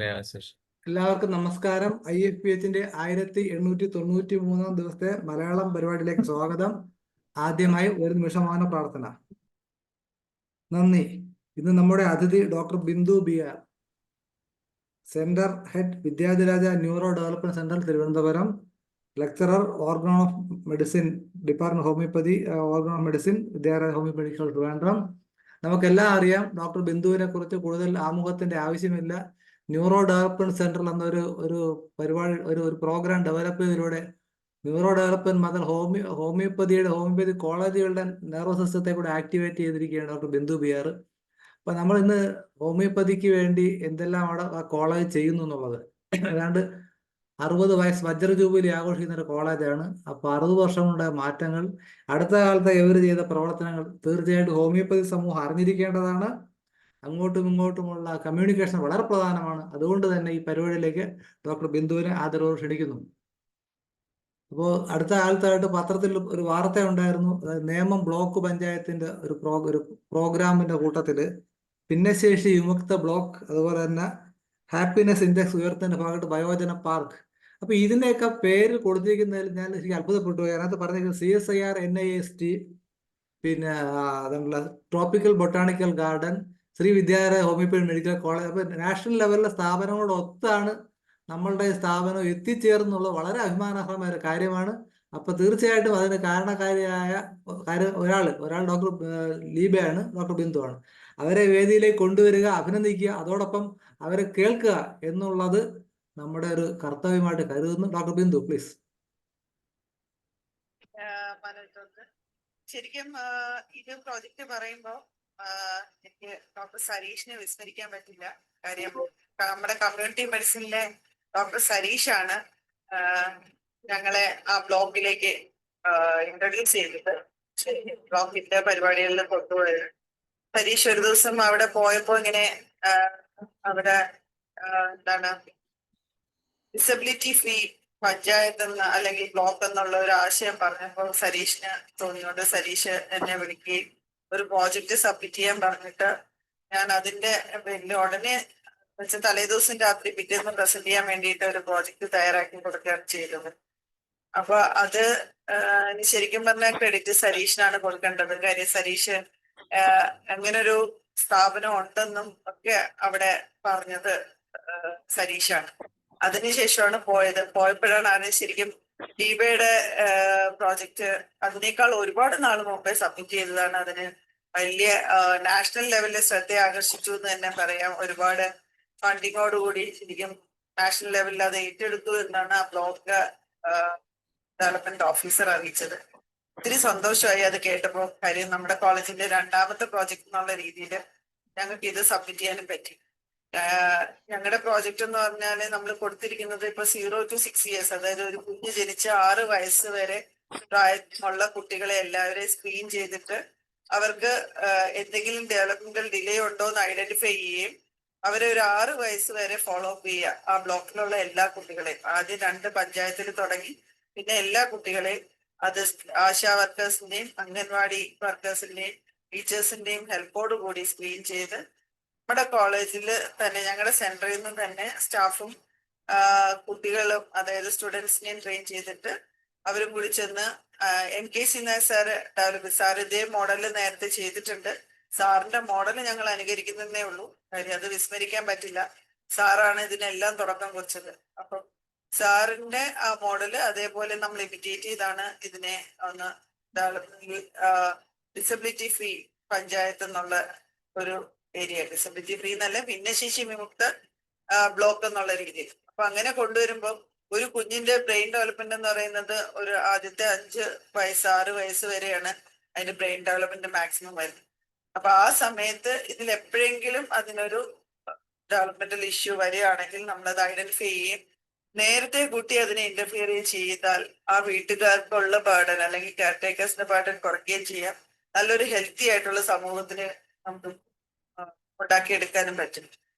എല്ലാവർക്കും നമസ്കാരം. IFPHന്റെ 1893 ദിവസത്തെ മലയാളം പരിപാടിയിലേക്ക് സ്വാഗതം. ആദ്യമായി ഒരു നിമിഷമാണ് പ്രാർത്ഥന. നന്ദി. ഇന്ന് നമ്മുടെ അതിഥി doctor Bindu BR, centre head Vidyadhiraja neuro development centre, Thiruvananthapuram. Lecturer, organon of medicine, department homoeopathy, organon of medicine, വിദ്യാലയ ഹോമിയോ മെഡിക്കൽ ട്രിവാൻഡ്രം. നമുക്കെല്ലാം അറിയാം, ഡോക്ടർ ബിന്ദുവിനെ കുറിച്ച് കൂടുതൽ ആമുഖത്തിന്റെ ആവശ്യമില്ല. ന്യൂറോ ഡെവലപ്മെന്റ് സെന്റർ ഒരു പരിപാടി, ഒരു പ്രോഗ്രാം ഡെവലപ്പ് ചെയ്തതിലൂടെ ന്യൂറോ ഡെവലപ്മെന്റ് മുതൽ ഹോമിയോപ്പതി കോളേജുകളുടെ നെർവസ് സിസ്റ്റത്തെ കൂടെ ആക്ടിവേറ്റ് ചെയ്തിരിക്കുകയാണ് ഡോക്ടർ ബിന്ദു BR. അപ്പൊ നമ്മൾ ഇന്ന് ഹോമിയോപ്പതിക്ക് വേണ്ടി എന്തെല്ലാം അവിടെ ആ കോളേജ് ചെയ്യുന്നു എന്നുള്ളത്, ഏതാണ്ട് 60 വയസ്സ് വജ്ര ജൂബിലി ആഘോഷിക്കുന്ന ഒരു കോളേജാണ്. അപ്പൊ 60 വർഷം കൊണ്ട് മാറ്റങ്ങൾ, അടുത്ത കാലത്ത് ഇവർ ചെയ്ത പ്രവർത്തനങ്ങൾ തീർച്ചയായിട്ടും ഹോമിയോപ്പതി സമൂഹം അറിഞ്ഞിരിക്കേണ്ടതാണ്. അങ്ങോട്ടും ഇങ്ങോട്ടുമുള്ള കമ്മ്യൂണിക്കേഷൻ വളരെ പ്രധാനമാണ്. അതുകൊണ്ട് തന്നെ ഈ പരിപാടിയിലേക്ക് ഡോക്ടർ ബിന്ദുവിനെ ആദരവ് ക്ഷണിക്കുന്നു. അപ്പോൾ അടുത്ത കാലത്തായിട്ട് പത്രത്തിൽ ഒരു വാർത്ത ഉണ്ടായിരുന്നു. നേമം ബ്ലോക്ക് പഞ്ചായത്തിന്റെ ഒരു പ്രോഗ്രാമിന്റെ കൂട്ടത്തില് ഭിന്നശേഷി വിമുക്ത ബ്ലോക്ക്, അതുപോലെ തന്നെ ഹാപ്പിനെസ് ഇൻഡെക്സ് ഉയർത്തുന്ന ഭാഗത്ത് വയോജന പാർക്ക്. അപ്പൊ ഇതിന്റെയൊക്കെ പേര് കൊടുത്തിരിക്കുന്നതിൽ ഞാൻ ശരിക്കും അത്ഭുതപ്പെട്ടു. അതിനകത്ത് പറഞ്ഞിരിക്കുന്നത് CSIR NIST, പിന്നെ നമ്മുടെ ട്രോപ്പിക്കൽ ബൊട്ടാണിക്കൽ ഗാർഡൻ, ശ്രീ വിദ്യാലയ ഹോമിയോപ്പതി മെഡിക്കൽ കോളേജ്. അപ്പൊ നാഷണൽ ലെവലിലെ സ്ഥാപനങ്ങളോട് ഒത്താണ് നമ്മളുടെ സ്ഥാപനം എത്തിച്ചേർന്നുള്ളത് വളരെ അഭിമാനകരമായ ഒരു കാര്യമാണ്. അപ്പൊ തീർച്ചയായിട്ടും അതിന് കാരണക്കാരിയായ ഒരാൾ ഡോക്ടർ ലീബയാണ്, ഡോക്ടർ ബിന്ദുവാണ്. അവരെ വേദിയിലേക്ക് കൊണ്ടുവരിക, അഭിനന്ദിക്കുക, അതോടൊപ്പം അവരെ കേൾക്കുക എന്നുള്ളത് നമ്മുടെ ഒരു കർത്തവ്യമായിട്ട് കരുതുന്നു. Doctor Bindu, please. ശരിക്കും ഇത് പ്രോജക്റ്റ് പറയുമ്പോൾ എനിക്ക് ഡോക്ടർ സരീഷിനെ വിസ്മരിക്കാൻ പറ്റില്ല. കാര്യം നമ്മുടെ കമ്മ്യൂണിറ്റി മെഡിസിനിലെ ഡോക്ടർ സരീഷാണ് ഞങ്ങളെ ആ ബ്ലോക്കിലേക്ക് ഇൻട്രൊഡ്യൂസ് ചെയ്തിട്ട് ബ്ലോക്കിന്റെ പരിപാടികളിൽ കൊണ്ടുപോയത്. സരീഷ് ഒരു ദിവസം അവിടെ പോയപ്പോ ഇങ്ങനെ അവിടെ എന്താണ് ഡിസബിലിറ്റി ഫ്രീ പഞ്ചായത്ത് അല്ലെങ്കിൽ ബ്ലോക്ക് എന്നുള്ള ഒരു ആശയം പറഞ്ഞപ്പോൾ സരീഷിന് തോന്നിയോണ്ട് സരീഷ് എന്നെ വിളിക്കുകയും ഒരു പ്രോജക്റ്റ് സബ്മിറ്റ് ചെയ്യാൻ പറഞ്ഞിട്ട് ഞാൻ അതിന്റെ ഉടനെ വെച്ചാൽ തലേദിവസം രാത്രി പിറ്റേന്ന് പ്രസന്റ് ചെയ്യാൻ വേണ്ടിയിട്ട് ഒരു പ്രോജക്റ്റ് തയ്യാറാക്കി കൊടുക്കുകയാണ് ചെയ്തത്. അപ്പൊ അത് ശരിക്കും പറഞ്ഞാൽ ക്രെഡിറ്റ് സരീഷിനാണ് കൊടുക്കേണ്ടത്. കാര്യം സരീഷ് അങ്ങനൊരു സ്ഥാപനം ഉണ്ടെന്നും ഒക്കെ അവിടെ പറഞ്ഞത് സരീഷാണ്. അതിനുശേഷമാണ് പോയപ്പോഴാണ് ശരിക്കും ദീപയുടെ പ്രോജക്റ്റ് അതിനേക്കാൾ ഒരുപാട് നാൾ മുമ്പേ സബ്മിറ്റ് ചെയ്തതാണ്. അതിന് വലിയ നാഷണൽ ലെവലിൽ ശ്രദ്ധ ആകർഷിച്ചു എന്ന് തന്നെ പറയാം. ഒരുപാട് ഫണ്ടിങ്ങോടുകൂടി ശരിക്കും നാഷണൽ ലെവലിൽ അത് ഏറ്റെടുത്തു എന്നാണ് ആ ബ്ലോക്ക് ഡെവലപ്മെന്റ് ഓഫീസർ അറിയിച്ചത്. ഒത്തിരി സന്തോഷമായി അത് കേട്ടപ്പോൾ. കാര്യം നമ്മുടെ കോളേജിന്റെ രണ്ടാമത്തെ പ്രോജക്റ്റ് എന്നുള്ള രീതിയിൽ ഞങ്ങൾക്ക് ഇത് സബ്മിറ്റ് ചെയ്യാനും പറ്റി. ഞങ്ങളുടെ പ്രോജക്റ്റ് എന്ന് പറഞ്ഞാല് നമ്മൾ കൊടുത്തിരിക്കുന്നത് ഇപ്പൊ 0 to 6 years, അതായത് ഒരു കുഞ്ഞ് ജനിച്ച 6 വയസ്സ് വരെ പ്രായമുള്ള കുട്ടികളെ എല്ലാവരെയും സ്ക്രീൻ ചെയ്തിട്ട് അവർക്ക് എന്തെങ്കിലും ഡെവലപ്മെന്റൽ ഡിലേ ഉണ്ടോ എന്ന് ഐഡന്റിഫൈ ചെയ്യുകയും അവരെ ഒരു 6 വയസ്സ് വരെ ഫോളോ അപ്പ് ചെയ്യുക. ആ ബ്ലോക്കിലുള്ള എല്ലാ കുട്ടികളെയും ആദ്യം 2 പഞ്ചായത്തിൽ തുടങ്ങി പിന്നെ എല്ലാ കുട്ടികളെയും അത് ആശാ വർക്കേഴ്സിന്റെയും അംഗൻവാടി വർക്കേഴ്സിന്റെയും ടീച്ചേഴ്സിന്റെയും ഹെൽപ്പോട് കൂടി സ്ക്രീൻ ചെയ്ത് നമ്മുടെ കോളേജിൽ തന്നെ ഞങ്ങളുടെ സെന്ററിൽ നിന്ന് തന്നെ സ്റ്റാഫും കുട്ടികളും അതായത് സ്റ്റുഡൻസിനെയും ട്രെയിൻ ചെയ്തിട്ട് അവരും കൂടി ചെന്ന് MKC നായർ സാർ ഇതേ മോഡല് നേരത്തെ ചെയ്തിട്ടുണ്ട്. സാറിന്റെ മോഡല് ഞങ്ങൾ അനുകരിക്കുന്നതേ ഉള്ളൂ. കാര്യം അത് വിസ്മരിക്കാൻ പറ്റില്ല. സാറാണ് ഇതിനെല്ലാം തുടക്കം കുറിച്ചത്. അപ്പം സാറിന്റെ ആ മോഡല് അതേപോലെ നമ്മൾ ഇമിറ്റേറ്റ് ചെയ്താണ് ഇതിനെ ഒന്ന് ഡിസബിലിറ്റി ഫ്രീ പഞ്ചായത്ത് എന്നുള്ള ഒരു ഏരിയ, ഡിസബിലിറ്റി ഫ്രീ എന്നല്ല ഭിന്നശേഷി വിമുക്ത ബ്ലോക്ക് എന്നുള്ള രീതിയിൽ. അപ്പൊ അങ്ങനെ കൊണ്ടുവരുമ്പോൾ ഒരു കുഞ്ഞിന്റെ ബ്രെയിൻ ഡെവലപ്മെന്റ് എന്ന് പറയുന്നത് ഒരു ആദ്യത്തെ 5 വയസ്സ് 6 വയസ്സ് വരെയാണ് അതിന്റെ ബ്രെയിൻ ഡെവലപ്മെന്റ് മാക്സിമം വരുന്നത്. അപ്പൊ ആ സമയത്ത് ഇതിൽ എപ്പോഴെങ്കിലും അതിനൊരു ഡെവലപ്മെന്റൽ ഇഷ്യൂ വരികയാണെങ്കിൽ നമ്മളത് ഐഡന്റിഫൈ ചെയ്യുകയും നേരത്തെ കുട്ടി അതിനെ ഇന്റർഫിയർ ചെയ്താൽ ആ വീട്ടുകാർക്കുള്ള ബേർഡൻ അല്ലെങ്കിൽ കെയർ ടേക്കേഴ്സിന്റെ ബേർഡൻ കുറയ്ക്കുകയും ചെയ്യാം. നല്ലൊരു ഹെൽത്തി ആയിട്ടുള്ള സമൂഹത്തിന് നമുക്ക് ഉണ്ടാക്കിയെടുക്കാനും പറ്റും.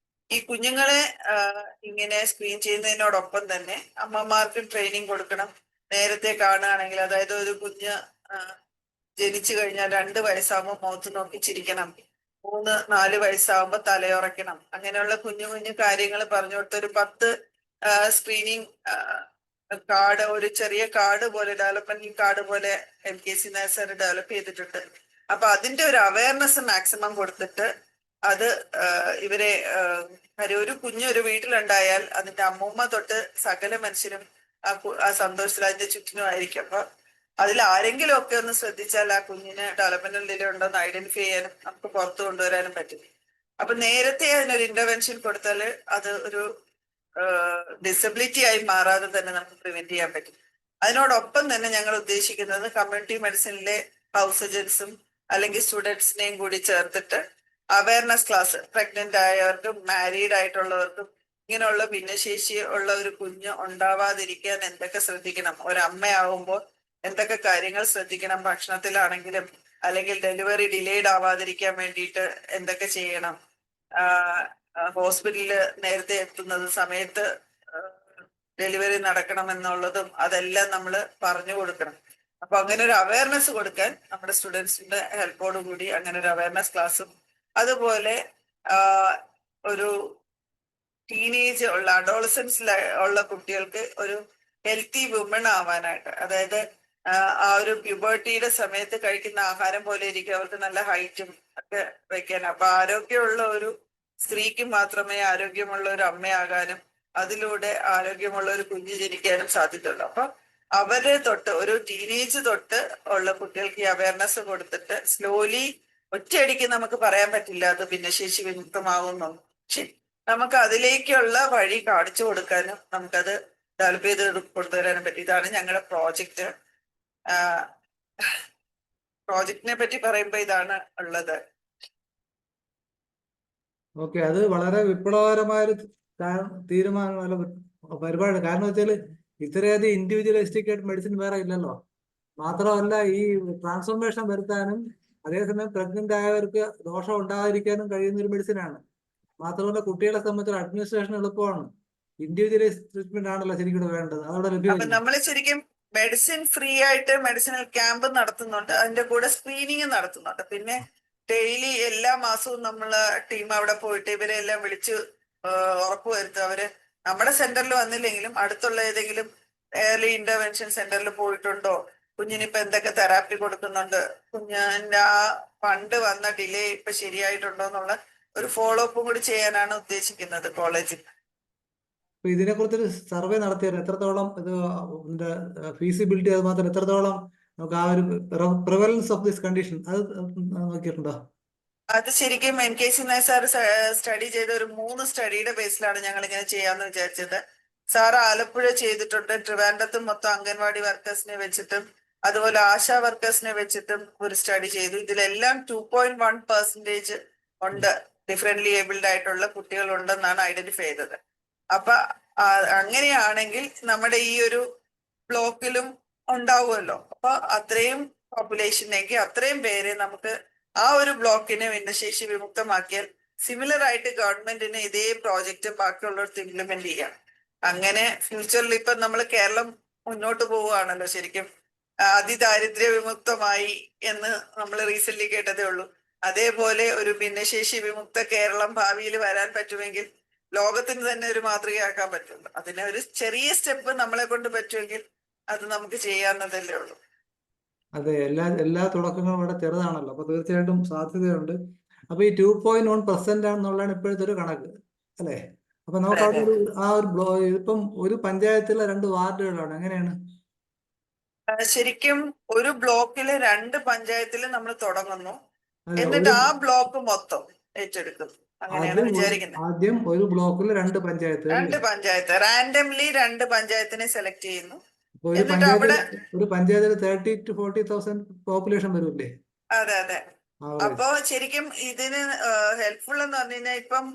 ഈ കുഞ്ഞുങ്ങളെ ഇങ്ങനെ സ്ക്രീൻ ചെയ്യുന്നതിനോടൊപ്പം തന്നെ അമ്മമാർക്കും ട്രെയിനിങ് കൊടുക്കണം. നേരത്തെ കാണുകയാണെങ്കിൽ അതായത് ഒരു കുഞ്ഞ് ജനിച്ചു കഴിഞ്ഞാൽ 2 വയസ്സാകുമ്പോൾ മുഖത്ത് നോക്കി ചിരിക്കണം. 3-4 വയസ്സാകുമ്പോൾ തലയുറയ്ക്കണം. അങ്ങനെയുള്ള കുഞ്ഞു കുഞ്ഞു കാര്യങ്ങൾ പറഞ്ഞു കൊടുത്ത ഒരു 10 സ്ക്രീനിങ് കാർഡ്, ഒരു ചെറിയ കാർഡ് പോലെ, ഡെവലപ്മെന്റൽ കാർഡ് പോലെ MKC നഴ്സർ ഡെവലപ്പ് ചെയ്തിട്ടുണ്ട്. അപ്പൊ അതിന്റെ ഒരു അവയർനെസ് മാക്സിമം കൊടുത്തിട്ട് അത് ഇവരെ ഒരു കുഞ്ഞൊരു വീട്ടിലുണ്ടായാൽ അതിന്റെ അമ്മൂമ്മ തൊട്ട് സകല മനുഷ്യരും ആ സന്തോഷത്തിൽ അതിന്റെ ചുറ്റിനും ആയിരിക്കും. അപ്പൊ അതിൽ ആരെങ്കിലും ഒക്കെ ഒന്ന് ശ്രദ്ധിച്ചാൽ ആ കുഞ്ഞിന് ഡെവലപ്മെന്റൽ ഡിലേ ഉണ്ടോന്ന് ഐഡന്റിഫൈ ചെയ്യാനും നമുക്ക് പുറത്തു കൊണ്ടുവരാനും പറ്റും. അപ്പൊ നേരത്തെ അതിനൊരു ഇന്റർവെൻഷൻ കൊടുത്താൽ അത് ഒരു ഡിസബിലിറ്റി ആയി മാറാതെ തന്നെ നമുക്ക് പ്രിവെന്റ് ചെയ്യാൻ പറ്റും. അതിനോടൊപ്പം തന്നെ ഞങ്ങൾ ഉദ്ദേശിക്കുന്നത് കമ്മ്യൂണിറ്റി മെഡിസിനിലെ ഹൗസ് സർജൻസും അല്ലെങ്കിൽ സ്റ്റുഡൻസിനെയും കൂടി ചേർത്തിട്ട് അവയർനെസ് ക്ലാസ്, പ്രഗ്നന്റ് ആയവർക്കും മാരീഡ് ആയിട്ടുള്ളവർക്കും ഇങ്ങനെയുള്ള ഭിന്നശേഷി ഉള്ള ഒരു കുഞ്ഞ് ഉണ്ടാവാതിരിക്കാൻ എന്തൊക്കെ ശ്രദ്ധിക്കണം, ഒരമ്മയാവുമ്പോൾ എന്തൊക്കെ കാര്യങ്ങൾ ശ്രദ്ധിക്കണം, ഭക്ഷണത്തിലാണെങ്കിലും അല്ലെങ്കിൽ ഡെലിവറി ഡിലേഡ് ആവാതിരിക്കാൻ വേണ്ടിയിട്ട് എന്തൊക്കെ ചെയ്യണം, ഹോസ്പിറ്റലിൽ നേരത്തെ എത്തുന്നത് സമയത്ത് ഡെലിവറി നടക്കണം എന്നുള്ളതും അതെല്ലാം നമ്മൾ പറഞ്ഞു കൊടുക്കണം. അപ്പൊ അങ്ങനെ ഒരു അവയർനെസ് കൊടുക്കാൻ നമ്മുടെ സ്റ്റുഡൻസിന്റെ ഹെൽപ്പോട് കൂടി അങ്ങനെ ഒരു അവയർനെസ് ക്ലാസ്സും, അതുപോലെ ഒരു ടീനേജ് ഉള്ള അഡോളസൻസിൽ ഉള്ള കുട്ടികൾക്ക് ഒരു ഹെൽത്തി വുമൺ ആവാനായിട്ട്, അതായത് ആ ഒരു പ്യൂബർട്ടിയുടെ സമയത്ത് കഴിക്കുന്ന ആഹാരം പോലെ ഇരിക്കും അവർക്ക് നല്ല ഹൈറ്റും ഒക്കെ വെക്കാൻ. അപ്പൊ ആരോഗ്യമുള്ള ഒരു സ്ത്രീക്ക് മാത്രമേ ആരോഗ്യമുള്ള ഒരു അമ്മയാകാനും അതിലൂടെ ആരോഗ്യമുള്ള ഒരു കുഞ്ഞ് ജനിക്കാനും സാധ്യതയുള്ളൂ. അപ്പൊ അവര് തൊട്ട് ഒരു ടീനേജ് തൊട്ട് ഉള്ള കുട്ടികൾക്ക് ഈ അവയർനെസ് കൊടുത്തിട്ട് സ്ലോലി, ഒറ്റയടിക്ക് നമുക്ക് പറയാൻ പറ്റില്ല അത് ഭിന്നശേഷി വിമുക്തമാകുന്നു, പക്ഷെ നമുക്ക് അതിലേക്കുള്ള വഴി കാണിച്ചു കൊടുക്കാനും നമുക്കത് ഡെവലപ്പ് ചെയ്ത് കൊണ്ടുവരാനും പറ്റും. ഇതാണ് ഞങ്ങളുടെ പ്രോജക്റ്റ്. പ്രോജക്റ്റിനെ പറ്റി പറയുമ്പോ ഇതാണ് ഉള്ളത്. ഓക്കെ, അത് വളരെ വിപ്ലവകരമായൊരു തീരുമാനം, പരിപാടി. കാരണം വെച്ചാല് ഇത്രയധികം ഇൻഡിവിജ്വലിസ്റ്റിക് ആയിട്ട് മെഡിസിൻ വേറെ ഇല്ലല്ലോ. മാത്രമല്ല, ഈ ട്രാൻസ്ഫോർമേഷൻ വരുത്താനും അതേസമയം പ്രഗ്നന്റ് ആയവർക്ക് ദോഷം ഉണ്ടാകാതിരിക്കാനും കഴിയുന്ന ഒരു മെഡിസിനാണ്. മാത്രമല്ല, കുട്ടികളെ സംബന്ധിച്ച് അഡ്മിനിസ്ട്രേഷൻ എളുപ്പമാണ്. ഇൻഡിവിജ്വലൈസ് ട്രീറ്റ്മെന്റ് ആണല്ലോ ശരിക്കും വേണ്ടത്. അതവിടെ അപ്പൊ ലഭ്യമായിരിക്കും. നമ്മൾ ശരിക്കും മെഡിസിൻ ഫ്രീ ആയിട്ട് മെഡിസിനൽ ക്യാമ്പ് നടത്തുന്നുണ്ട്, അതിന്റെ കൂടെ സ്ക്രീനിങ് നടത്തുന്നുണ്ട്. പിന്നെ ഡെയിലി എല്ലാ മാസവും നമ്മള് ടീം അവിടെ പോയിട്ട് ഇവരെ എല്ലാം വിളിച്ച് ഉറപ്പുവരുത്തും. അവര് നമ്മുടെ സെന്ററിൽ വന്നില്ലെങ്കിലും അടുത്തുള്ള ഏതെങ്കിലും ഏർലി ഇന്റർവെൻഷൻ സെന്ററിൽ പോയിട്ടുണ്ടോ, കുഞ്ഞിനിപ്പോ എന്തൊക്കെ തെറാപ്പി കൊടുക്കുന്നുണ്ട്, കുഞ്ഞിന്റെ ആ പണ്ട് വന്ന ഡിലേ ഇപ്പൊ ശരിയായിട്ടുണ്ടോ എന്നുള്ള ഒരു ഫോളോ അപ്പും കൂടി ചെയ്യാനാണ് ഉദ്ദേശിക്കുന്നത് കോളേജിൽ. അപ്പൊ ഇതിനെ കുറിച്ചൊരു സർവേ നടത്തിയാൽ എത്രത്തോളം ഇത് ഫീസിബിലിറ്റി, അത് മാത്രം എത്രത്തോളം നമുക്ക് ആ ഒരു പ്രിവലൻസ് ഓഫ് ദിസ് കണ്ടീഷൻ അത് നോക്കിയിട്ടുണ്ടോ? അത് ശരിക്കും MKC സാർ സ്റ്റഡി ചെയ്ത ഒരു 3 സ്റ്റഡിയുടെ ബേസിലാണ് ഞങ്ങൾ ഇങ്ങനെ ചെയ്യാന്ന് വിചാരിച്ചത്. സാർ ആലപ്പുഴ ചെയ്തിട്ടുണ്ട്, ട്രിവാൻഡ്രത്തും മൊത്തം അംഗൻവാടി വർക്കേഴ്സിനെ വെച്ചിട്ടും അതുപോലെ ആശാ വർക്കേഴ്സിനെ വെച്ചിട്ടും ഒരു സ്റ്റഡി ചെയ്തു. ഇതിലെല്ലാം 2.1% ഉണ്ട് ഡിഫറെന്റ്ലി ഏബിൾഡ് ആയിട്ടുള്ള കുട്ടികൾ ഉണ്ടെന്നാണ് ഐഡന്റിഫൈ ചെയ്തത്. അപ്പൊ അങ്ങനെയാണെങ്കിൽ നമ്മുടെ ഈ ഒരു ബ്ലോക്കിലും ഉണ്ടാവുമല്ലോ. അപ്പൊ അത്രയും പോപ്പുലേഷനിലേക്ക് അത്രയും പേരെ നമുക്ക് ആ ഒരു ബ്ലോക്കിനെ ഭിന്നശേഷി വിമുക്തമാക്കിയാൽ സിമിലർ ആയിട്ട് ഗവൺമെന്റിന് ഇതേ പ്രോജക്റ്റ് ബാക്കിയുള്ളവർക്ക് ഇംപ്ലിമെന്റ് ചെയ്യാം. അങ്ങനെ ഫ്യൂച്ചറിൽ ഇപ്പൊ നമ്മൾ കേരളം മുന്നോട്ട് പോവുകയാണല്ലോ ശരിക്കും, അതിദാരിദ്ര്യ വിമുക്തമായി എന്ന് നമ്മൾ റീസെന്റ് കേട്ടതേ ഉള്ളൂ. അതേപോലെ ഒരു ഭിന്നശേഷി വിമുക്ത കേരളം ഭാവിയിൽ വരാൻ പറ്റുമെങ്കിൽ ലോകത്തിന് തന്നെ ഒരു മാതൃകയാക്കാൻ പറ്റുള്ളൂ. അതിന് ഒരു ചെറിയ സ്റ്റെപ്പ് നമ്മളെ കൊണ്ട് പറ്റുമെങ്കിൽ അത് നമുക്ക് ചെയ്യാവുന്നതല്ലേ ഉള്ളൂ. അതെ, എല്ലാ തുടക്കങ്ങളും ഇവിടെ ചെറുതാണല്ലോ. അപ്പൊ തീർച്ചയായിട്ടും സാധ്യതയുണ്ട്. അപ്പൊ ഈ 2.1% ആണെന്നുള്ളതാണ് ഇപ്പോഴത്തെ ഒരു കണക്ക്, അല്ലെ? അപ്പൊ നമുക്ക് അവിടെ ആ ഒരു ഇപ്പം ഒരു പഞ്ചായത്തിലെ 2 വാർഡുകളാണ്, എങ്ങനെയാണ്? ശരിക്കും ഒരു ബ്ലോക്കില് 2 പഞ്ചായത്തില് നമ്മൾ തുടങ്ങുന്നു, എന്നിട്ട് ആ ബ്ലോക്ക് മൊത്തം ഏറ്റെടുക്കുന്നു. അങ്ങനെയാണ് വിചാരിക്കുന്നത്. ആദ്യം ഒരു ബ്ലോക്കിൽ 2 പഞ്ചായത്ത്, 2 പഞ്ചായത്ത് റാൻഡംലി 2 പഞ്ചായത്തിനെ സെലക്ട് ചെയ്യുന്നു. ഒരു എന്നിട്ട് അവിടെ പഞ്ചായത്തിൽ 30,000 to 40,000 പോപ്പുലേഷൻ വരൂല്ലേ? അതെ അതെ. അപ്പൊ ശരിക്കും ഇതിന് ഹെൽപ്ഫുൾ എന്ന് പറഞ്ഞു കഴിഞ്ഞാൽ ഇപ്പം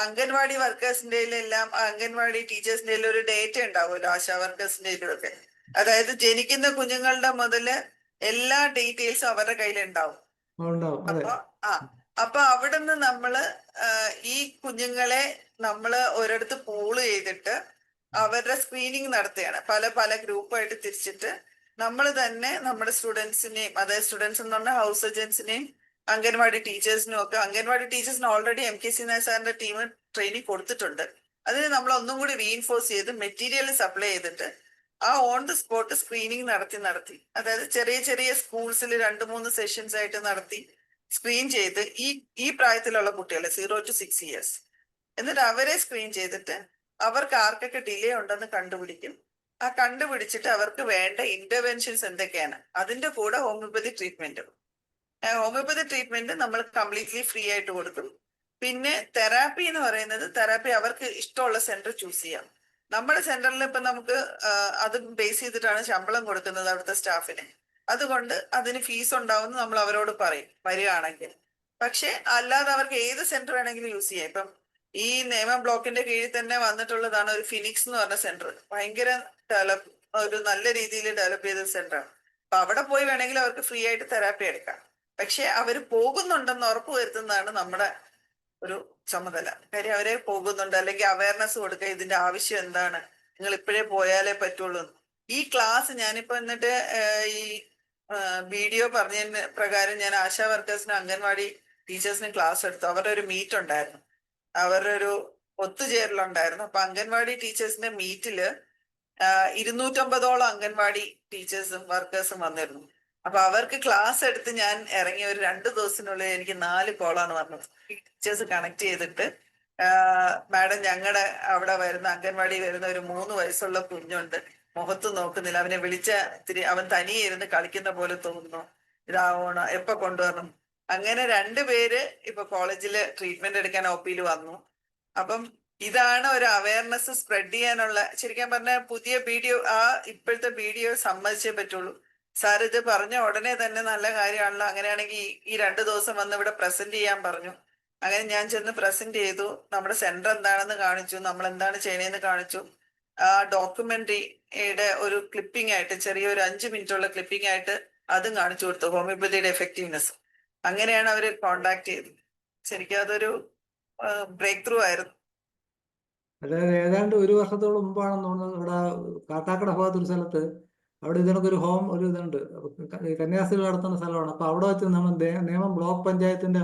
അംഗൻവാടി വർക്കേഴ്സിന്റെ എല്ലാം, അംഗൻവാടി ടീച്ചേഴ്സിന്റെ ഒരു ഡേറ്റ ഉണ്ടാവുമല്ലോ, ആശാ വർക്കേഴ്സിന്റെ ഒക്കെ. അതായത് ജനിക്കുന്ന കുഞ്ഞുങ്ങളുടെ മുതല് എല്ലാ ഡീറ്റെയിൽസും അവരുടെ കയ്യിൽ ഉണ്ടാവും. അപ്പൊ അവിടെ നിന്ന് നമ്മള് ഈ കുഞ്ഞുങ്ങളെ നമ്മള് ഒരിടത്ത് പൂള് ചെയ്തിട്ട് അവരുടെ സ്ക്രീനിങ് നടത്തുകയാണ്. പല പല ഗ്രൂപ്പായിട്ട് തിരിച്ചിട്ട് നമ്മൾ തന്നെ നമ്മുടെ സ്റ്റുഡൻസിനെയും, അതായത് സ്റ്റുഡൻസ് എന്ന് പറഞ്ഞാൽ ഹൗസ് സർജൻസിനെയും അംഗൻവാടി ടീച്ചേഴ്സിനും ഒക്കെ. അംഗൻവാടി ടീച്ചേഴ്സിന് ഓൾറെഡി MK നായർ സാറിന്റെ ടീം ട്രെയിനിങ് കൊടുത്തിട്ടുണ്ട്. അതിന് നമ്മൾ ഒന്നും കൂടി റീഇൻഫോഴ്സ് ചെയ്ത് മെറ്റീരിയൽ സപ്ലൈ ചെയ്തിട്ട് ആ ഓൺ ദി സ്പോട്ട് സ്ക്രീനിങ് നടത്തി അതായത് ചെറിയ ചെറിയ സ്കൂൾസിൽ 2-3 സെഷൻസ് ആയിട്ട് നടത്തി സ്ക്രീൻ ചെയ്ത് ഈ പ്രായത്തിലുള്ള കുട്ടികളെ 0 to 6 years എന്നിട്ട് അവരെ സ്ക്രീൻ ചെയ്തിട്ട് അവർക്ക് ആർക്കൊക്കെ ഡിലേ ഉണ്ടെന്ന് കണ്ടുപിടിക്കും. ആ കണ്ടുപിടിച്ചിട്ട് അവർക്ക് വേണ്ട ഇന്റർവെൻഷൻസ് എന്തൊക്കെയാണ്, അതിന്റെ കൂടെ ഹോമിയോപ്പതി ട്രീറ്റ്മെന്റ് നമ്മൾ കംപ്ലീറ്റ്ലി ഫ്രീ ആയിട്ട് കൊടുക്കും. പിന്നെ തെറാപ്പി എന്ന് പറയുന്നത്, തെറാപ്പി അവർക്ക് ഇഷ്ടമുള്ള സെന്റർ ചൂസ് ചെയ്യാം. നമ്മുടെ സെന്ററിൽ ഇപ്പൊ നമുക്ക് അത് ബേസ് ചെയ്തിട്ടാണ് ശമ്പളം കൊടുക്കുന്നത് അവിടുത്തെ സ്റ്റാഫിന്. അതുകൊണ്ട് അതിന് ഫീസ് ഉണ്ടാവുമെന്ന് നമ്മൾ അവരോട് പറയും വരികയാണെങ്കിൽ. പക്ഷെ അല്ലാതെ അവർക്ക് ഏത് സെന്റർ വേണമെങ്കിലും യൂസ് ചെയ്യാം. ഇപ്പം ഈ നേമം ബ്ലോക്കിന്റെ കീഴിൽ തന്നെ വന്നിട്ടുള്ളതാണ് ഒരു ഫിനിക്സ് എന്ന് പറഞ്ഞ സെന്റർ. ഭയങ്കര ഒരു നല്ല രീതിയിൽ ഡെവലപ്പ് ചെയ്ത സെന്ററാണ്. അപ്പൊ അവിടെ പോയി വേണമെങ്കിൽ അവർക്ക് ഫ്രീ ആയിട്ട് തെറാപ്പി എടുക്കാം. പക്ഷെ അവർ പോകുന്നുണ്ടെന്ന് ഉറപ്പ് വരുത്തുന്നതാണ് നമ്മുടെ ഒരു ചുമതല. കാര്യം അവരെ പോകുന്നുണ്ട്, അല്ലെങ്കിൽ അവയർനെസ് കൊടുക്കുക, ഇതിന്റെ ആവശ്യം എന്താണ്, നിങ്ങൾ ഇപ്പോഴേ പോയാലേ പറ്റുള്ളൂ. ഈ ക്ലാസ് ഞാനിപ്പോ എന്നിട്ട് ഈ വീഡിയോ പറഞ്ഞതിന് പ്രകാരം ഞാൻ ആശാ വർക്കേഴ്സിനും അംഗൻവാടി ടീച്ചേഴ്സിനും ക്ലാസ് എടുത്തു. അവരുടെ ഒരു മീറ്റ് ഉണ്ടായിരുന്നു, അവരുടെ ഒരു ഒത്തുചേരലുണ്ടായിരുന്നു. അപ്പൊ അംഗൻവാടി ടീച്ചേഴ്സിന്റെ മീറ്റില് 250ഓളം അംഗൻവാടി ടീച്ചേഴ്സും വർക്കേഴ്സും വന്നിരുന്നു. അപ്പൊ അവർക്ക് ക്ലാസ് എടുത്ത് ഞാൻ ഇറങ്ങിയ ഒരു 2 ദിവസത്തിനുള്ളിൽ എനിക്ക് 4 കോളാണ് വന്നത്. ടീച്ചേഴ്സ് കണക്ട് ചെയ്തിട്ട്, മാഡം ഞങ്ങളുടെ അവിടെ വരുന്ന അംഗൻവാടി വരുന്ന ഒരു 3 വയസ്സുള്ള കുഞ്ഞുണ്ട്, മുഖത്ത് നോക്കുന്നില്ല, അവനെ വിളിച്ച അവൻ തനിയെ ഇരുന്ന് കളിക്കുന്ന പോലെ തോന്നുന്നു, ഇതാവണം, എപ്പൊ കൊണ്ടുവരണം. അങ്ങനെ 2 പേര് ഇപ്പൊ കോളേജില് ട്രീറ്റ്മെന്റ് എടുക്കാൻ OP-യിൽ വന്നു. അപ്പം ഇതാണ് ഒരു അവയർനെസ് സ്പ്രെഡ് ചെയ്യാനുള്ള, ശരിക്കും പറഞ്ഞ പുതിയ വീഡിയോ, ഇപ്പോഴത്തെ വീഡിയോ സമ്മതിച്ചേ പറ്റുള്ളൂ. സാർ ഇത് പറഞ്ഞ ഉടനെ തന്നെ നല്ല കാര്യമാണല്ലോ, അങ്ങനെയാണെങ്കിൽ ഈ 2 ദിവസം വന്ന് ഇവിടെ പ്രസന്റ് ചെയ്യാൻ പറഞ്ഞു. അങ്ങനെ ഞാൻ ചെന്ന് പ്രസന്റ് ചെയ്തു, നമ്മുടെ സെന്റർ എന്താണെന്ന് കാണിച്ചു, നമ്മൾ എന്താണ് ചെയ്യണേന്ന് കാണിച്ചു. ആ ഡോക്യുമെന്ററിയുടെ ഒരു ക്ലിപ്പിംഗ് ആയിട്ട്, ചെറിയൊരു 5 മിനിറ്റുള്ള ക്ലിപ്പിംഗ് ആയിട്ട് അതും കാണിച്ചു കൊടുത്തു, ഹോമിയോപ്പതിയുടെ എഫക്റ്റീവ്നെസ്. അങ്ങനെയാണ് അവര് കോണ്ടാക്ട് ചെയ്തത്. ശരിക്കും അതൊരു ബ്രേക്ക് ത്രൂ ആയിരുന്നു. അതായത് ഏതാണ്ട് 1 വർഷത്തോളം മുമ്പാണെന്ന് തോന്നുന്നത്, ഇവിടെ കാട്ടാക്കട ഭാഗത്ത് ഒരു സ്ഥലത്ത് അവിടെ ഇതിനൊക്കെ ഒരു ഹോം ഒരു ഇതുണ്ട്, കന്യാസ്ത്രീകൾ നടത്തുന്ന സ്ഥലമാണ്. അപ്പൊ അവിടെ വെച്ച് നമ്മൾ നേമം ബ്ലോക്ക് പഞ്ചായത്തിന്റെ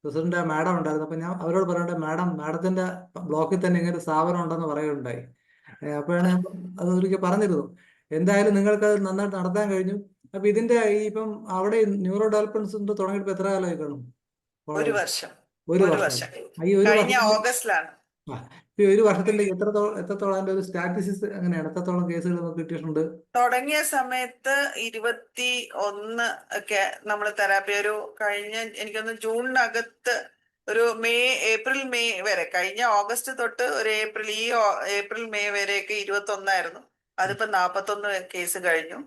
പ്രസിഡന്റ് മാഡം ഉണ്ടായിരുന്നു. അപ്പൊ ഞാൻ അവരോട് പറയണ്ടേ, മാഡത്തിന്റെ ബ്ലോക്കിൽ തന്നെ ഇങ്ങനെ ഒരു സ്ഥാപനം ഉണ്ടെന്ന് പറയുകയുണ്ടായി. അപ്പോഴാണ് ഞാൻ അത് ഒരിക്കൽ പറഞ്ഞിരുന്നു. എന്തായാലും നിങ്ങൾക്ക് അത് നന്നായിട്ട് നടത്താൻ കഴിഞ്ഞു. അപ്പൊ ഇതിന്റെ ഇപ്പം അവിടെ ന്യൂറോ ഡെവലപ്മെന്റ് സെന്റർ തുടങ്ങിയിട്ട് എത്ര കാലമായി കാണും? 1 വർഷം. ഒരു വർഷം. ഈ ഒരു കഴിഞ്ഞ വർഷം ഓഗസ്റ്റിലാണ്. ഈ ഒരു വർഷത്തിലേക്ക് എത്രത്തോളം അതിന്റെ ഒരു സ്റ്റാറ്റിസ്റ്റിക്സ് എങ്ങനെയാണ്, എത്രത്തോളം കേസുകൾ നമുക്ക് കിട്ടിയിട്ടുണ്ട്? തുടങ്ങിയ സമയത്ത് 21 ഒക്കെ നമ്മൾ തെറാപ്പി, ഒരു കഴിഞ്ഞ എനിക്കൊന്ന് ജൂണിനകത്ത് ഒരു ഏപ്രിൽ മെയ് വരെ, കഴിഞ്ഞ ഓഗസ്റ്റ് തൊട്ട് ഒരു ഏപ്രിൽ മെയ് വരെയൊക്കെ 21 അതിപ്പോ 41 കേസ് കഴിഞ്ഞു.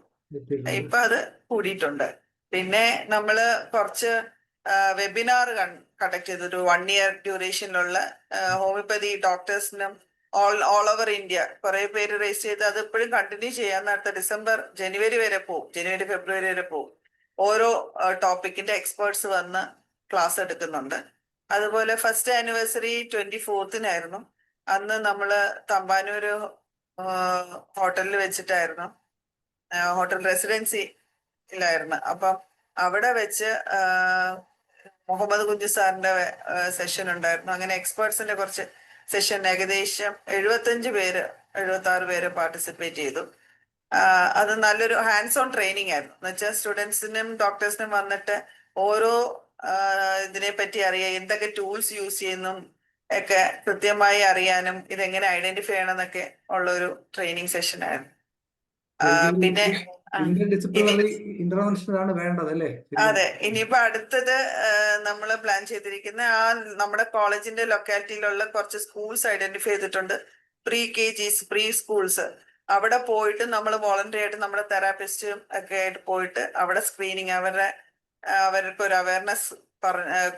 ഇപ്പൊ അത് കൂടിയിട്ടുണ്ട്. പിന്നെ നമ്മള് കുറച്ച് വെബിനാർ കണ്ടക്ട് ചെയ്തു, ഒരു 1 year ഡ്യൂറേഷനിലുള്ള ഹോമിയോപ്പതി ഡോക്ടേഴ്സിനും ഓൾ ഓവർ ഇന്ത്യ കുറെ പേര് രജിസ്റ്റർ ചെയ്ത് അത് ഇപ്പോഴും കണ്ടിന്യൂ ചെയ്യാൻ. അടുത്ത ജനുവരി ഫെബ്രുവരി വരെ പോകും. ഓരോ ടോപ്പിക്കിന്റെ എക്സ്പേർട്സ് വന്ന് ക്ലാസ് എടുക്കുന്നുണ്ട്. അതുപോലെ ഫസ്റ്റ് ആനിവേഴ്സറി 24-നായിരുന്നു. അന്ന് നമ്മള് തമ്പാനൂര് ഹോട്ടലിൽ വെച്ചിട്ടായിരുന്നു, ഹോട്ടൽ റെസിഡൻസിയിലായിരുന്നു. അപ്പം അവിടെ വെച്ച് മുഹമ്മദ് കുഞ്ഞു സാറിന്റെ സെഷൻ ഉണ്ടായിരുന്നു. അങ്ങനെ എക്സ്പേർട്സിന്റെ കുറച്ച് സെഷൻ, ഏകദേശം 76 പേര് പാർട്ടിസിപ്പേറ്റ് ചെയ്തു. അത് നല്ലൊരു ഹാൻഡ്സ് ഓൺ ട്രെയിനിങ് ആയിരുന്നു. എന്ന് വെച്ചാൽ സ്റ്റുഡൻസിനും ഡോക്ടേഴ്സിനും വന്നിട്ട് ഓരോ ഇതിനെ പറ്റി അറിയാം, എന്തൊക്കെ ടൂൾസ് യൂസ് ചെയ്യുന്നു ഒക്കെ കൃത്യമായി അറിയാനും ഇതെങ്ങനെ ഐഡന്റിഫൈ ചെയ്യണം എന്നൊക്കെ ഉള്ള ഒരു ട്രെയിനിങ് സെഷൻ ആയിരുന്നു. പിന്നെ ഇന്റർവെൻഷൻ ആണ് വേണ്ടത് അല്ലേ? അതെ, ഇനിയിപ്പോ അടുത്തത് നമ്മൾ പ്ലാൻ ചെയ്തിരിക്കുന്ന നമ്മുടെ കോളേജിന്റെ ലൊക്കാലിറ്റിയിലുള്ള കുറച്ച് സ്കൂൾസ് ഐഡന്റിഫൈ ചെയ്തിട്ടുണ്ട്, പ്രീ സ്കൂൾസ്. അവിടെ പോയിട്ട് നമ്മൾ വോളണ്ടറി ആയിട്ട് നമ്മുടെ തെറാപ്പിസ്റ്റും ഒക്കെ ആയിട്ട് പോയിട്ട് അവിടെ സ്ക്രീനിങ്, അവർക്ക് ഒരു അവയർനെസ്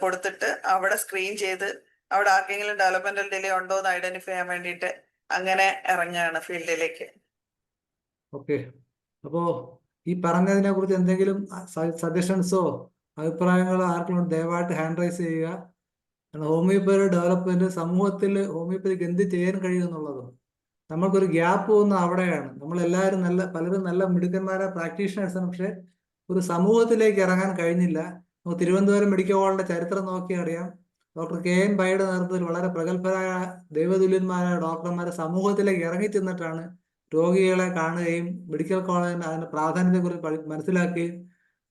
കൊടുത്തിട്ട് അവിടെ സ്ക്രീൻ ചെയ്ത് അവിടെ ആർക്കെങ്കിലും ഡെവലപ്മെന്റൽ ഡിലേ ഉണ്ടോ എന്ന് ഐഡന്റിഫൈ ചെയ്യാൻ വേണ്ടിയിട്ട് അങ്ങനെ ഇറങ്ങുകയാണ് ഫീൽഡിലേക്ക്. ഓക്കെ. അപ്പോ ഈ പറഞ്ഞതിനെ കുറിച്ച് എന്തെങ്കിലും സജഷൻസോ അഭിപ്രായങ്ങളോ ആർക്കും ദയവായിട്ട് ഹാൻഡ് റൈസ് ചെയ്യുക. ഹോമിയോപ്പതി ഡെവലപ്മെന്റ് സമൂഹത്തിൽ ഹോമിയോപ്പതിക്ക് എന്ത് ചെയ്യാൻ കഴിയും എന്നുള്ളതും, നമ്മൾക്കൊരു ഗ്യാപ്പ് പോകുന്ന അവിടെയാണ്. പലരും നല്ല മിടുക്കന്മാരെ പ്രാക്ടീഷണേഴ്സാണ്, പക്ഷെ ഒരു സമൂഹത്തിലേക്ക് ഇറങ്ങാൻ കഴിഞ്ഞില്ല. നമുക്ക് തിരുവനന്തപുരം മെഡിക്കൽ കോളേജിന്റെ ചരിത്രം നോക്കി അറിയാം. Doctor K N. പൈയുടെ നേതൃത്വത്തിൽ വളരെ പ്രഗത്ഭരായ ദൈവതുല്യന്മാരായ ഡോക്ടർമാരെ സമൂഹത്തിലേക്ക് ഇറങ്ങി ചെന്നിട്ടാണ് രോഗികളെ കാണുകയും മെഡിക്കൽ കോളേജിന് അതിന്റെ പ്രാധാന്യത്തെക്കുറിച്ച് മനസ്സിലാക്കുകയും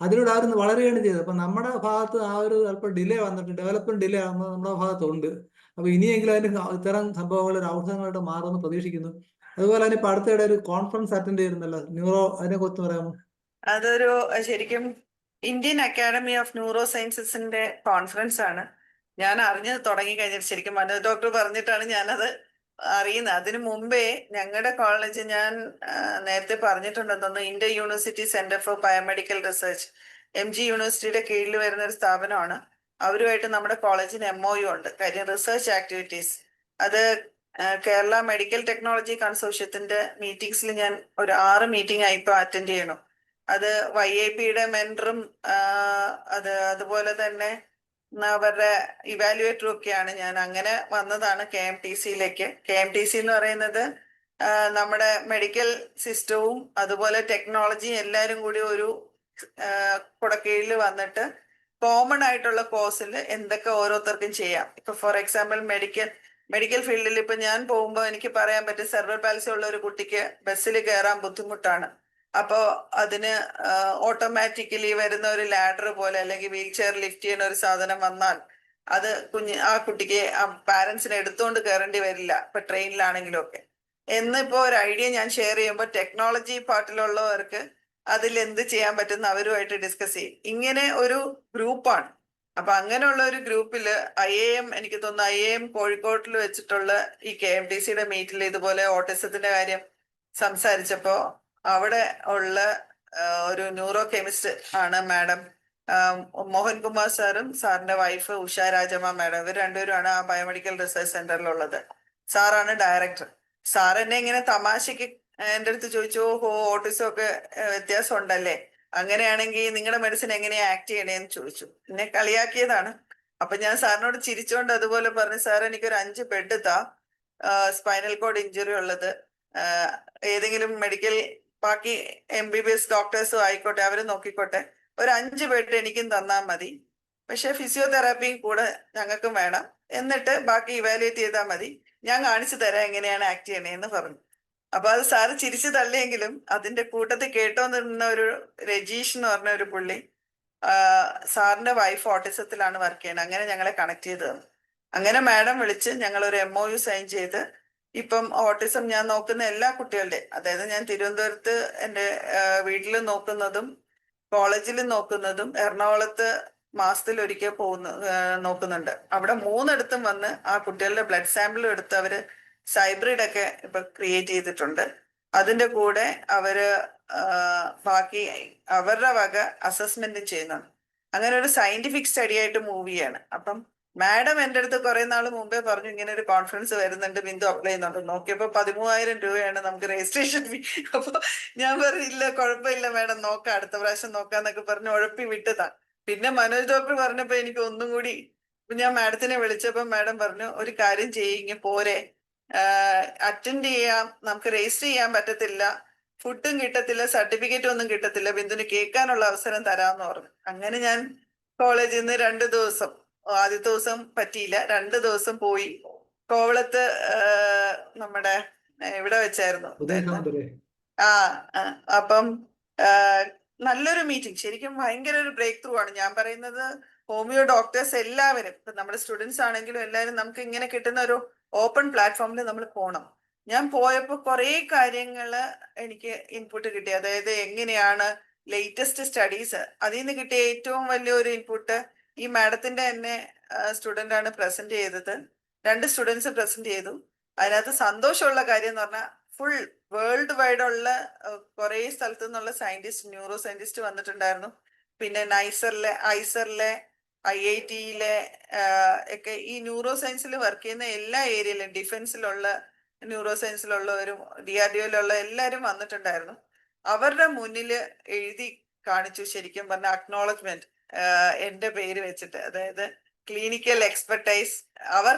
അതിലൂടെ അവരൊന്ന് വളരുകയാണ് ചെയ്തത്. അപ്പൊ നമ്മുടെ ഭാഗത്ത് ആ ഒരു അല്പം ഡിലേ വന്നിട്ടുണ്ട്, ഡെവലപ്മെന്റ് ഡിലേ ആകുമ്പോൾ നമ്മുടെ ഭാഗത്തുണ്ട്. അപ്പൊ ഇനിയെങ്കിലും അതിന് ഇത്തരം സംഭവങ്ങൾ ഒരു ഔഷധങ്ങളായിട്ട് മാറുമെന്ന് പ്രതീക്ഷിക്കുന്നു. അതുപോലെ തന്നെ ഇപ്പൊ അടുത്തിടെ ഒരു കോൺഫറൻസ് അറ്റൻഡ് ചെയ്യുന്നുണ്ടല്ലോ, ന്യൂറോ, അതിനെ കുറിച്ച് പറയാമോ? അതൊരു ശരിക്കും ഇന്ത്യൻ അക്കാഡമി ഓഫ് ന്യൂറോ സയൻസസിന്റെ കോൺഫറൻസ് ആണ്. ഞാൻ അറിഞ്ഞത് തുടങ്ങി കഴിഞ്ഞിട്ട് ശരിക്കും മനോജ് ഡോക്ടർ പറഞ്ഞിട്ടാണ് ഞാനത് അറിയുന്നത്. അതിനു മുമ്പേ ഞങ്ങളുടെ കോളേജ്, ഞാൻ നേരത്തെ പറഞ്ഞിട്ടുണ്ടെന്ന് തോന്നുന്നു, Indian university centre for biomedical research, MG യൂണിവേഴ്സിറ്റിയുടെ കീഴിൽ വരുന്ന ഒരു സ്ഥാപനമാണ്. അവരുമായിട്ട് നമ്മുടെ കോളേജിന് MOU ഉണ്ട്, കാര്യം റിസർച്ച് ആക്ടിവിറ്റീസ്. അത് കേരള മെഡിക്കൽ ടെക്നോളജി കൺസോർഷ്യത്തിന്റെ മീറ്റിംഗ്സിൽ ഞാൻ ഒരു 6 മീറ്റിംഗ് ആയി ഇപ്പൊ അറ്റൻഡ് ചെയ്യണം. അത് YAPയുടെ മെന്ററും അതുപോലെ തന്നെ അവരുടെ ഇവാലുവേറ്ററും ഒക്കെയാണ്. ഞാൻ അങ്ങനെ വന്നതാണ് KMTCയിലേക്ക്. KMTC എന്ന് പറയുന്നത് നമ്മുടെ മെഡിക്കൽ സിസ്റ്റവും അതുപോലെ ടെക്നോളജിയും എല്ലാവരും കൂടി ഒരു കുടക്കീഴിൽ വന്നിട്ട് കോമൺ ആയിട്ടുള്ള കോഴ്സിൽ എന്തൊക്കെ ഓരോരുത്തർക്കും ചെയ്യാം. ഇപ്പൊ ഫോർ എക്സാമ്പിൾ മെഡിക്കൽ ഫീൽഡിൽ ഇപ്പൊ ഞാൻ പോകുമ്പോൾ എനിക്ക് പറയാൻ പറ്റും, സെർവൽ പാൽസി ഉള്ള ഒരു കുട്ടിക്ക് ബസ്സിൽ കയറാൻ ബുദ്ധിമുട്ടാണ്. അപ്പോ അതിന് ഓട്ടോമാറ്റിക്കലി വരുന്ന ഒരു ലാഡർ പോലെ അല്ലെങ്കിൽ വീൽ ചെയർ ലിഫ്റ്റ് ചെയ്യുന്ന ഒരു സാധനം വന്നാൽ അത് ആ കുട്ടിക്ക് പാരന്റ്സിനെ എടുത്തുകൊണ്ട് കയറേണ്ടി വരില്ല, ഇപ്പൊ ട്രെയിനിലാണെങ്കിലും ഒക്കെ. എന്നിപ്പോ ഒരു ഐഡിയ ഞാൻ ഷെയർ ചെയ്യുമ്പോൾ ടെക്നോളജി പാർട്ടിലുള്ളവർക്ക് അതിൽ എന്ത് ചെയ്യാൻ പറ്റുന്ന അവരുമായിട്ട് ഡിസ്കസ് ചെയ്യും. ഇങ്ങനെ ഒരു ഗ്രൂപ്പാണ്. അപ്പൊ അങ്ങനെയുള്ള ഒരു ഗ്രൂപ്പില് IIM, എനിക്ക് തോന്നുന്നു IIM കോഴിക്കോട്ടിൽ വെച്ചിട്ടുള്ള ഈ KMTCയുടെ മീറ്റിൽ ഇതുപോലെ ഓട്ടിസത്തിന്റെ കാര്യം സംസാരിച്ചപ്പോ അവിടെ ഉള്ള ഒരു ന്യൂറോ കെമിസ്റ്റ് ആണ് മാഡം മോഹൻകുമാർ സാറും സാറിന്റെ വൈഫ് ഉഷ രാജമ്മ മാഡം. ഇവർ രണ്ടുപേരുമാണ് ആ ബയോമെഡിക്കൽ റിസർച്ച് സെന്ററിലുള്ളത്. സാറാണ് ഡയറക്ടർ. സാർ എന്നെ ഇങ്ങനെ തമാശക്ക് എൻ്റെ അടുത്ത് ചോദിച്ചു, ഓട്ടിസം ഒക്കെ വ്യത്യാസം ഉണ്ടല്ലേ, അങ്ങനെയാണെങ്കിൽ നിങ്ങളുടെ മെഡിസിൻ എങ്ങനെയാ ആക്ട് ചെയ്യണേന്ന് ചോദിച്ചു. എന്നെ കളിയാക്കിയതാണ്. അപ്പൊ ഞാൻ സാറിനോട് ചിരിച്ചോണ്ട് അതുപോലെ പറഞ്ഞു, സാർ എനിക്കൊരു 5 ബെഡ് താ, സ്പൈനൽ കോഡ് ഇഞ്ചുറി ഉള്ളത്, ഏതെങ്കിലും മെഡിക്കൽ ബാക്കി MBBS ഡോക്ടേഴ്സും ആയിക്കോട്ടെ, അവര് നോക്കിക്കോട്ടെ, ഒരു 5 ബെഡ് എനിക്കും തന്നാൽ മതി. പക്ഷെ ഫിസിയോതെറാപ്പിയും കൂടെ ഞങ്ങൾക്കും വേണം. എന്നിട്ട് ബാക്കി ഇവാലുവേറ്റ് ചെയ്താൽ മതി, ഞാൻ കാണിച്ചു തരാം എങ്ങനെയാണ് ആക്ട് ചെയ്യണേന്ന് പറഞ്ഞു. അപ്പൊ അത് സാറ് ചിരിച്ചു തള്ളിയെങ്കിലും അതിന്റെ കൂട്ടത്തിൽ കേട്ടോന്നിരുന്ന ഒരു രജീഷ് എന്ന് പറഞ്ഞ ഒരു പുള്ളി, സാറിന്റെ വൈഫ് ഓട്ടിസത്തിലാണ് വർക്ക് ചെയ്യുന്നത്. അങ്ങനെ ഞങ്ങളെ കണക്ട് ചെയ്ത് തന്നു. അങ്ങനെ മാഡം വിളിച്ച് ഞങ്ങൾ ഒരു MOU സൈൻ ചെയ്ത് ഇപ്പം ഓട്ടിസം ഞാൻ നോക്കുന്ന എല്ലാ കുട്ടികളുടെയും, അതായത് ഞാൻ തിരുവനന്തപുരത്ത് എൻ്റെ വീട്ടിൽ നോക്കുന്നതും കോളേജിൽ നോക്കുന്നതും എറണാകുളത്ത് മാസത്തിൽ ഒരിക്കൽ നോക്കുന്നുണ്ട്. അവിടെ 3 വന്ന് ആ കുട്ടികളുടെ ബ്ലഡ് സാമ്പിളും എടുത്ത് അവര് സൈബ്രിഡ് ഒക്കെ ഇപ്പൊ ക്രിയേറ്റ് ചെയ്തിട്ടുണ്ട്. അതിന്റെ കൂടെ അവര് ബാക്കി അവരുടെ വക അസസ്മെന്റ് ചെയ്യുന്നുണ്ട്. അങ്ങനെ ഒരു സയന്റിഫിക് സ്റ്റഡി ആയിട്ട് മൂവ് ചെയ്യാണ്. അപ്പം മാഡം എൻ്റെ അടുത്ത് കുറെ നാൾ മുമ്പേ പറഞ്ഞു, ഇങ്ങനെ ഒരു കോൺഫറൻസ് വരുന്നുണ്ട്, ബിന്ദു അപ്ലൈ ചെയ്യുന്നുണ്ട്. നോക്കിയപ്പോ 13,000 രൂപയാണ് നമുക്ക് രജിസ്ട്രേഷൻ ഫീ. അപ്പൊ ഞാൻ പറഞ്ഞില്ല, കുഴപ്പമില്ല മാഡം, നോക്കാം, അടുത്ത പ്രാവശ്യം നോക്കാന്നൊക്കെ പറഞ്ഞ് ഉഴപ്പി വിട്ടതാ. പിന്നെ മനോജ് ഡോക്ടർ പറഞ്ഞപ്പോ എനിക്ക് ഒന്നും കൂടി, ഞാൻ മാഡത്തിനെ വിളിച്ചപ്പോ മാഡം പറഞ്ഞു, ഒരു കാര്യം ചെയ്യിങ്ങ പോരെ, അറ്റൻഡ് ചെയ്യാം, നമുക്ക് രജിസ്റ്റർ ചെയ്യാൻ പറ്റത്തില്ല, ഫുഡും കിട്ടത്തില്ല, സർട്ടിഫിക്കറ്റും ഒന്നും കിട്ടത്തില്ല, ബിന്ദുവിന് കേൾക്കാനുള്ള അവസരം തരാമെന്ന് പറഞ്ഞു. അങ്ങനെ ഞാൻ കോളേജിൽ നിന്ന് 2 ദിവസം, ആദ്യത്തെ ദിവസം പറ്റിയില്ല, 2 ദിവസം പോയി കോവളത്ത് നമ്മുടെ ഇവിടെ വെച്ചായിരുന്നു. അപ്പം നല്ലൊരു മീറ്റിംഗ്, ശരിക്കും ഭയങ്കര ഒരു ബ്രേക്ക് ത്രൂ ആണ്. ഞാൻ പറയുന്നത് ഹോമിയോ ഡോക്ടേഴ്സ് എല്ലാവരും, ഇപ്പൊ നമ്മുടെ സ്റ്റുഡൻസ് ആണെങ്കിലും എല്ലാവരും നമുക്ക് ഇങ്ങനെ കിട്ടുന്ന ഒരു ഓപ്പൺ പ്ലാറ്റ്ഫോമിൽ നമ്മൾ പോകണം. ഞാൻ പോയപ്പോൾ കുറെ കാര്യങ്ങള് എനിക്ക് ഇൻപുട്ട് കിട്ടി. അതായത് എങ്ങനെയാണ് ലേറ്റസ്റ്റ് സ്റ്റഡീസ്, അതിൽ നിന്ന് കിട്ടിയ ഏറ്റവും വലിയൊരു ഇൻപുട്ട് ഈ മാഡത്തിന്റെ തന്നെ സ്റ്റുഡൻ്റ് ആണ് പ്രസന്റ് ചെയ്തത്. 2 സ്റ്റുഡൻസ് പ്രസന്റ് ചെയ്തു. അതിനകത്ത് സന്തോഷമുള്ള കാര്യം എന്ന് പറഞ്ഞാൽ ഫുൾ വേൾഡ് വൈഡ് ഉള്ള കുറെ സ്ഥലത്തു നിന്നുള്ള സയന്റിസ്റ്റ്, ന്യൂറോ സയന്റിസ്റ്റ് വന്നിട്ടുണ്ടായിരുന്നു. പിന്നെ ഐസറിലെ IITയിലെ ഒക്കെ ഈ ന്യൂറോ സയൻസിൽ വർക്ക് ചെയ്യുന്ന എല്ലാ ഏരിയയിലും, ഡിഫൻസിലുള്ള ന്യൂറോ സയൻസിലുള്ളവരും DRDOയിലുള്ള എല്ലാവരും വന്നിട്ടുണ്ടായിരുന്നു. അവരുടെ മുന്നിൽ എഴുതി കാണിച്ചു, ശരിക്കും പറഞ്ഞ അക്നോളജ്മെന്റ് എൻ്റെ പേര് വെച്ചിട്ട്, അതായത് ക്ലിനിക്കൽ എക്സ്പെർട്ടൈസ്,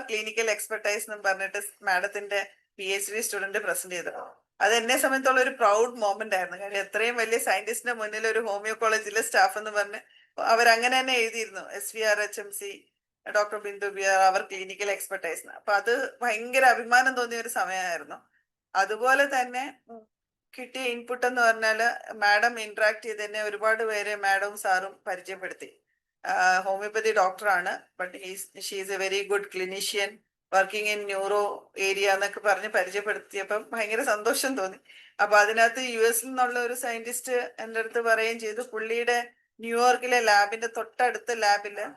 ക്ലിനിക്കൽ എക്സ്പെർട്ടൈസ് എന്ന് പറഞ്ഞിട്ട് മാഡത്തിന്റെ PhD സ്റ്റുഡന്റ് പ്രസന്റ് ചെയ്തത്. അത് എന്നെ സംബന്ധിച്ചുള്ള ഒരു പ്രൗഡ് മൊമെന്റ് ആയിരുന്നു. കാര്യം എത്രയും വലിയ സയന്റിസ്റ്റിന്റെ മുന്നിൽ ഒരു ഹോമിയോ കോളേജിലെ സ്റ്റാഫ് എന്ന് പറഞ്ഞ് അവരങ്ങനെ തന്നെ എഴുതിയിരുന്നു, SVRHMC ഡോക്ടർ ബിന്ദു ബിആർ അവർ ക്ലിനിക്കൽ എക്സ്പെർട്ടൈസ്. അപ്പൊ അത് ഭയങ്കര അഭിമാനം തോന്നിയ ഒരു സമയമായിരുന്നു. അതുപോലെ തന്നെ കിട്ടിയ ഇൻപുട്ട് എന്ന് പറഞ്ഞാല് മാഡം ഇന്ററാക്ട് ചെയ്ത് തന്നെ ഒരുപാട് പേരെ മാഡവും സാറും പരിചയപ്പെടുത്തി. ഹോമിയോപ്പതി ഡോക്ടറാണ്, but she's A very good clinician working in neuro area എന്നൊക്കെ പറഞ്ഞ് പരിചയപ്പെടുത്തിയപ്പം ഭയങ്കര സന്തോഷം തോന്നി. അപ്പൊ അതിനകത്ത് US നിന്നുള്ള ഒരു സയന്റിസ്റ്റ് എൻ്റെ അടുത്ത് പറയുകയും ചെയ്തു, പുള്ളിയുടെ ന്യൂയോർക്കിലെ ലാബിന്റെ തൊട്ടടുത്ത ലാബില്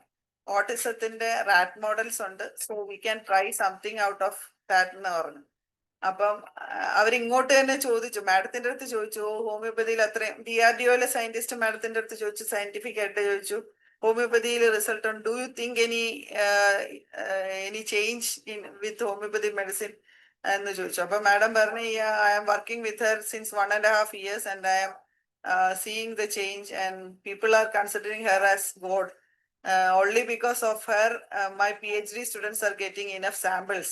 ഓട്ടിസത്തിന്റെ റാറ്റ് മോഡൽസ് ഉണ്ട്, so we can try something out of that എന്ന് പറഞ്ഞു. അപ്പം അവരിങ്ങോട്ട് തന്നെ ചോദിച്ചു, മാഡത്തിന്റെ അടുത്ത് ചോദിച്ചു, ഹോമിയോപ്പതിയിൽ അത്രയും DRDOയിലെ സയന്റിസ്റ്റ് മാഡത്തിന്റെ അടുത്ത് ചോദിച്ചു, സയന്റിഫിക് ആയിട്ട് ചോദിച്ചു, ഹോമിയോപ്പതിയിൽ റിസൾട്ട് ഉണ്ട്, do you think any change in with homoeopathy medicine എന്ന് ചോദിച്ചു. അപ്പൊ മാഡം പറഞ്ഞു, I am working with her since 1.5 years and I am seeing the change and people are considering her as God. Only because of her, my PhD students are getting enough samples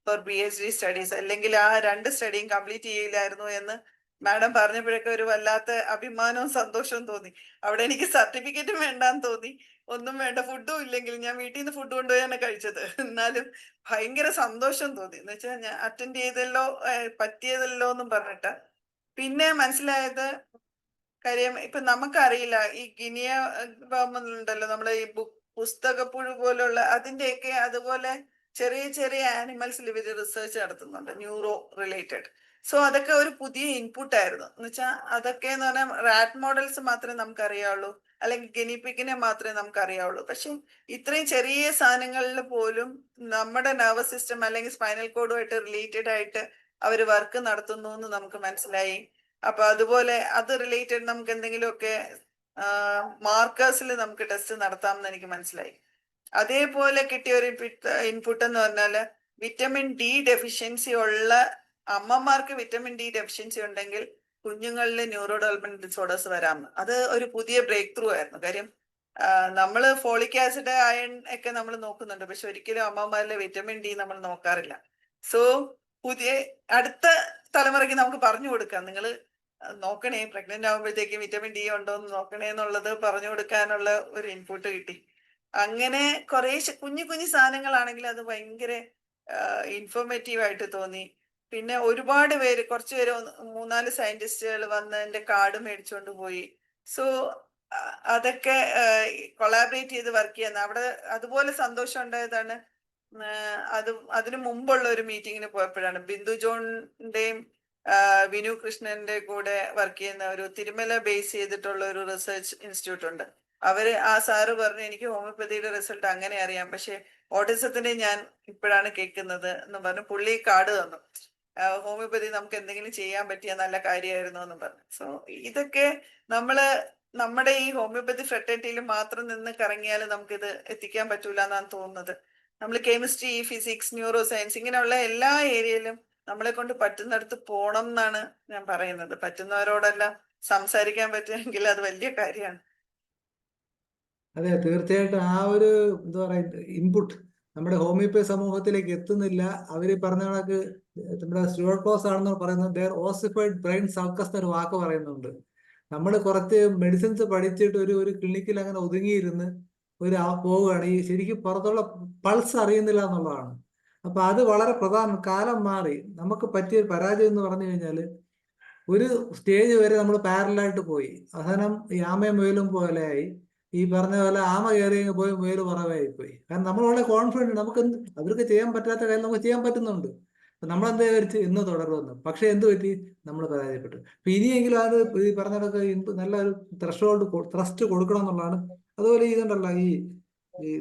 for PhD studies. അല്ലെങ്കിൽ ആ 2 സ്റ്റഡിയും complete ചെയ്യില്ലായിരുന്നു എന്ന് madam പറഞ്ഞപ്പോഴൊക്കെ ഒരു വല്ലാത്ത അഭിമാനവും സന്തോഷവും തോന്നി. അവിടെ എനിക്ക് സർട്ടിഫിക്കറ്റും വേണ്ടാന്ന് തോന്നി, ഒന്നും വേണ്ട, ഫുഡും ഇല്ലെങ്കിൽ ഞാൻ വീട്ടിൽ നിന്ന് ഫുഡ് കൊണ്ടുപോയാണ് കഴിച്ചത്. എന്നാലും ഭയങ്കര സന്തോഷം തോന്നി. എന്ന് വെച്ചാൽ ഞാൻ അറ്റൻഡ് ചെയ്തല്ലോ, പറ്റിയതല്ലോ എന്നും പറഞ്ഞിട്ട്. പിന്നെ മനസ്സിലായത് കാര്യം, ഇപ്പൊ നമുക്കറിയില്ല ഈ ഗിനിയ ഉണ്ടല്ലോ, നമ്മളെ ഈ പുസ്തകപ്പുഴു പോലുള്ള അതിന്റെയൊക്കെ അതുപോലെ ചെറിയ ചെറിയ ആനിമൽസിൽ ഇവര് റിസർച്ച് നടത്തുന്നുണ്ട്, ന്യൂറോ റിലേറ്റഡ്. സോ അതൊക്കെ ഒരു പുതിയ ഇൻപുട്ട് ആയിരുന്നു. എന്ന് വെച്ചാൽ അതൊക്കെ എന്ന് പറഞ്ഞാൽ റാറ്റ് മോഡൽസ് മാത്രമേ നമുക്ക് അറിയാവുള്ളൂ, അല്ലെങ്കിൽ ഗിനിപിക്കിനെ മാത്രമേ നമുക്ക് അറിയാവുള്ളൂ. പക്ഷെ ഇത്രയും ചെറിയ സാധനങ്ങളിൽ പോലും നമ്മുടെ നെർവസ് സിസ്റ്റം അല്ലെങ്കിൽ സ്പൈനൽ കോഡുമായിട്ട് റിലേറ്റഡ് ആയിട്ട് അവർ വർക്ക് നടത്തുന്നു എന്ന് നമുക്ക് മനസ്സിലായി. അപ്പൊ അതുപോലെ അത് റിലേറ്റഡ് നമുക്ക് എന്തെങ്കിലുമൊക്കെ മാർക്കേഴ്സിൽ നമുക്ക് ടെസ്റ്റ് നടത്താം എന്ന് എനിക്ക് മനസ്സിലായി. അതേപോലെ കിട്ടിയ ഒരു ഇൻപുട്ട് എന്ന് പറഞ്ഞാല് വിറ്റമിൻ ഡി ഡെഫിഷ്യൻസി ഉള്ള അമ്മമാർക്ക് വിറ്റമിൻ ഡി ഡെഫിഷ്യൻസി ഉണ്ടെങ്കിൽ കുഞ്ഞുങ്ങളിൽ ന്യൂറോ ഡെവലപ്മെന്റ് ഡിസോർഡേഴ്സ് വരാമെന്ന്. അത് ഒരു പുതിയ ബ്രേക്ക് ത്രൂ ആയിരുന്നു. കാര്യം നമ്മള് ഫോളിക് ആസിഡ്, അയൺ ഒക്കെ നമ്മൾ നോക്കുന്നുണ്ട്, പക്ഷെ ഒരിക്കലും അമ്മമാരിലെ വിറ്റമിൻ ഡി നമ്മൾ നോക്കാറില്ല. സോ പുതിയ അടുത്ത തലമുറയ്ക്ക് നമുക്ക് പറഞ്ഞു കൊടുക്കാം, നിങ്ങൾ നോക്കണേ, പ്രഗ്നന്റ് ആകുമ്പോഴത്തേക്കും വിറ്റമിൻ ഡി ഉണ്ടോ എന്ന് നോക്കണേ എന്നുള്ളത് പറഞ്ഞു കൊടുക്കാനുള്ള ഒരു ഇൻപുട്ട് കിട്ടി. അങ്ങനെ കുറെ കുഞ്ഞു കുഞ്ഞു സാധനങ്ങളാണെങ്കിൽ അത് ഭയങ്കര ഇൻഫോർമേറ്റീവ് ആയിട്ട് തോന്നി. പിന്നെ ഒരുപാട് പേര്, കുറച്ച് പേര്, 3-4 സയന്റിസ്റ്റുകൾ വന്ന് എൻ്റെ കാർഡ് മേടിച്ചുകൊണ്ട് പോയി. സോ അതൊക്കെ കൊളാബറേറ്റ് ചെയ്ത് വർക്ക് ചെയ്യുന്ന അവിടെ അതുപോലെ സന്തോഷം ഉണ്ടായതാണ്. അതിനു മുമ്പുള്ള ഒരു മീറ്റിങ്ങിന് പോയപ്പോഴാണ് ബിന്ദു ജോണിന്റെയും വിനു കൃഷ്ണന്റെ കൂടെ വർക്ക് ചെയ്യുന്ന ഒരു തിരുമല ബേസ് ചെയ്തിട്ടുള്ള ഒരു റിസർച്ച് ഇൻസ്റ്റിറ്റ്യൂട്ട് ഉണ്ട്. ആ സാറ് പറഞ്ഞു, എനിക്ക് ഹോമിയോപ്പതിയുടെ റിസൾട്ട് അങ്ങനെ അറിയാം, പക്ഷെ ഓട്ടിസത്തിന്റെ ഞാൻ ഇപ്പോഴാണ് കേൾക്കുന്നത് എന്ന് പറഞ്ഞു. പുള്ളി കാർഡ് തന്നു, ഹോമിയോപ്പതി നമുക്ക് എന്തെങ്കിലും ചെയ്യാൻ പറ്റിയ നല്ല കാര്യമായിരുന്നു എന്ന് പറഞ്ഞു. സോ ഇതൊക്കെ നമ്മുടെ ഈ ഹോമിയോപ്പതി ഫ്രട്ടേണിറ്റിയിൽ മാത്രം നിന്ന് കറങ്ങിയാൽ നമുക്കിത് എത്തിക്കാൻ പറ്റൂല എന്നാണ് തോന്നുന്നത്. നമ്മൾ കെമിസ്ട്രി, ഫിസിക്സ്, ന്യൂറോ സയൻസ് ഇങ്ങനെയുള്ള എല്ലാ ഏരിയയിലും നമ്മളെ കൊണ്ട് പറ്റുന്നിടത്ത് പോണം എന്നാണ് ഞാൻ പറയുന്നത്. പറ്റുന്നവരോടെല്ലാം സംസാരിക്കാൻ പറ്റുമെങ്കിൽ അത് വലിയ കാര്യമാണ്. അതെ, തീർച്ചയായിട്ടും ആ ഒരു എന്താ പറയുക ഇൻപുട്ട് നമ്മുടെ ഹോമിയോപ്പതി സമൂഹത്തിലേക്ക് എത്തുന്നില്ല. അവര് പറഞ്ഞ കണക്ക് നമ്മുടെ സ്റ്റുവർട്ട് ക്ലോസ് ആണെന്ന് പറയുന്നത് ഓസിഫൈഡ് ബ്രെയിൻ സർക്കസ് എന്നൊരു വാക്ക് പറയുന്നുണ്ട്. നമ്മൾ കുറച്ച് മെഡിസിൻസ് പഠിച്ചിട്ട് ഒരു ക്ലിനിക്കിൽ അങ്ങനെ ഒതുങ്ങിയിരുന്ന് പോവുകയാണ്, ഈ ശരിക്കും പുറത്തുള്ള പൾസ് അറിയുന്നില്ല എന്നുള്ളതാണ്. അപ്പൊ അത് വളരെ പ്രധാനം. കാലം മാറി. നമുക്ക് പറ്റിയ ഒരു പരാജയം എന്ന് പറഞ്ഞു കഴിഞ്ഞാല് ഒരു സ്റ്റേജ് വരെ നമ്മൾ പാരലായിട്ട് പോയി. അവസാനം ഈ ആമയും മുയലും പോലെയായി. ഈ പറഞ്ഞ പോലെ ആമ കയറി പോയി മുയൽ പുറകെയായി പോയി. കാരണം നമ്മൾ വളരെ കോൺഫിഡൻറ്റ്, നമുക്ക് അവർക്ക് ചെയ്യാൻ പറ്റാത്ത കാര്യം നമുക്ക് ചെയ്യാൻ പറ്റുന്നുണ്ട്. നമ്മളെന്താ വിചാരിച്ച് ഇന്ന് തുടരുമെന്ന്. പക്ഷെ എന്ത് പറ്റി? നമ്മൾ പരാജയപ്പെട്ടു. അപ്പൊ ഇനിയെങ്കിലും അത് ഈ പറഞ്ഞതൊക്കെ നല്ല ഒരു ത്രസ്റ്റ് കൊടുക്കണം എന്നുള്ളതാണ്. അതുപോലെ ഇതുണ്ടല്ലോ, ഈ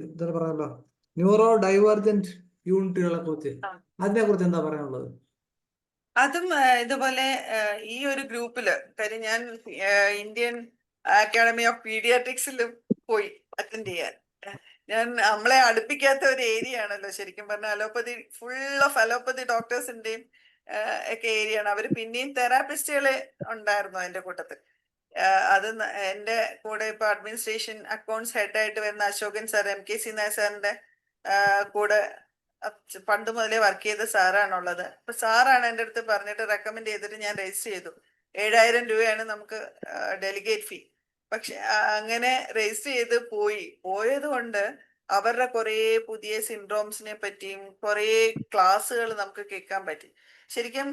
എന്താ പറയാനല്ലോ, ന്യൂറോ ഡൈവർജന്റ് യൂണിറ്റുകളെ കുറിച്ച്, അതിനെ കുറിച്ച് എന്താ പറയാനുള്ളത്? അതും ഇതുപോലെ ഈ ഒരു ഗ്രൂപ്പില്, കാര്യം ഞാൻ ഇന്ത്യൻ അക്കാഡമി ഓഫ് പീഡിയാട്രിക്സിലും പോയി അറ്റൻഡ് ചെയ്യാൻ. നമ്മളെ അടുപ്പിക്കാത്ത ഒരു ഏരിയ ആണല്ലോ ശരിക്കും പറഞ്ഞാൽ അലോപ്പതി, ഫുൾ ഓഫ് അലോപ്പതി ഡോക്ടേഴ്സിന്റെയും ഒക്കെ ഏരിയ ആണ്. അവര് പിന്നെയും തെറാപ്പിസ്റ്റുകളെ ഉണ്ടായിരുന്നു അതിന്റെ കൂട്ടത്തിൽ. അത് എന്റെ കൂടെ ഇപ്പൊ അഡ്മിനിസ്ട്രേഷൻ അക്കൗണ്ട്സ് ഹെഡായിട്ട് വരുന്ന അശോകൻ സാർ, MKC നായർ സാറിന്റെ കൂടെ പണ്ട് മുതലേ വർക്ക് ചെയ്ത സാറാണുള്ളത്. അപ്പൊ സാറാണ് എൻ്റെ അടുത്ത് പറഞ്ഞിട്ട് റെക്കമെൻഡ് ചെയ്തിട്ട് ഞാൻ രജിസ്റ്റർ ചെയ്തു. 7,000 രൂപയാണ് നമുക്ക് ഡെലിഗേറ്റ് ഫീ. പക്ഷെ അങ്ങനെ രജിസ്റ്റർ ചെയ്ത് പോയത് കൊണ്ട് അവരുടെ കുറേ പുതിയ സിൻഡ്രോംസിനെ പറ്റിയും കുറേ ക്ലാസ്സുകൾ നമുക്ക് കേൾക്കാൻ പറ്റി. ശരിക്കും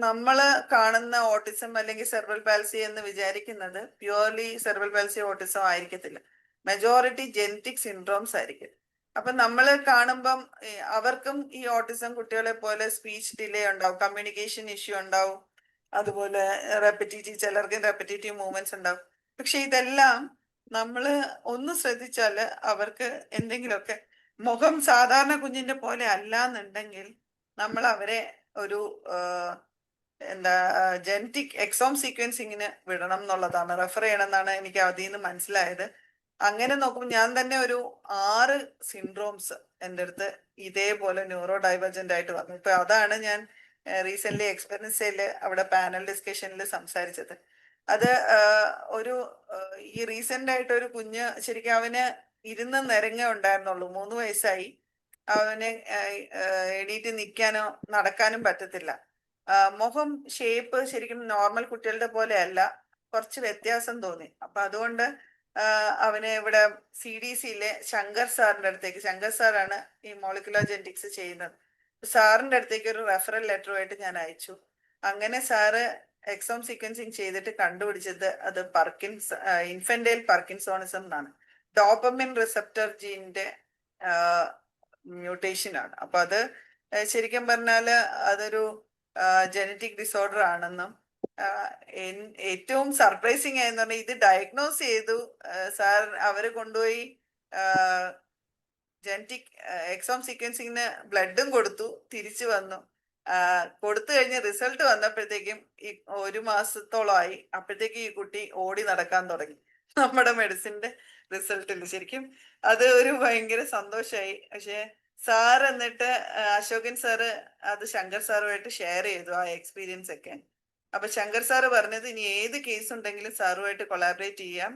നമ്മൾ കാണുന്ന ഓട്ടിസം അല്ലെങ്കിൽ സെർബൽ പാൽസി എന്ന് വിചാരിക്കുന്നത് പ്യുവർലി സെർബൽ പാൽസി ഓട്ടിസം ആയിരിക്കത്തില്ല. മെജോറിറ്റി ജെനറ്റിക് സിൻഡ്രോംസ് ആയിരിക്കും. അപ്പൊ നമ്മൾ കാണുമ്പം അവർക്കും ഈ ഓട്ടിസം കുട്ടികളെ പോലെ സ്പീച്ച് ഡിലേ ഉണ്ടാവും, കമ്മ്യൂണിക്കേഷൻ ഇഷ്യൂ ഉണ്ടാവും, അതുപോലെ ചിലർക്ക് റെപ്പറ്റേറ്റീവ് മൂവ്മെന്റ്സ് ഉണ്ടാവും. പക്ഷെ ഇതെല്ലാം നമ്മൾ ഒന്ന് ശ്രദ്ധിച്ചാല് അവർക്ക് എന്തെങ്കിലുമൊക്കെ മുഖം സാധാരണ കുഞ്ഞിന്റെ പോലെ അല്ല എന്നുണ്ടെങ്കിൽ നമ്മൾ അവരെ ഒരു ജനറ്റിക് എക്സോം സീക്വൻസിങ്ങിന് വിടണം എന്നുള്ളതാണ്, റെഫർ ചെയ്യണം എന്നാണ് എനിക്ക് അതിൽ നിന്ന് മനസ്സിലായത്. അങ്ങനെ നോക്കുമ്പോൾ ഞാൻ തന്നെ ഒരു 6 സിൻഡ്രോംസ് എൻ്റെ അടുത്ത് ഇതേപോലെ ന്യൂറോ ഡൈവർജന്റ് ആയിട്ട് വന്നു. ഇപ്പൊ അതാണ് ഞാൻ റീസെന്റ് എക്സ്പെരിയൻസിൽ അവിടെ പാനൽ ഡിസ്കഷനിൽ സംസാരിച്ചത്. അത് ഈ റീസെന്റ് ആയിട്ട് ഒരു കുഞ്ഞ്, ശരിക്കും അവന് ഇരുന്ന് നിരങ്ങ ഉണ്ടായിരുന്നുള്ളൂ, 3 വയസ്സായി. അവന് എണീറ്റ് നിൽക്കാനോ നടക്കാനും പറ്റത്തില്ല. മുഖം ഷേപ്പ് ശരിക്കും നോർമൽ കുട്ടികളുടെ പോലെ അല്ല, കുറച്ച് വ്യത്യാസം തോന്നി. അപ്പൊ അതുകൊണ്ട് അവനെ ഇവിടെ CDCയിലെ ശങ്കർ സാറിന്റെ അടുത്തേക്ക്, ശങ്കർ സാറാണ് ഈ മോളിക്കുലർ ജെനറ്റിക്സ് ചെയ്യുന്നത്, സാറിന്റെ അടുത്തേക്ക് ഒരു റെഫറൽ ലെറ്ററുമായിട്ട് ഞാൻ അയച്ചു. അങ്ങനെ സാറ് എക്സോം സീക്വൻസിങ് ചെയ്തിട്ട് കണ്ടുപിടിച്ചത് അത് ഇൻഫന്റൈൽ പാർക്കിൻസോണിസം എന്നാണ്. ഡോപ്പമിൻ റിസപ്റ്റർ ജീനിന്റെ മ്യൂട്ടേഷൻ ആണ്. അപ്പൊ അത് ശരിക്കും പറഞ്ഞാല് അതൊരു ജനറ്റിക് ഡിസോർഡർ ആണെന്നും ഏറ്റവും സർപ്രൈസിങ് ആയെന്ന് പറഞ്ഞാൽ ഇത് ഡയഗ്നോസ് ചെയ്തു സാർ, അവര് കൊണ്ടുപോയി ജനറ്റിക് എക്സോം സീക്വൻസിങ്ങിന് ബ്ലഡും കൊടുത്തു, തിരിച്ചു വന്നു. കൊടുത്തു കഴിഞ്ഞ് റിസൾട്ട് വന്നപ്പോഴത്തേക്കും 1 മാസത്തോളമായി. അപ്പോഴത്തേക്കും ഈ കുട്ടി ഓടി നടക്കാൻ തുടങ്ങി നമ്മുടെ മെഡിസിന്റെ റിസൾട്ടിൽ. ശരിക്കും അത് ഒരു ഭയങ്കര സന്തോഷമായി. പക്ഷെ സാർ എന്നിട്ട് അശോകൻ സാറ് അത് ശങ്കർ സാറുമായിട്ട് ഷെയർ ചെയ്തു ആ എക്സ്പീരിയൻസ് ഒക്കെ. അപ്പൊ ശങ്കർ സാറ് പറഞ്ഞത് ഇനി ഏത് കേസ് ഉണ്ടെങ്കിലും സാറുമായിട്ട് കൊളാബറേറ്റ് ചെയ്യാം,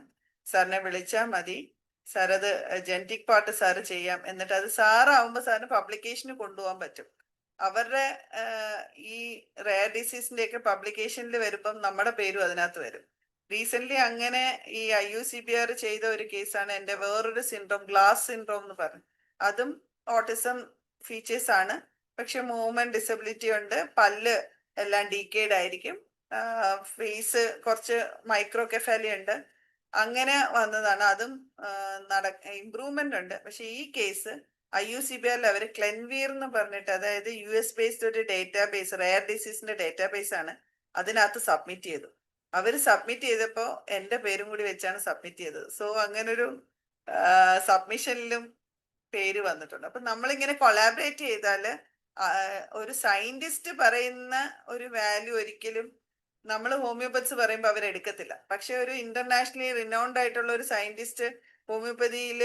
സാറിനെ വിളിച്ചാൽ മതി, സാർ അത് ജനറ്റിക് പാർട്ട് സാറ് ചെയ്യാം, എന്നിട്ട് അത് സാറാവുമ്പോൾ സാറിന് പബ്ലിക്കേഷന് കൊണ്ടുപോകാൻ പറ്റും. അവരുടെ ഈ റെയർ ഡിസീസിന്റെ ഒക്കെ പബ്ലിക്കേഷനിൽ വരുമ്പം നമ്മുടെ പേരും അതിനകത്ത് വരും. റീസെന്റ് അങ്ങനെ ഈ IUCBR ചെയ്ത ഒരു കേസാണ് എൻ്റെ വേറൊരു സിൻഡ്രോം, ഗ്ലാസ് സിൻഡ്രോം എന്ന് പറഞ്ഞു. അതും ഓട്ടിസം ഫീച്ചേഴ്സ് ആണ്, പക്ഷെ മൂവ്മെന്റ് ഡിസബിലിറ്റി ഉണ്ട്, പല്ല് എല്ലാം ഡീക്കേഡ് ആയിരിക്കും, ഫേസ് കുറച്ച് മൈക്രോകെഫാലി ഉണ്ട്. അങ്ങനെ വന്നതാണ്. അതും ഇംപ്രൂവ്മെന്റ് ഉണ്ട്. പക്ഷെ ഈ കേസ് IUCBRൽ അവർ ക്ലെൻവീർ എന്ന് പറഞ്ഞിട്ട്, അതായത് US ബേസ്ഡ് ഒരു ഡേറ്റാബേസ്, റെയർ ഡിസീസിന്റെ ഡേറ്റാബേസ് ആണ്, അതിനകത്ത് സബ്മിറ്റ് ചെയ്തു. അവർ സബ്മിറ്റ് ചെയ്തപ്പോൾ എൻ്റെ പേരും കൂടി വെച്ചാണ് സബ്മിറ്റ് ചെയ്തത്. സോ അങ്ങനൊരു സബ്മിഷനിലും പേര് വന്നിട്ടുണ്ട്. അപ്പൊ നമ്മളിങ്ങനെ കൊളാബറേറ്റ് ചെയ്താല് ഒരു സയന്റിസ്റ്റ് പറയുന്ന ഒരു വാല്യൂ ഒരിക്കലും നമ്മൾ ഹോമിയോപ്പത്സ് പറയുമ്പോൾ അവരെടുക്കത്തില്ല. പക്ഷെ ഒരു ഇന്റർനാഷണലി റിനൗൺഡ് ആയിട്ടുള്ള ഒരു സയന്റിസ്റ്റ് ഹോമിയോപ്പതിയിൽ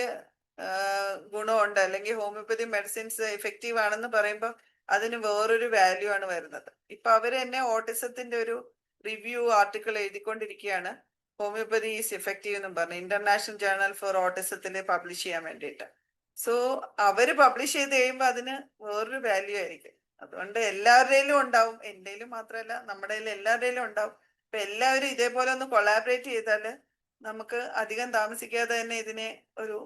ഗുണമുണ്ട് അല്ലെങ്കിൽ ഹോമിയോപ്പതി മെഡിസിൻസ് എഫക്റ്റീവ് ആണെന്ന് പറയുമ്പോൾ അതിന് വേറൊരു വാല്യൂ ആണ് വരുന്നത്. ഇപ്പൊ അവര് തന്നെ ഓട്ടിസത്തിന്റെ ഒരു റിവ്യൂ ആർട്ടിക്കിൾ എഴുതിക്കൊണ്ടിരിക്കുകയാണ്, ഹോമിയോപ്പതി ഈസ് എഫക്റ്റീവ് എന്നും പറഞ്ഞു, ഇന്റർനാഷണൽ ജേർണൽ ഫോർ ഓട്ടിസത്തിൽ പബ്ലിഷ് ചെയ്യാൻ വേണ്ടിയിട്ട്. സോ അവര് പബ്ലിഷ് ചെയ്ത് കഴിയുമ്പോൾ അതിന് വേറൊരു വാല്യൂ ആയിരിക്കും. അതുകൊണ്ട് എല്ലാവരുടെയിലും ഉണ്ടാവും, എന്റെയിലും മാത്രമല്ല നമ്മുടെ എല്ലാവരുടെയിലും ഉണ്ടാവും. അപ്പൊ എല്ലാവരും ഇതേപോലെ ഒന്ന് കൊളാബറേറ്റ് ചെയ്താല് നമുക്ക് അധികം താമസിക്കാതെ തന്നെ ഇതിനെ ഒരു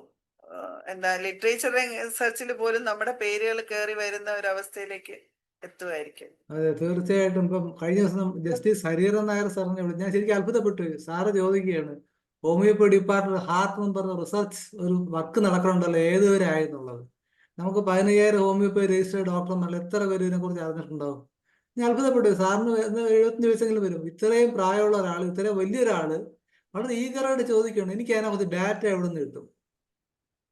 ലിറ്ററേച്ചർ റിസർച്ചിൽ പോലും നമ്മുടെ പേരുകൾ കയറി വരുന്ന ഒരു അവസ്ഥയിലേക്ക് എത്തുമായിരിക്കും. അതെ, തീർച്ചയായിട്ടും. ഇപ്പം കഴിഞ്ഞ ദിവസം ജസ്റ്റിസ് ഹരിഹരൻ നായർ സാറിനെ വിളിച്ചു. ഞാൻ ശരിക്കും അത്ഭുതപ്പെട്ടു. സാറ് ചോദിക്കുകയാണ്, ഹോമിയോപ്പതി ഡിപ്പാർട്ട്മെന്റ് ഹാർട്ട് എന്ന് പറഞ്ഞ റിസർച്ച് ഒരു വർക്ക് നടക്കണുണ്ടല്ലോ, ഏതുവരെ ആയെന്നുള്ളത്. നമുക്ക് 15,000 ഹോമിയോപ്പതി രജിസ്റ്റേർഡ് ഡോക്ടർമാരിൽ എത്ര പേര് ഇതിനെ കുറിച്ച് അറിഞ്ഞിട്ടുണ്ടാവും? ഞാൻ അത്ഭുതപ്പെട്ടു. സാറിന് 75 വയസ്സെങ്കിലും വരും. ഇത്രയും പ്രായമുള്ള ഒരാൾ, ഇത്രയും വലിയൊരാള് വളരെ ഈഗറായിട്ട് ചോദിക്കുകയാണ്, എനിക്ക് അതിനകത്ത് ഡാറ്റ എവിടെ നിന്ന് കിട്ടും?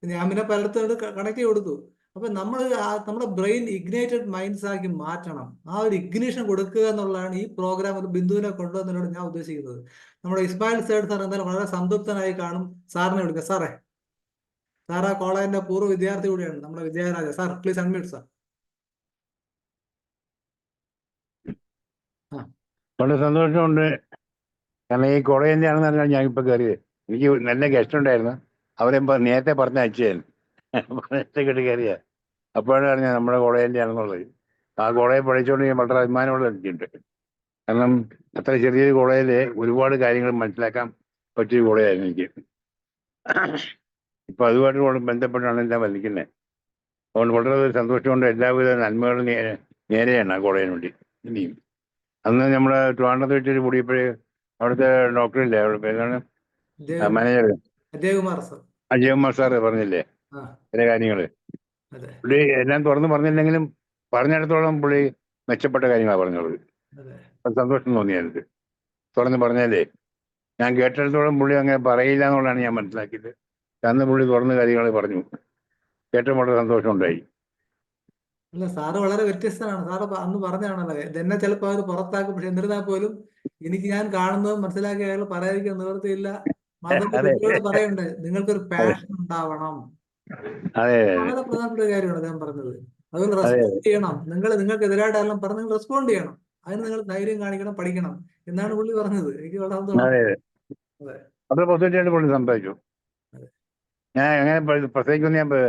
ഞാൻ പിന്നെ പലയിടത്തോട് കണക്ട് കൊടുത്തു. അപ്പൊ നമ്മൾ നമ്മുടെ ബ്രെയിൻ ഇഗ്നൈറ്റഡ് മൈൻഡ്സ് ആക്കി മാറ്റണം. ആ ഒരു ഇഗ്നിഷൻ കൊടുക്കുക എന്നുള്ളതാണ് ഈ പ്രോഗ്രാം ഒരു ബിന്ദുവിനെ കൊണ്ടുവന്നതിനോട് ഞാൻ ഉദ്ദേശിക്കുന്നത്. നമ്മുടെ ഇസ്മായിൽ സേഡ് സാർ എന്തായാലും വളരെ സംതൃപ്തനായി കാണും. സാറിനെ വിളിക്കാം. സാറേ, സാർ ആ കോളേജിന്റെ പൂർവ്വ വിദ്യാർത്ഥി കൂടിയാണ്, നമ്മുടെ Vijayaraja sir. Please unmute sir. വളരെ സന്തോഷമുണ്ട്. കാരണം ഈ കോളേജിൻ്റെ ആണെന്ന് പറഞ്ഞാൽ ഞാൻ ഇപ്പൊ കയറിയത്. എനിക്ക് നല്ല ഗസ്റ്റ് ഉണ്ടായിരുന്നു, അവരെ നേരത്തെ പറഞ്ഞയച്ചു കയറിയ. അപ്പോഴാണ് പറഞ്ഞത് നമ്മുടെ കോളേജിൻ്റെ ആണെന്നുള്ളത്. ആ കോളേജ് പഠിച്ചുകൊണ്ട് ഞാൻ വളരെ അഭിമാനമുള്ള എനിക്കുണ്ട്. കാരണം അത്ര ചെറിയൊരു കോളേജിൽ ഒരുപാട് കാര്യങ്ങൾ മനസ്സിലാക്കാൻ പറ്റിയ കോളേജായിരുന്നു എനിക്ക്. ഇപ്പൊ അതുമായിട്ട് ബന്ധപ്പെട്ടാണ് എല്ലാം വലിക്കുന്നത്. അതുകൊണ്ട് വളരെ സന്തോഷമുണ്ട്. എല്ലാവിധ നന്മകളും നേരെയാണ് ആ കോളേജിന് വേണ്ടി. ഇനിയും അന്ന് നമ്മുടെ ട്രിവാൻഡ്രത്ത് വെച്ചൊരു കൂടിയപ്പോഴേ അവിടുത്തെ ഡോക്ടറില്ലേ, അവിടെ പേരാണ് manager Ajayakumar sir. Ajayakumar sir പറഞ്ഞില്ലേ ആ ചില കാര്യങ്ങള്. അതെ പുള്ളി എല്ലാം തുറന്ന് പറഞ്ഞില്ലെങ്കിലും പറഞ്ഞിടത്തോളം പുള്ളി മെച്ചപ്പെട്ട കാര്യങ്ങളാണ് പറഞ്ഞത്. അതെ അത് സന്തോഷം തോന്നിയത് തുറന്ന് പറഞ്ഞാലേ. ഞാൻ കേട്ടിടത്തോളം പുള്ളി അങ്ങനെ പറയില്ല എന്നുള്ളതാണ് ഞാൻ മനസ്സിലാക്കിയത്. അന്ന് പുള്ളി തുറന്ന് കാര്യങ്ങൾ പറഞ്ഞു. കേട്ട വളരെ സന്തോഷമുണ്ടായി. അല്ല, സാറ് വളരെ വ്യത്യസ്തനാണ്. സാറ് അന്ന് പറഞ്ഞാണല്ലോ, എന്നെ ചിലപ്പോൾ അവർ പുറത്താക്കും, പക്ഷെ എന്നിരുന്നാൽ പോലും എനിക്ക് ഞാൻ കാണുന്നതും മനസ്സിലാക്കിയ അയാൾ പറയാതിരിക്കാൻ നിവൃത്തിയില്ല. മാത്രമല്ല അതെ കുട്ടികളോട് പറയണ്ടേ, നിങ്ങൾക്കൊരു അതെ പാഷൻ ഉണ്ടാവണം. അതെ വളരെ പ്രധാനപ്പെട്ട ഒരു കാര്യമാണ് അദ്ദേഹം പറഞ്ഞത്. അതുകൊണ്ട് അതെ റെസ്പോണ്ട് ചെയ്യണം. നിങ്ങൾക്ക് എതിരായിട്ടെല്ലാം പറഞ്ഞ് നിങ്ങൾ റെസ്പോണ്ട് ചെയ്യണം. അതിന് നിങ്ങൾ ധൈര്യം കാണിക്കണം, പഠിക്കണം എന്നാണ് പുള്ളി പറഞ്ഞത്. എനിക്ക് വളരെ സന്തോഷം. അതെ അതെ അത് പോസിറ്റീവായിട്ട് പുള്ളി സംസാരിച്ചു. അതെ. ഞാൻ അങ്ങനെ പ്രസംഗിക്കുന്ന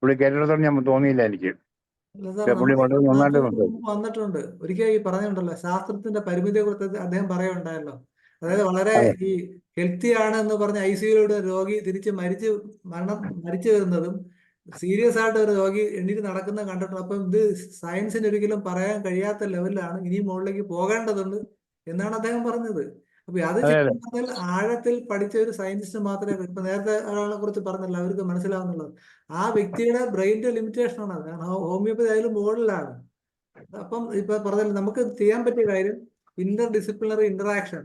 പുള്ളി കേട്ടിടത്തോളം ഞാൻ തോന്നിയില്ല എനിക്ക്. അല്ല സാർ, പുള്ളി നമ്മുടെ വളരെ ഈ നന്നായിട്ട് നാട്ടിൽ സംസാരിച്ചു. വന്നിട്ടുണ്ട്. ഒരിക്കൽ ഈ പറഞ്ഞിട്ടുണ്ടല്ലോ, ശാസ്ത്രത്തിന്റെ പരിമിതിയെ കുറിച്ച് അദ്ദേഹം പറയുണ്ടായല്ലോ. അതായത് വളരെ അതെ ഈ ഹെൽത്തി ആണ് എന്ന് പറഞ്ഞ് ICUയിലൂടെ രോഗി തിരിച്ച് മരിച്ചു വരുന്നതും സീരിയസ് ആയിട്ട് ഒരു രോഗി എണീറ്റ് നടക്കുന്നത് കണ്ടിട്ടുണ്ട്. അപ്പം ഇത് സയൻസിന് ഒരിക്കലും പറയാൻ കഴിയാത്ത ലെവലിലാണ്, ഇനിയും മുകളിലേക്ക് പോകേണ്ടതുണ്ട് എന്നാണ് അദ്ദേഹം പറഞ്ഞത്. അപ്പൊ അത് അതെ അതെ ശരിക്കും പറഞ്ഞാൽ ആഴത്തിൽ പഠിച്ച ഒരു സയന്റിസ്റ്റ് മാത്രമേ, ഇപ്പൊ നേരത്തെ ഒരാളെ കുറിച്ച് പറഞ്ഞല്ലോ, അവർക്ക് മനസ്സിലാവുന്നുള്ളത് ആ വ്യക്തിയുടെ ബ്രെയിനിന്റെ ലിമിറ്റേഷൻ ആണ്. കാരണം ഹോമിയോപ്പതി അതിലും മുകളിലാണ്. അപ്പം ഇപ്പൊ പറഞ്ഞാൽ നമുക്ക് ചെയ്യാൻ പറ്റിയ കാര്യം ഇന്റർ ഡിസിപ്ലിനറി ഇന്ററാക്ഷൻ,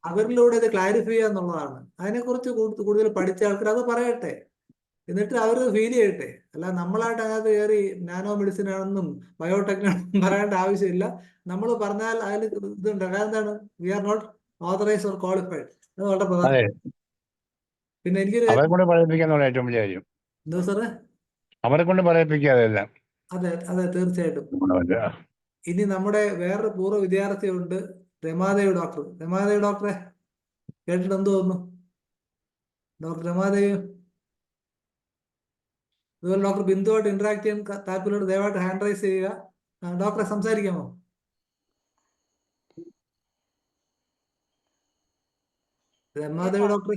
അവരിലൂടെ ഇത് ക്ലാരിഫൈ ചെയ്യുക എന്നുള്ളതാണ്. അതിനെക്കുറിച്ച് കൂടുതൽ പഠിച്ച ആൾക്കാർ അത് പറയട്ടെ, എന്നിട്ട് അവർ ഫീൽ ചെയ്യട്ടെ. അല്ല നമ്മളായിട്ട് അതിനകത്ത് കയറി നാനോ മെഡിസിൻ ആണെന്നും ബയോടെക്നോളജി പറയേണ്ട ആവശ്യമില്ല. നമ്മൾ പറഞ്ഞാൽ അതിൽ ഇതുണ്ട്. കാരണം എന്താണ്, we are not authorised or qualified. അത് വളരെ പ്രധാനം. അതെ പിന്നെ എനിക്കൊരു അവരെ കാര്യം, കൊണ്ട് പറയിപ്പിക്കാന്നുള്ള ഏറ്റവും വലിയ കാര്യം. എന്താ സാറേ? അവരെ കൊണ്ട് പറയിപ്പിക്കുക അതെല്ലാം. അതെ അതെ, തീർച്ചയായിട്ടും. ഇനി നമ്മുടെ വേറൊരു പൂർവ്വ വിദ്യാർത്ഥിയുണ്ട്, രമാദേവി ഡോക്ടർ. രമാദേവി ഡോക്ടറെ കേട്ടിട്ട് എന്ത് തോന്നുന്നു? ഡോക്ടർ രമാദേവി, അതുപോലെ ഡോക്ടർ ബിന്ദുവായിട്ട് ഇന്ററാക്ട് ചെയ്യാൻ താല്പര്യമുണ്ട്, ദയവായിട്ട് ഹാൻഡ് റൈസ് ചെയ്യുക. ഡോക്ടറെ സംസാരിക്കാമോ? രമാദേവി കേൾക്കാം ഡോക്ടറെ.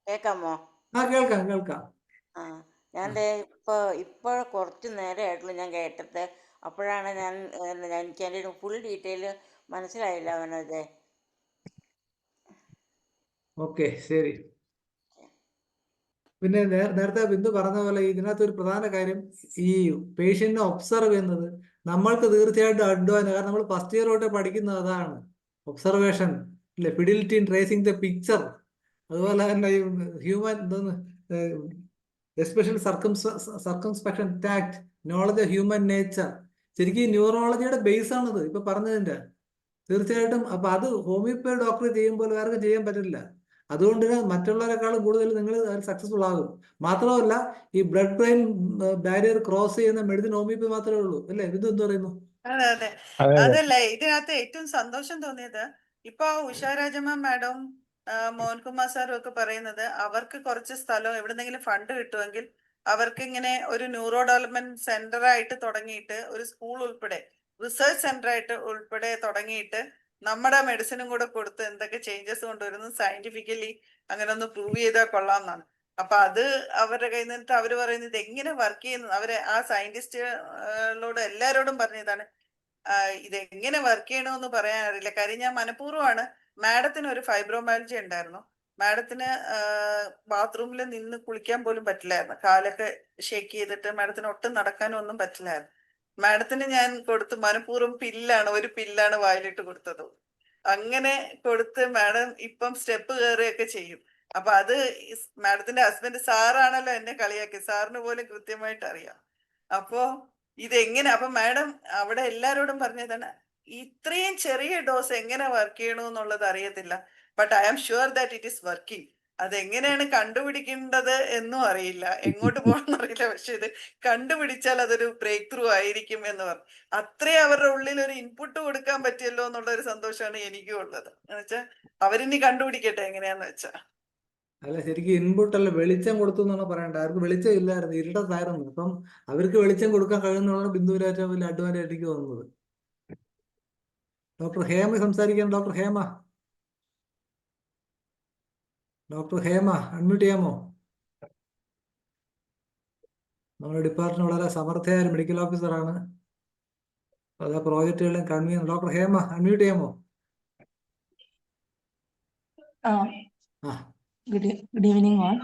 കേൾക്കാമോ? കേൾക്കാം കേൾക്കാം. ആ ഞാൻ ഇപ്പോൾ കുറച്ച് നേരമായിട്ടുള്ളൂ ഞാൻ കേട്ടിട്ട്. അപ്പോഴാണ് എനിക്ക് അതിൻ്റെ ഫുൾ ഡീറ്റെയിൽ മനസ്സിലായില്ല അവനത്. ഓക്കെ, ശരി. പിന്നെ നേരത്തെ ബിന്ദു പറഞ്ഞ പോലെ ഇതിനകത്ത് ഒരു പ്രധാന കാര്യം, ഈ പേഷ്യന്റിനെ ഒബ്സർവ് ചെയ്യുന്നത് നമ്മൾക്ക് തീർച്ചയായിട്ടും അഡ്വാൻസ്. കാരണം നമ്മൾ ഫസ്റ്റ് ഇയർ തൊട്ട് പഠിക്കുന്നത് അതാണ്, ഒബ്സർവേഷൻ ഇല്ലേ, fidelity in tracing the picture. അതുപോലെ തന്നെ ഹ്യൂമൻ എന്തോന്ന്, especial circumspection tact, knowledge of human nature. ശരിക്കും ന്യൂറോളജിയുടെ ബേസ് ആണിത് ഇപ്പൊ പറഞ്ഞതിന്റെ. തീർച്ചയായിട്ടും. അപ്പൊ അത് ഹോമിയോപ്പതി ഡോക്ടർ ചെയ്യുമ്പോൾ വേറെ ചെയ്യാൻ പറ്റില്ല. അതുകൊണ്ട് മറ്റുള്ളവരെക്കാളും കൂടുതൽ നിങ്ങൾ സക്സസ്ഫുൾ ആകും. മാത്രമല്ല, ഈ ബ്ലഡ് ബ്രെയിൻ ബാരിയർ ക്രോസ് ചെയ്യുന്ന മെഡിസിൻ ഹോമിയോപ്പതി മാത്രമേ ഉള്ളൂ, അല്ലേ? ഇത് എന്ത് പറയുന്നു? അതെ അതെ അതെ അതല്ല, ഇതിനകത്ത് ഏറ്റവും സന്തോഷം തോന്നിയത് ഇപ്പൊ ഉഷാരാജമ്മ മാഡം, മോഹൻകുമാർ സാറും ഒക്കെ പറയുന്നത് അവർക്ക് കുറച്ച് സ്ഥലം എവിടെന്നെങ്കിലും ഫണ്ട് കിട്ടുമെങ്കിൽ അവർക്ക് ഇങ്ങനെ ഒരു ന്യൂറോ ഡെവലപ്മെന്റ് സെന്റർ ആയിട്ട് തുടങ്ങിയിട്ട്, ഒരു സ്കൂൾ ഉൾപ്പെടെ, റിസർച്ച് സെന്റർ ആയിട്ട് ഉൾപ്പെടെ തുടങ്ങിയിട്ട് നമ്മുടെ മെഡിസിനും കൂടെ കൊടുത്ത് എന്തൊക്കെ ചേഞ്ചസ് കൊണ്ടുവരുന്നു സയന്റിഫിക്കലി അങ്ങനെ ഒന്ന് പ്രൂവ് ചെയ്താൽ കൊള്ളാം എന്നാണ്. അപ്പൊ അത് അവരുടെ കയ്യിൽ നിന്നിട്ട് അവര് പറയുന്നത് ഇത് എങ്ങനെ വർക്ക് ചെയ്യുന്നു, അവര് ആ സയന്റിസ്റ്റുകളോട് എല്ലാരോടും പറഞ്ഞതാണ് ഇതെങ്ങനെ വർക്ക് ചെയ്യണമെന്ന് പറയാൻ അറിയില്ല. കാര്യം ഞാൻ മനഃപൂർവ്വമാണ്. മാഡത്തിന് ഒരു ഫൈബ്രോമയാൽജി ഉണ്ടായിരുന്നു. മാഡത്തിന് ബാത്റൂമിൽ നിന്ന് കുളിക്കാൻ പോലും പറ്റില്ലായിരുന്നു. കാലൊക്കെ ഷേക്ക് ചെയ്തിട്ട് മാഡത്തിന് ഒട്ടും നടക്കാനും ഒന്നും പറ്റില്ലായിരുന്നു. മാഡത്തിന് ഞാൻ കൊടുത്ത് മനഃപൂർവ്വം ഒരു പില്ലാണ് വായിലിട്ട് കൊടുത്തത്. അങ്ങനെ കൊടുത്ത് മാഡം ഇപ്പം സ്റ്റെപ്പ് കയറുകയൊക്കെ ചെയ്യും. അപ്പൊ അത് മാഡത്തിന്റെ ഹസ്ബൻഡ് സാറാണല്ലോ എന്നെ കളിയാക്കി. സാറിന് പോലും കൃത്യമായിട്ട് അറിയാം. അപ്പോ ഇതെങ്ങനെ, അപ്പൊ മാഡം അവിടെ എല്ലാരോടും പറഞ്ഞതാണ് ഇത്രയും ചെറിയ ഡോസ് എങ്ങനെ വർക്ക് ചെയ്യണമെന്നുള്ളത് അറിയത്തില്ല, but I am sure that it is working. അതെങ്ങനെയാണ് കണ്ടുപിടിക്കേണ്ടത് എന്നും അറിയില്ല, എങ്ങോട്ട് പോകണമെന്ന് അറിയില്ല, പക്ഷെ ഇത് കണ്ടുപിടിച്ചാൽ അതൊരു ബ്രേക്ക് ത്രൂ ആയിരിക്കും എന്ന് പറഞ്ഞു. അത്രയും അവരുടെ ഉള്ളിൽ ഒരു ഇൻപുട്ട് കൊടുക്കാൻ പറ്റിയല്ലോ എന്നുള്ള ഒരു സന്തോഷമാണ് എനിക്കും ഉള്ളത്. എന്ന് വെച്ചാൽ അവരിനി കണ്ടുപിടിക്കട്ടെ എങ്ങനെയാന്ന് വെച്ചാ. അല്ല, ശരിക്കും ഇൻപുട്ട് അല്ല, വെളിച്ചം കൊടുത്തു എന്നാണ് പറയേണ്ടത്. അവർക്ക് വെളിച്ചം ഇല്ലായിരുന്നു, ഇരുട്ടത്തായിരുന്നു. അപ്പം അവർക്ക് വെളിച്ചം കൊടുക്കാൻ കഴിയുന്നതാണ് ബിന്ദുവിന്റെ ഏറ്റവും വലിയ അഡ്വാൻറ്റേജ് എനിക്ക് തോന്നുന്നത്. ഡോക്ടർ ഹേമ സംസാരിക്കാൻ. Doctor Hema. Doctor Hema unmute ചെയ്യാമോ? നമ്മുടെ ഡിപ്പാർട്ട്മെന്റ് വളരെ സമർത്ഥയായ ഒരു മെഡിക്കൽ ഓഫീസറാണ്. പല പ്രോജക്റ്റുകളിലും കൺവീനർ. ഡോക്ടർ ഹേമ അൺമ്യൂട്ട് ചെയ്യാമോ? ആ ആ ഗുഡ് ഈവനിങ് ഓൾ.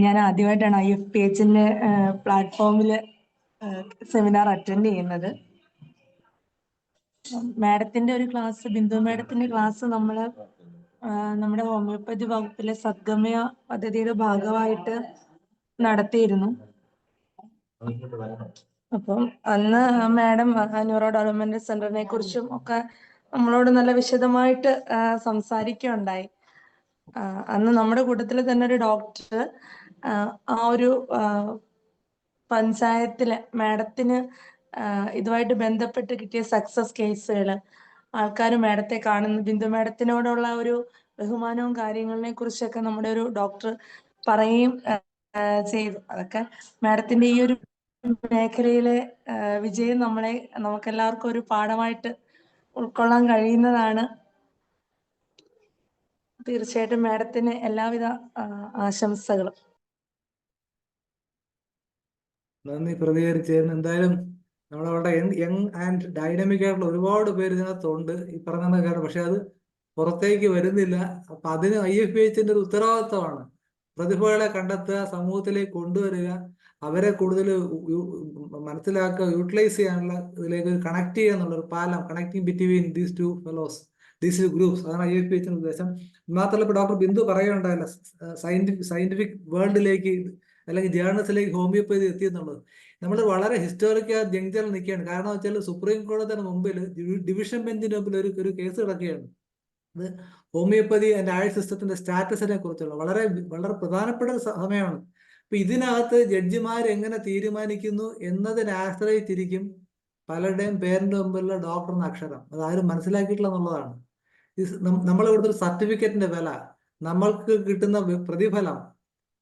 ഞാൻ ആദ്യമായിട്ടാണ് IFPHന്റെ പ്ലാറ്റ്ഫോമിൽ സെമിനാർ അറ്റൻഡ് ചെയ്യുന്നത്. മാഡത്തിന്റെ ഒരു ക്ലാസ്, ബിന്ദു മാഡത്തിന്റെ ക്ലാസ് നമ്മുടെ ഹോമിയോപ്പതി വകുപ്പിലെ സദ്ഗമയ പദ്ധതിയുടെ ഭാഗമായിട്ട് നടത്തിയിരുന്നു. അപ്പം അന്ന് മാഡം ന്യൂറോ ഡെവലപ്മെന്റ് സെന്ററിനെ കുറിച്ചും ഒക്കെ നമ്മളോട് നല്ല വിശദമായിട്ട് സംസാരിക്കുകയുണ്ടായി. അന്ന് നമ്മുടെ കൂട്ടത്തിൽ തന്നെ ഒരു ഡോക്ടർ ആ ഒരു പഞ്ചായത്തിലെ മാഡത്തിന് ഇതുമായിട്ട് ബന്ധപ്പെട്ട് കിട്ടിയ സക്സസ് കേസുകൾ, ആൾക്കാർ മാഡത്തെ കാണുന്ന, ബിന്ദു മാഡത്തിനോടുള്ള ഒരു ബഹുമാനവും കാര്യങ്ങളെ കുറിച്ചൊക്കെ നമ്മുടെ ഒരു ഡോക്ടർ പറയുകയും ചെയ്തു. അതൊക്കെ മാഡത്തിന്റെ ഈ ഒരു മേഖലയിലെ വിജയം നമുക്കെല്ലാവർക്കും ഒരു പാഠമായിട്ട് ഉൾക്കൊള്ളാൻ കഴിയുന്നതാണ്. തീർച്ചയായിട്ടും മാഡത്തിന് എല്ലാവിധ ആശംസകളും. നന്ദി പ്രതികരിച്ചതിന്. എന്തായാലും നമ്മളവിടെ യങ് ആൻഡ് ഡൈനാമിക് ആയിട്ടുള്ള ഒരുപാട് പേര് ഇതിനകത്തുണ്ട് ഈ പറഞ്ഞ കാര്യം. പക്ഷെ അത് പുറത്തേക്ക് വരുന്നില്ല. അപ്പൊ അതിന് IFPHന്റെ ഒരു ഉത്തരവാദിത്തമാണ്. പ്രതിഭകളെ കണ്ടെത്തുക, സമൂഹത്തിലേക്ക് കൊണ്ടുവരിക, അവരെ കൂടുതൽ മനസ്സിലാക്കുക, യൂട്ടിലൈസ് ചെയ്യാനുള്ള ഇതിലേക്ക് കണക്ട് ചെയ്യുക എന്നുള്ളൊരു പാലം, connecting between these two fellows, these two groups. അതാണ് IFPHന്റെ ഉദ്ദേശം. മാത്രമല്ല ഇപ്പൊ ഡോക്ടർ ബിന്ദു പറയുകയുണ്ടായില്ല സയന്റിഫിക് വേൾഡിലേക്ക് അല്ലെങ്കിൽ ജേർണൽസിലേക്ക് ഹോമിയോപ്പതി എത്തിയെന്നുള്ളത്. നമ്മൾ വളരെ ഹിസ്റ്റോറിക്കൽ ജംഗ്ഷനിൽ നിൽക്കുകയാണ്. കാരണം വെച്ചാൽ സുപ്രീം കോടതിയുടെ മുമ്പിൽ, ഡിവിഷൻ ബെഞ്ചിന്റെ മുമ്പിൽ ഒരു കേസ് കിടക്കുകയാണ്. അത് ഹോമിയോപ്പതി ആൻഡ് ആയുഷ് സിസ്റ്റത്തിന്റെ സ്റ്റാറ്റസിനെ കുറിച്ചുള്ള വളരെ വളരെ പ്രധാനപ്പെട്ട ഒരു സമയമാണ്. അപ്പൊ ഇതിനകത്ത് ജഡ്ജിമാർ എങ്ങനെ തീരുമാനിക്കുന്നു എന്നതിനെ ആശ്രയിച്ചിരിക്കും പലരുടെയും പേരിന്റെ മുമ്പിലുള്ള ഡോക്ടറിന്റെ അക്ഷരം. അത് ആരും മനസ്സിലാക്കിയിട്ടില്ല എന്നുള്ളതാണ്. നമ്മളിവിടുത്തെ ഒരു സർട്ടിഫിക്കറ്റിന്റെ വില, നമ്മൾക്ക് കിട്ടുന്ന പ്രതിഫലം,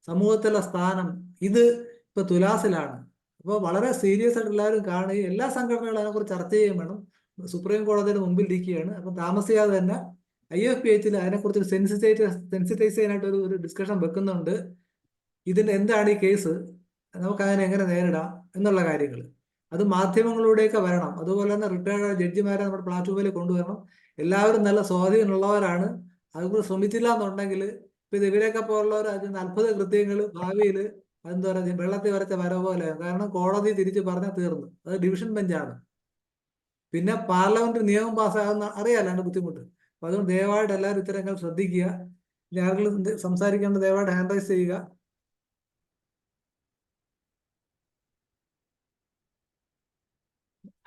സമൂഹത്തിലെ സ്ഥാനം, ഇത് ഇപ്പൊ തുലാസിലാണ്. അപ്പോൾ വളരെ സീരിയസ് ആയിട്ട് എല്ലാവരും കാണുകയും എല്ലാ സംഘടനകളും അതിനെക്കുറിച്ച് ചർച്ച ചെയ്യുകയും വേണം. സുപ്രീം കോടതിയുടെ മുമ്പിൽ ഇരിക്കുകയാണ്. അപ്പൊ താമസിയാതെ തന്നെ IFPHൽ അതിനെക്കുറിച്ച് സെൻസിറ്റൈസ് ചെയ്യാനായിട്ട് ഒരു ഡിസ്കഷൻ വെക്കുന്നുണ്ട്. ഇതിന്റെ എന്താണ് ഈ കേസ്, നമുക്ക് അതിനെ എങ്ങനെ നേരിടാം എന്നുള്ള കാര്യങ്ങൾ. അത് മാധ്യമങ്ങളിലൂടെയൊക്കെ വരണം. അതുപോലെ തന്നെ റിട്ടയർഡ് ജഡ്ജിമാരെ നമ്മുടെ പ്ലാറ്റ്ഫോമിൽ കൊണ്ടുവരണം. എല്ലാവരും നല്ല സ്വാധീനമുള്ളവരാണ്. അതുകൊണ്ട് ശ്രമിച്ചില്ല എന്നുണ്ടെങ്കിൽ ഇപ്പൊ ഇവരെയൊക്കെ പോലുള്ളവർ അതിന് അത്ഭുത കൃത്യങ്ങൾ ഭാവിയിൽ എന്താ പറയുക, വെള്ളത്തിൽ വരച്ച വര പോലെ. കാരണം കോടതി തിരിച്ചു പറഞ്ഞാൽ തീർന്നു. അത് ഡിവിഷൻ ബെഞ്ചാണ്. പിന്നെ പാർലമെന്റ് നിയമം പാസ്സാകുന്ന അറിയാലോ അതിന്റെ ബുദ്ധിമുട്ട്. അപ്പൊ അതുകൊണ്ട് ദയവായിട്ട് എല്ലാവരും ഇത്തരങ്ങൾ ശ്രദ്ധിക്കുക. ആരെങ്കിലും സംസാരിക്കേണ്ട ദയവായിട്ട് ഹാൻഡ് റൈസ് ചെയ്യുക.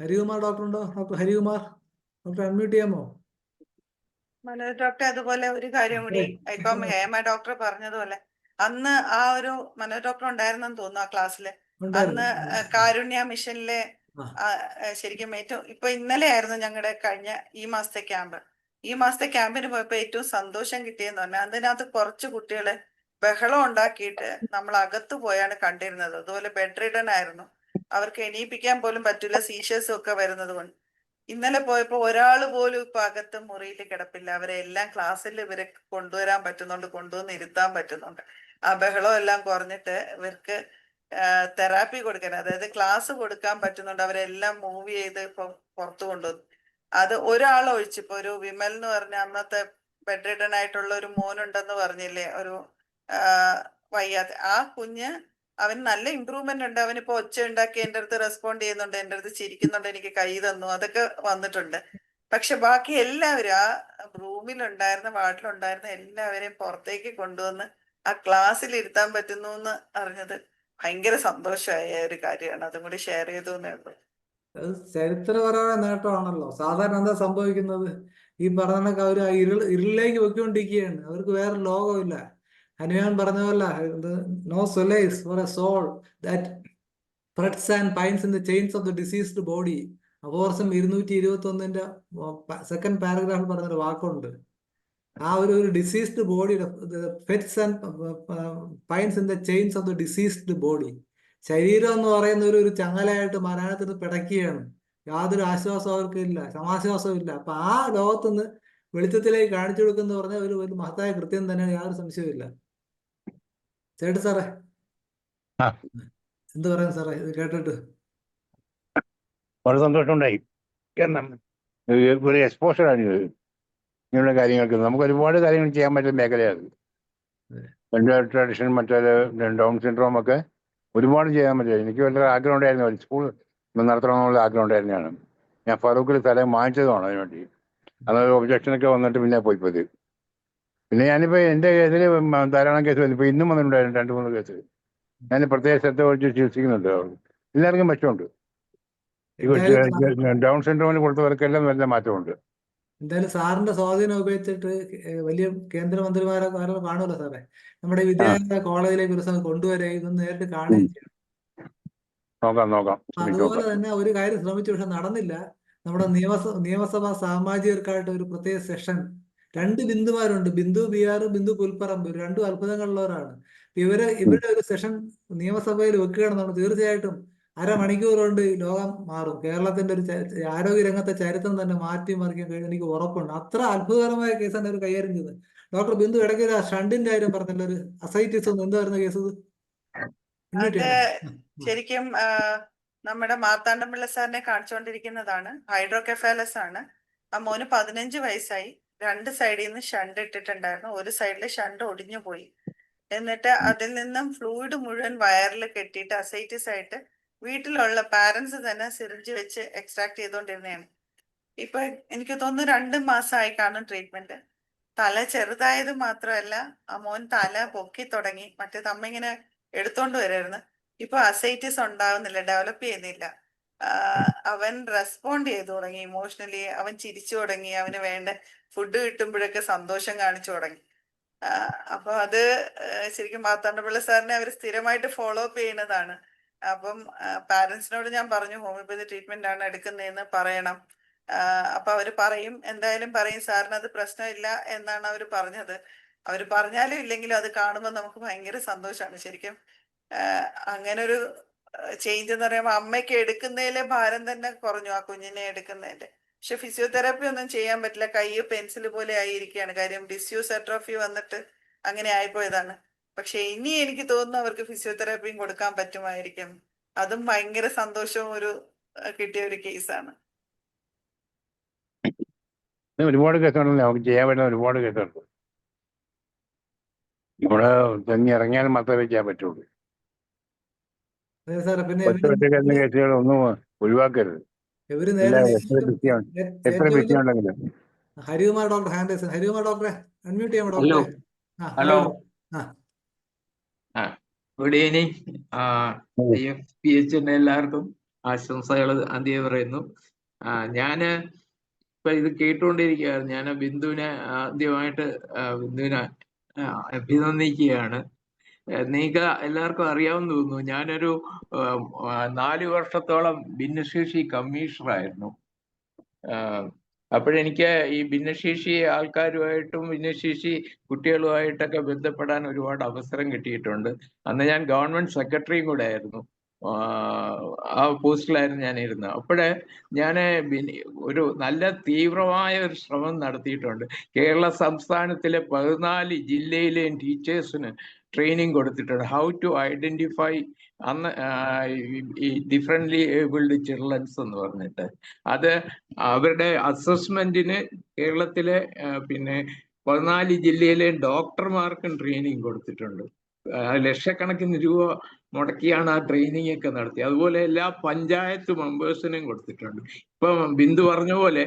ഹരികുമാർ ഡോക്ടർ ഉണ്ടോ? ഡോക്ടർ ഹരികുമാർ, ഡോക്ടർ അൺമ്യൂട്ട് ചെയ്യാമോ? മനോജ് ഡോക്ടർ, അതുപോലെ ഒരു കാര്യം കൂടി, ഇപ്പം ഹേമ ഡോക്ടർ പറഞ്ഞതുപോലെ അന്ന് ആ ഒരു മനോജ് ഡോക്ടർ ഉണ്ടായിരുന്നെന്ന് തോന്നുന്നു ആ ക്ലാസ്സില്. അന്ന് കാരുണ്യ മിഷനിലെ ശരിക്കും ഏറ്റവും ഇപ്പൊ ഇന്നലെ ആയിരുന്നു ഞങ്ങളുടെ കഴിഞ്ഞ ഈ മാസത്തെ ക്യാമ്പ്. ഈ മാസത്തെ ക്യാമ്പിന് പോയപ്പോ ഏറ്റവും സന്തോഷം കിട്ടിയെന്ന് പറഞ്ഞാൽ അതിനകത്ത് കുറച്ച് കുട്ടികള് ബഹളം ഉണ്ടാക്കിയിട്ട് നമ്മൾ അകത്ത് പോയാണ് കണ്ടിരുന്നത്. അതുപോലെ ബെഡ് റിഡൻ ആയിരുന്നു, അവർക്ക് എണീപ്പിക്കാൻ പോലും പറ്റില്ല, സീഷേഴ്സും ഒക്കെ വരുന്നത് കൊണ്ട്. ഇന്നലെ പോയപ്പോ ഒരാൾ പോലും ഇപ്പൊ അകത്ത് മുറിയിൽ കിടപ്പില്ല. അവരെ എല്ലാം ക്ലാസ്സിൽ ഇവരെ കൊണ്ടുവരാൻ പറ്റുന്നുണ്ട്, കൊണ്ടുവന്ന് ഇരുത്താൻ പറ്റുന്നുണ്ട്. ആ ബഹളം എല്ലാം കുറഞ്ഞിട്ട് ഇവർക്ക് തെറാപ്പി കൊടുക്കാൻ, അതായത് ക്ലാസ് കൊടുക്കാൻ പറ്റുന്നുണ്ട്. അവരെല്ലാം മൂവ് ചെയ്ത് ഇപ്പൊ പുറത്തു കൊണ്ടുവന്നു. അത് ഒരാൾ ഒഴിച്ചിപ്പോ ഒരു വിമൽ എന്ന് പറഞ്ഞ അന്നത്തെ ബെഡ് റിഡൻ ആയിട്ടുള്ള ഒരു മോനുണ്ടെന്ന് പറഞ്ഞില്ലേ, ഒരു വയ്യാത്ത ആ കുഞ്ഞ്, അവൻ നല്ല ഇമ്പ്രൂവ്മെന്റ് ഉണ്ട്. അവനിപ്പോ ഒച്ച ഉണ്ടാക്കി എൻ്റെ അടുത്ത് റെസ്പോണ്ട് ചെയ്യുന്നുണ്ട്, എൻ്റെ അടുത്ത് ചിരിക്കുന്നുണ്ട്, എനിക്ക് കൈ തന്നു, അതൊക്കെ വന്നിട്ടുണ്ട്. പക്ഷെ ബാക്കി എല്ലാവരും ആ റൂമിലുണ്ടായിരുന്ന, വാർഡിലുണ്ടായിരുന്ന എല്ലാവരെയും പുറത്തേക്ക് കൊണ്ടുവന്ന് ആ ക്ലാസ്സിൽ ഇരുത്താൻ പറ്റുന്നു എന്ന് അറിഞ്ഞത് ഭയങ്കര സന്തോഷമായ ഒരു കാര്യമാണ്. അതും കൂടി ഷെയർ ചെയ്തു എന്നേ ഉള്ളൂ. അത് ചരിത്രപരമായ നേട്ടമാണല്ലോ. സാധാരണ എന്താ സംഭവിക്കുന്നത്, ഈ പറഞ്ഞ അവർ ഇരുളിലേക്ക് പൊയ്ക്കൊണ്ടിരിക്കുകയാണ്. അവർക്ക് വേറെ ലോകമില്ല. ഹനുമാൻ പറഞ്ഞ പോലെ no solace for a soul that frets and pines in the chains of the diseased body. Aphorism 221 second പാരഗ്രാഫിൽ പറഞ്ഞൊരു വാക്കുണ്ട്. ആ ഒരു diseased body, frets and pines in the chains of the diseased body. ശരീരം എന്ന് പറയുന്ന ഒരു ചങ്ങലയായിട്ട് മരണത്തിന് പിടയ്ക്കുകയാണ്. യാതൊരു ആശ്വാസവും അവർക്കില്ല, സമാശ്വാസവും ഇല്ല. അപ്പൊ ആ ലോകത്തുനിന്ന് വെളിച്ചത്തിലേക്ക് കാണിച്ചു കൊടുക്കുന്ന പറഞ്ഞാൽ ഒരു മഹത്തായ കൃത്യം തന്നെയാണ്, യാതൊരു സംശയവുമില്ല. ചേട്ടൻ സാറേ ആ. എന്ത് പറയാൻ സാറേ ഇത് കേട്ടിട്ട്? വളരെ സന്തോഷമുണ്ടായി. കാരണം ഒരു എക്സ്പോഷറാണ് ഇത്. ഇങ്ങനെയുള്ള കാര്യങ്ങൾക്ക് നമുക്ക് ഒരുപാട് കാര്യങ്ങൾ ചെയ്യാൻ പറ്റുന്ന മേഖലയാണ്. ട്രഡീഷൻ, മറ്റേത് ഡൗൺ സിൻഡ്രോം ഒക്കെ ഒരുപാട് ചെയ്യാൻ പറ്റില്ല. എനിക്ക് വളരെ ആഗ്രഹം ഉണ്ടായിരുന്നു, ഒരു സ്കൂൾ നടത്തണമെന്നുള്ള ആഗ്രഹം ഉണ്ടായിരുന്നതാണ്. ഞാൻ ഫറൂഖിൽ സ്ഥലം വാങ്ങിച്ചതുമാണ് അതിനുവേണ്ടി. അതൊരു ഒബ്ജക്ഷനൊക്കെ വന്നിട്ട് പിന്നെ പോയി. പിന്നെ ഞാനിപ്പോൾ എൻ്റെ കേസിൽ ധാരാളം കേസ് വന്നു. ഇപ്പോൾ ഇന്നും വന്നിട്ടുണ്ടായിരുന്നു 2-3 കേസ്. ഞാൻ പ്രത്യേക ശ്രദ്ധ വഹിച്ച് ചികിത്സിക്കുന്നുണ്ട്. എല്ലാവർക്കും മെച്ചമുണ്ട്. ഡൗൺ സിൻഡ്രോമിന് കൊടുത്തവർക്കെല്ലാം നല്ല മാറ്റമുണ്ട്. എന്തായാലും സാറിന്റെ സ്വാധീനം ഉപയോഗിച്ചിട്ട് വലിയ കേന്ദ്രമന്ത്രിമാരെ കാണുമല്ലോ സാറേ, നമ്മുടെ വിദ്യാഭ്യാസ കോളേജിലേക്ക് ഒരു സമയം കൊണ്ടുവരികയും ഇതൊന്ന് നേരിട്ട് കാണുകയും ചെയ്യും. നോക്കാം. അതുപോലെ തന്നെ ഒരു കാര്യം ശ്രമിച്ചു, പക്ഷെ നടന്നില്ല. നമ്മുടെ നിയമസഭാ സാമാജികർക്കായിട്ട് ഒരു പ്രത്യേക സെഷൻ 2 ബിന്ദുമാരുണ്ട്, ബിന്ദു ബിആർ, ബിന്ദു പുൽപ്പറമ്പ്. രണ്ടും അത്ഭുതങ്ങളുള്ളവരാണ്. ഇവരുടെ ഒരു സെഷൻ നിയമസഭയിൽ വെക്കുകയാണെന്നാണ് തീർച്ചയായിട്ടും അരമണിക്കൂർ കൊണ്ട് ഈ ലോകം മാറും. കേരളത്തിന്റെ ഒരു ആരോഗ്യ രംഗത്തെ ചരിത്രം തന്നെ മാറ്റിമറിക്കാൻ കഴിയും എനിക്ക് ഉറപ്പുണ്ട്. അത്ര അത്ഭുതകരമായ കേസാണ് അവർ കൈകാര്യം ചെയ്തത്. ഡോക്ടർ ബിന്ദു ഇടയ്ക്ക് ഒരു ഷണ്ടിന്റെ കാര്യം പറഞ്ഞല്ലോ, ഒരു അസൈറ്റിസ് ഒന്നും എന്തായിരുന്നു കേസ്? അത് ശരിക്കും നമ്മുടെ മാർത്താണ്ഡപിള്ള സാറിനെ കാണിച്ചുകൊണ്ടിരിക്കുന്നതാണ്. ഹൈഡ്രോകെഫാലസ് ആണ്. ആ മോന് 15 വയസ്സായി. 2 സൈഡിൽ നിന്ന് ഷണ്ട് ഇട്ടിട്ടുണ്ടായിരുന്നു. ഒരു സൈഡിൽ ഷണ്ട് ഒടിഞ്ഞു പോയി. എന്നിട്ട് അതിൽ നിന്നും ഫ്ലൂയിഡ് മുഴുവൻ വയറിൽ കെട്ടിയിട്ട് അസൈറ്റിസ് ആയിട്ട് വീട്ടിലുള്ള പാരന്റ്സ് തന്നെ സിറിഞ്ച് വെച്ച് എക്സ്ട്രാക്ട് ചെയ്തുകൊണ്ടിരുന്നതാണ്. ഇപ്പൊ എനിക്ക് തോന്നുന്നു 2 മാസമായി കാണും ട്രീറ്റ്മെന്റ്. തല ചെറുതായത് മാത്രമല്ല, ആ മോൻ തല പൊക്കി തുടങ്ങി. മറ്റേത് അമ്മ ഇങ്ങനെ എടുത്തോണ്ട് വരായിരുന്നു. ഇപ്പൊ അസൈറ്റിസ് ഉണ്ടാവുന്നില്ല, ഡെവലപ്പ് ചെയ്യുന്നില്ല. അവൻ റെസ്പോണ്ട് ചെയ്തു തുടങ്ങി ഇമോഷണലി. അവൻ ചിരിച്ചു തുടങ്ങി. അവന് വേണ്ട ഫുഡ് കിട്ടുമ്പോഴൊക്കെ സന്തോഷം കാണിച്ചു തുടങ്ങി. അപ്പൊ അത് ശരിക്കും മാർത്താണ്ഡപിള്ള സാറിനെ അവർ സ്ഥിരമായിട്ട് ഫോളോ അപ്പ് ചെയ്യുന്നതാണ്. അപ്പം പാരന്റ്സിനോട് ഞാൻ പറഞ്ഞു, ഹോമിയോപ്പതി ട്രീറ്റ്മെന്റ് ആണ് എടുക്കുന്നതെന്ന് പറയണം. അപ്പൊ അവര് പറയും, എന്തായാലും പറയും സാറിന് അത് പ്രശ്നമില്ല എന്നാണ് അവർ പറഞ്ഞത്. അവർ പറഞ്ഞാലും ഇല്ലെങ്കിലും അത് കാണുമ്പോൾ നമുക്ക് ഭയങ്കര സന്തോഷമാണ് ശരിക്കും. അങ്ങനെ ഒരു ചേഞ്ച് എന്ന് പറയുമ്പോൾ അമ്മയ്ക്ക് എടുക്കുന്നതിലെ ഭാരം തന്നെ കുറഞ്ഞു, ആ കുഞ്ഞിനെ എടുക്കുന്നതിന്റെ. പക്ഷെ ഫിസിയോതെറാപ്പി ഒന്നും ചെയ്യാൻ പറ്റില്ല, കൈ പെൻസിൽ പോലെ ആയിരിക്കുകയാണ്. കാര്യം ഡിസ്യൂസ് അട്രോഫി വന്നിട്ട് അങ്ങനെ ആയിപ്പോയതാണ്. പക്ഷെ ഇനി എനിക്ക് തോന്നുന്നു അവർക്ക് ഫിസിയോതെറാപ്പിയും കൊടുക്കാൻ പറ്റുമായിരിക്കും. അതും ഭയങ്കര സന്തോഷവും ഒരു കിട്ടിയ ഒരു കേസാണ്. ഒരുപാട് കേസുണ്ടല്ലോ, നമുക്ക് ചെയ്യാൻ പറ്റുന്ന ഒരുപാട് കേസുണ്ട്. ഇവിടെ തെങ്ങി ഇറങ്ങിയാൽ മാത്രമേ ചെയ്യാൻ പറ്റുള്ളൂ. ഒറ്റ കേസുകൾ ഒന്നും ഒഴിവാക്കരുത്. എത്ര ബിസിയുണ്ടെങ്കിലും. Harikumar doctor Henderson. ഹരികുമാർ ഡോക്ടറെ അൺമ്യൂട്ട് ചെയ്യാമോ ഹലോ. ഡോക്ടറെ? ഹലോ. Good evening. IFPHന്റെ എല്ലാവർക്കും ആശംസകൾ ആദ്യം പറയുന്നു. ഞാന് ഇപ്പൊ ഇത് കേട്ടുകൊണ്ടിരിക്കുകയായിരുന്നു. ഞാൻ ബിന്ദുവിനെ ആദ്യമായിട്ട് അഭിനന്ദിക്കുകയാണ്. നിങ്ങൾക്ക് എല്ലാവർക്കും അറിയാമെന്ന് തോന്നുന്നു, ഞാനൊരു 4 വർഷത്തോളം ഭിന്നശേഷി കമ്മീഷണറായിരുന്നു. അപ്പോഴെനിക്ക് ഈ ഭിന്നശേഷി ആൾക്കാരുമായിട്ടും ഭിന്നശേഷി കുട്ടികളുമായിട്ടൊക്കെ ബന്ധപ്പെടാൻ ഒരുപാട് അവസരം കിട്ടിയിട്ടുണ്ട്. അന്ന് ഞാൻ ഗവൺമെന്റ് സെക്രട്ടറിയും കൂടെ ആയിരുന്നു. ആ പോസ്റ്റിലായിരുന്നു ഞാൻ ഇരുന്നത്. അപ്പോഴേ ഞാൻ ഒരു നല്ല തീവ്രമായ ഒരു ശ്രമം നടത്തിയിട്ടുണ്ട്. കേരള സംസ്ഥാനത്തിലെ 14 ജില്ലയിലെയും ടീച്ചേഴ്സിന് ട്രെയിനിങ് കൊടുത്തിട്ടുണ്ട്. ഹൗ ടു ഐഡന്റിഫൈ അന്ന് ഈ ഡിഫറെന്റ്ലി ഏബിൾഡ് ചിൽഡ്രൻസ് എന്ന് പറഞ്ഞിട്ട്, അത് അവരുടെ അസസ്മെന്റിന് കേരളത്തിലെ 14 ജില്ലയിലെ ഡോക്ടർമാർക്കും ട്രെയിനിങ് കൊടുത്തിട്ടുണ്ട്. ലക്ഷക്കണക്കിന് രൂപ മുടക്കിയാണ് ആ ട്രെയിനിങ് ഒക്കെ നടത്തി. അതുപോലെ എല്ലാ പഞ്ചായത്ത് മെമ്പേഴ്സിനും കൊടുത്തിട്ടുണ്ട്. ഇപ്പം ബിന്ദു പറഞ്ഞ പോലെ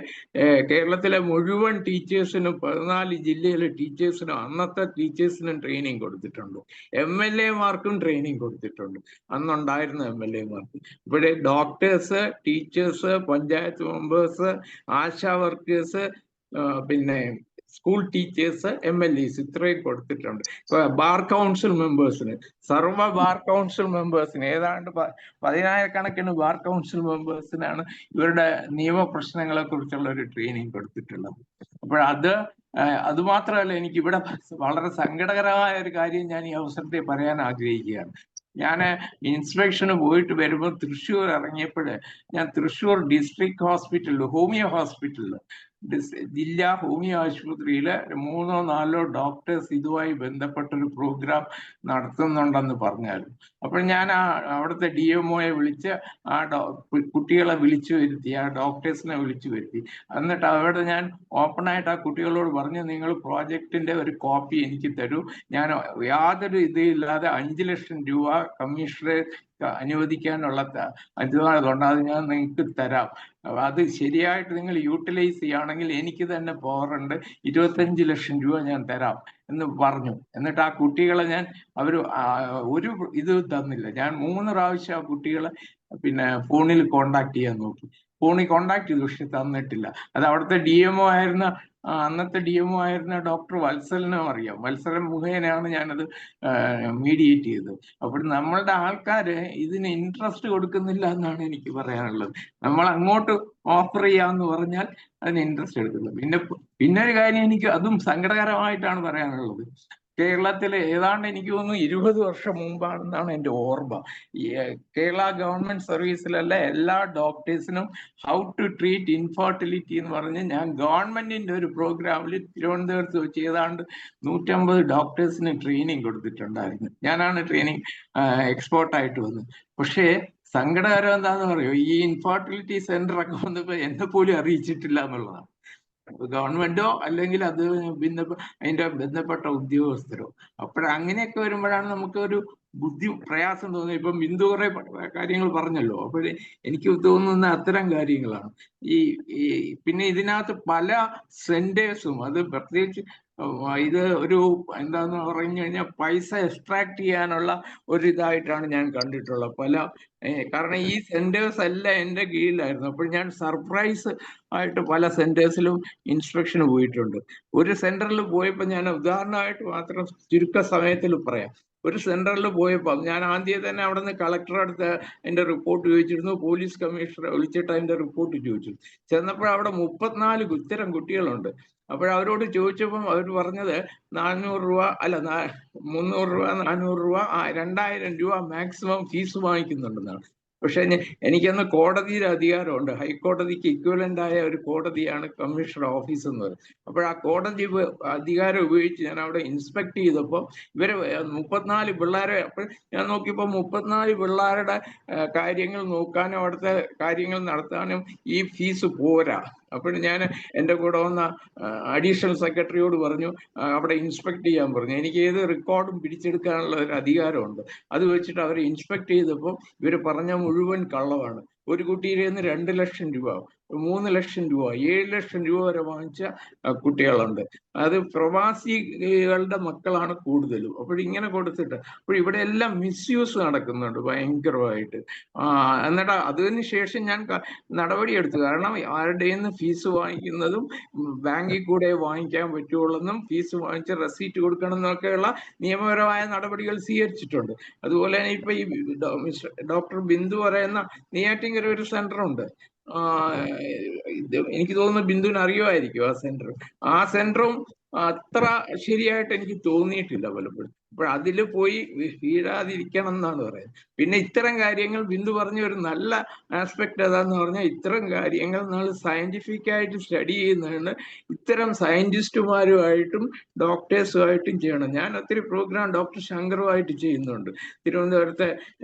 കേരളത്തിലെ മുഴുവൻ ടീച്ചേഴ്സിനും 14 ജില്ലയിലെ ടീച്ചേഴ്സിനും അന്നത്തെ ടീച്ചേഴ്സിനും ട്രെയിനിങ് കൊടുത്തിട്ടുണ്ട്. MLA-മാർക്കും ട്രെയിനിങ് കൊടുത്തിട്ടുണ്ട്, അന്നുണ്ടായിരുന്ന MLA-മാർക്ക്. ഇവിടെ doctors, teachers, panchayat members, ASHA workers, പിന്നെ സ്കൂൾ ടീച്ചേഴ്സ്, MLAs ഇത്രയും കൊടുത്തിട്ടുണ്ട്. ബാർ കൗൺസിൽ മെമ്പേഴ്സിന്, സർവ്വ ബാർ കൗൺസിൽ മെമ്പേഴ്സിന്, ഏതാണ്ട് 10,000-കണക്കിന് ബാർ കൗൺസിൽ മെമ്പേഴ്സിനാണ് ഇവരുടെ നിയമപ്രശ്നങ്ങളെ കുറിച്ചുള്ള ഒരു ട്രെയിനിങ് കൊടുത്തിട്ടുള്ളത്. അത് മാത്രമല്ല, എനിക്ക് ഇവിടെ വളരെ സങ്കടകരമായ ഒരു കാര്യം ഞാൻ ഈ അവസരത്തിൽ പറയാൻ ആഗ്രഹിക്കുകയാണ്. ഞാൻ ഇൻസ്പെക്ഷന് പോയിട്ട് വരുമ്പോൾ തൃശ്ശൂർ ഇറങ്ങിയപ്പോൾ ഞാൻ തൃശ്ശൂർ ഡിസ്ട്രിക്ട് ഹോസ്പിറ്റലിൽ, ഹോമിയോ ഹോസ്പിറ്റലിൽ ജില്ലാ ഹോമിയോ ആശുപത്രിയിലെ 3 or 4 ഡോക്ടേഴ്സ് ഇതുമായി ബന്ധപ്പെട്ടൊരു പ്രോഗ്രാം നടത്തുന്നുണ്ടെന്ന് പറഞ്ഞായിരുന്നു. അപ്പോൾ ഞാൻ അവിടുത്തെ DMOയെ വിളിച്ച് കുട്ടികളെ വിളിച്ചു വരുത്തി, ആ ഡോക്ടേഴ്സിനെ വിളിച്ചു വരുത്തി. എന്നിട്ട് അവിടെ ഞാൻ ഓപ്പണായിട്ട് ആ കുട്ടികളോട് പറഞ്ഞു, നിങ്ങൾ പ്രോജക്റ്റിന്റെ ഒരു കോപ്പി എനിക്ക് തരൂ, ഞാൻ യാതൊരു ഇതില്ലാതെ 5 ലക്ഷം രൂപ കമ്മീഷണറെ അനുവദിക്കാനുള്ള അതുകൊണ്ട് അത് ഞാൻ നിങ്ങൾക്ക് തരാം, അത് ശരിയായിട്ട് നിങ്ങൾ യൂട്ടിലൈസ് ചെയ്യുകയാണെങ്കിൽ എനിക്ക് തന്നെ പവറുണ്ട്, 25 ലക്ഷം രൂപ ഞാൻ തരാം എന്ന് പറഞ്ഞു. എന്നിട്ട് ആ കുട്ടികളെ ഞാൻ ഒരു ഇത് തന്നില്ല. ഞാൻ 3 പ്രാവശ്യം ആ കുട്ടികളെ ഫോണിൽ കോണ്ടാക്ട് ചെയ്യാൻ നോക്കി. ഫോണിൽ കോണ്ടാക്ട് ചെയ്തു, പക്ഷെ തന്നിട്ടില്ല. അത് അവിടുത്തെ DMO ആയിരുന്ന അന്നത്തെ DMO ആയിരുന്ന ഡോക്ടർ വത്സലിനും അറിയാം. വത്സലൻ മുഖേനയാണ് ഞാനത് മീഡിയേറ്റ് ചെയ്തത്. അപ്പോൾ നമ്മളുടെ ആൾക്കാര് ഇതിന് ഇൻട്രസ്റ്റ് കൊടുക്കുന്നില്ല എന്നാണ് എനിക്ക് പറയാനുള്ളത്. നമ്മൾ അങ്ങോട്ട് ഓഫർ ചെയ്യാന്ന് പറഞ്ഞാൽ അതിന് ഇൻട്രസ്റ്റ് എടുക്കുന്നില്ല. പിന്നെ ഒരു കാര്യം എനിക്ക് അതും സങ്കടകരമായിട്ടാണ് പറയാനുള്ളത്. കേരളത്തിലെ ഏതാണ്ട് എനിക്ക് തോന്നുന്നു 20 വർഷം മുമ്പാണെന്നാണ് എൻ്റെ ഓർമ്മ, കേരള ഗവൺമെന്റ് സർവീസിലുള്ള എല്ലാ ഡോക്ടേഴ്സിനും ഹൗ ടു ട്രീറ്റ് ഇൻഫെർട്ടിലിറ്റി എന്ന് പറഞ്ഞ് ഞാൻ ഗവൺമെന്റിന്റെ ഒരു പ്രോഗ്രാമിൽ തിരുവനന്തപുരത്ത് വെച്ച് ഏതാണ്ട് 150 ഡോക്ടേഴ്സിന് ട്രെയിനിങ് കൊടുത്തിട്ടുണ്ടായിരുന്നു. ഞാനാണ് ട്രെയിനിങ് എക്സ്പേർട്ടായിട്ട് വന്നത്. പക്ഷേ സങ്കടകരം എന്താണെന്ന് പറയുമോ, ഈ ഇൻഫെർട്ടിലിറ്റി സെന്റർ ഒക്കെ വന്നപ്പോൾ എന്നെ പോലും അറിയിച്ചിട്ടില്ല എന്നുള്ളതാണ്. ഗവൺമെന്റോ അല്ലെങ്കിൽ അതിന്റെ ബന്ധപ്പെട്ട ഉദ്യോഗസ്ഥരോ. അങ്ങനെയൊക്കെ വരുമ്പോഴാണ് നമുക്ക് ഒരു പ്രയാസം തോന്നുന്നത്. ഇപ്പം ബിന്ദു കുറെ കാര്യങ്ങൾ പറഞ്ഞല്ലോ, അപ്പോൾ എനിക്ക് തോന്നുന്ന അത്തരം കാര്യങ്ങളാണ്. പിന്നെ ഇതിനകത്ത് പല സെന്റേഴ്സും, അത് പ്രത്യേകിച്ച് ഇത് ഒരു എന്താന്ന് പറഞ്ഞു കഴിഞ്ഞാൽ പൈസ എക്സ്ട്രാക്ട് ചെയ്യാനുള്ള ഒരു ഇതായിട്ടാണ് ഞാൻ കണ്ടിട്ടുള്ളത് കാരണം ഈ സെന്റേഴ്സ് എല്ലാം എൻ്റെ കീഴിലായിരുന്നു. അപ്പോൾ ഞാൻ സർപ്രൈസ് ആയിട്ട് പല സെന്റേഴ്സിലും ഇൻസ്ട്രക്ഷന് പോയിട്ടുണ്ട്. ഒരു സെന്ററിൽ പോയപ്പോൾ ഞാൻ ഉദാഹരണമായിട്ട് മാത്രം ചുരുക്ക സമയത്തിൽ പറയാം. ഒരു സെന്ററിൽ പോയപ്പോൾ ഞാൻ ആദ്യം തന്നെ അവിടെ നിന്ന് കളക്ടറെ അടുത്ത് അതിന്റെ റിപ്പോർട്ട് ചോദിച്ചിരുന്നു, പോലീസ് കമ്മീഷണറെ വിളിച്ചിട്ട് അതിന്റെ റിപ്പോർട്ട് ചോദിച്ചു. ചെന്നപ്പോൾ അവിടെ 34 ഇത്തരം കുട്ടികളുണ്ട്. അപ്പോഴവരോട് ചോദിച്ചപ്പം അവർ പറഞ്ഞത് 400 രൂപ അല്ല 300 രൂപ 400 രൂപ 2000 രൂപ മാക്സിമം ഫീസ് വാങ്ങിക്കുന്നുണ്ടെന്നാണ്. പക്ഷെ എനിക്കന്ന് കോടതിയുടെ അധികാരമുണ്ട്. ഹൈക്കോടതിക്ക് ഇക്വലന്റ് ആയ ഒരു കോടതിയാണ് കമ്മീഷണർ ഓഫീസ് എന്ന് പറയുന്നത്. അപ്പോൾ ആ കോടതി അധികാരം ഉപയോഗിച്ച് ഞാൻ അവിടെ ഇൻസ്പെക്ട് ചെയ്തപ്പോൾ ഇവര് 34 പിള്ളേരെ, അപ്പോൾ ഞാൻ നോക്കിയപ്പോൾ 34 പിള്ളേരുടെ കാര്യങ്ങൾ നോക്കാനും അവിടുത്തെ കാര്യങ്ങൾ നടത്താനും ഈ ഫീസ് പോരാ. അപ്പോൾ ഞാൻ എൻ്റെ കൂടെ വന്ന അഡീഷണൽ സെക്രട്ടറിയോട് പറഞ്ഞു, അവിടെ ഇൻസ്പെക്ട് ചെയ്യാൻ പറഞ്ഞു. എനിക്ക് ഏത് റെക്കോർഡും പിടിച്ചെടുക്കാനുള്ള ഒരു അധികാരമുണ്ട്. അത് വെച്ചിട്ട് അവർ ഇൻസ്പെക്ട് ചെയ്തപ്പോൾ ഇവർ പറഞ്ഞ മുഴുവൻ കള്ളമാണ്. ഒരു കുട്ടിയിൽ നിന്ന് 2 ലക്ഷം രൂപ, 3 ലക്ഷം രൂപ, 7 ലക്ഷം രൂപ വരെ വാങ്ങിച്ച കുട്ടികളുണ്ട്. അത് പ്രവാസികളുടെ മക്കളാണ് കൂടുതലും. അപ്പോഴിങ്ങനെ കൊടുത്തിട്ട് ഇവിടെ എല്ലാം മിസ്യൂസ് നടക്കുന്നുണ്ട് ഭയങ്കരമായിട്ട്. എന്നിട്ട് അതിന് ശേഷം ഞാൻ നടപടിയെടുത്തു. കാരണം ആരുടെ നിന്ന് ഫീസ് വാങ്ങിക്കുന്നതും ബാങ്കിൽ കൂടെ വാങ്ങിക്കാൻ പറ്റുള്ളെന്നും ഫീസ് വാങ്ങിച്ച് റെസീറ്റ് കൊടുക്കണം എന്നൊക്കെയുള്ള നിയമപരമായ നടപടികൾ സ്വീകരിച്ചിട്ടുണ്ട്. അതുപോലെ തന്നെ ഇപ്പൊ ഈ ഡോക്ടർ ബിന്ദു പറയുന്ന നെയ്യാറ്റിൻകര ഒരു സെന്ററുണ്ട്. എനിക്ക് തോന്നുന്നു ബിന്ദുവിന് അറിയുമായിരിക്കും ആ സെന്ററും അത്ര ശരിയായിട്ട് എനിക്ക് തോന്നിയിട്ടില്ല പലപ്പോഴും. അപ്പോൾ അതിൽ പോയി വീഴാതിരിക്കണം എന്നാണ് പറയുന്നത്. പിന്നെ ഇത്തരം കാര്യങ്ങൾ ബിന്ദു പറഞ്ഞ ഒരു നല്ല ആസ്പെക്ട് ഏതാന്ന് പറഞ്ഞാൽ, ഇത്തരം കാര്യങ്ങൾ നമ്മൾ സയന്റിഫിക് ആയിട്ട് സ്റ്റഡി ചെയ്യുന്നതാണ്. ഇത്തരം സയന്റിസ്റ്റുമാരുമായിട്ടും ഡോക്ടേഴ്സുമായിട്ടും ചെയ്യണം. ഞാൻ ഒത്തിരി പ്രോഗ്രാം ഡോക്ടർ ശങ്കറുമായിട്ട് ചെയ്യുന്നുണ്ട്, തിരുവനന്തപുരത്തെ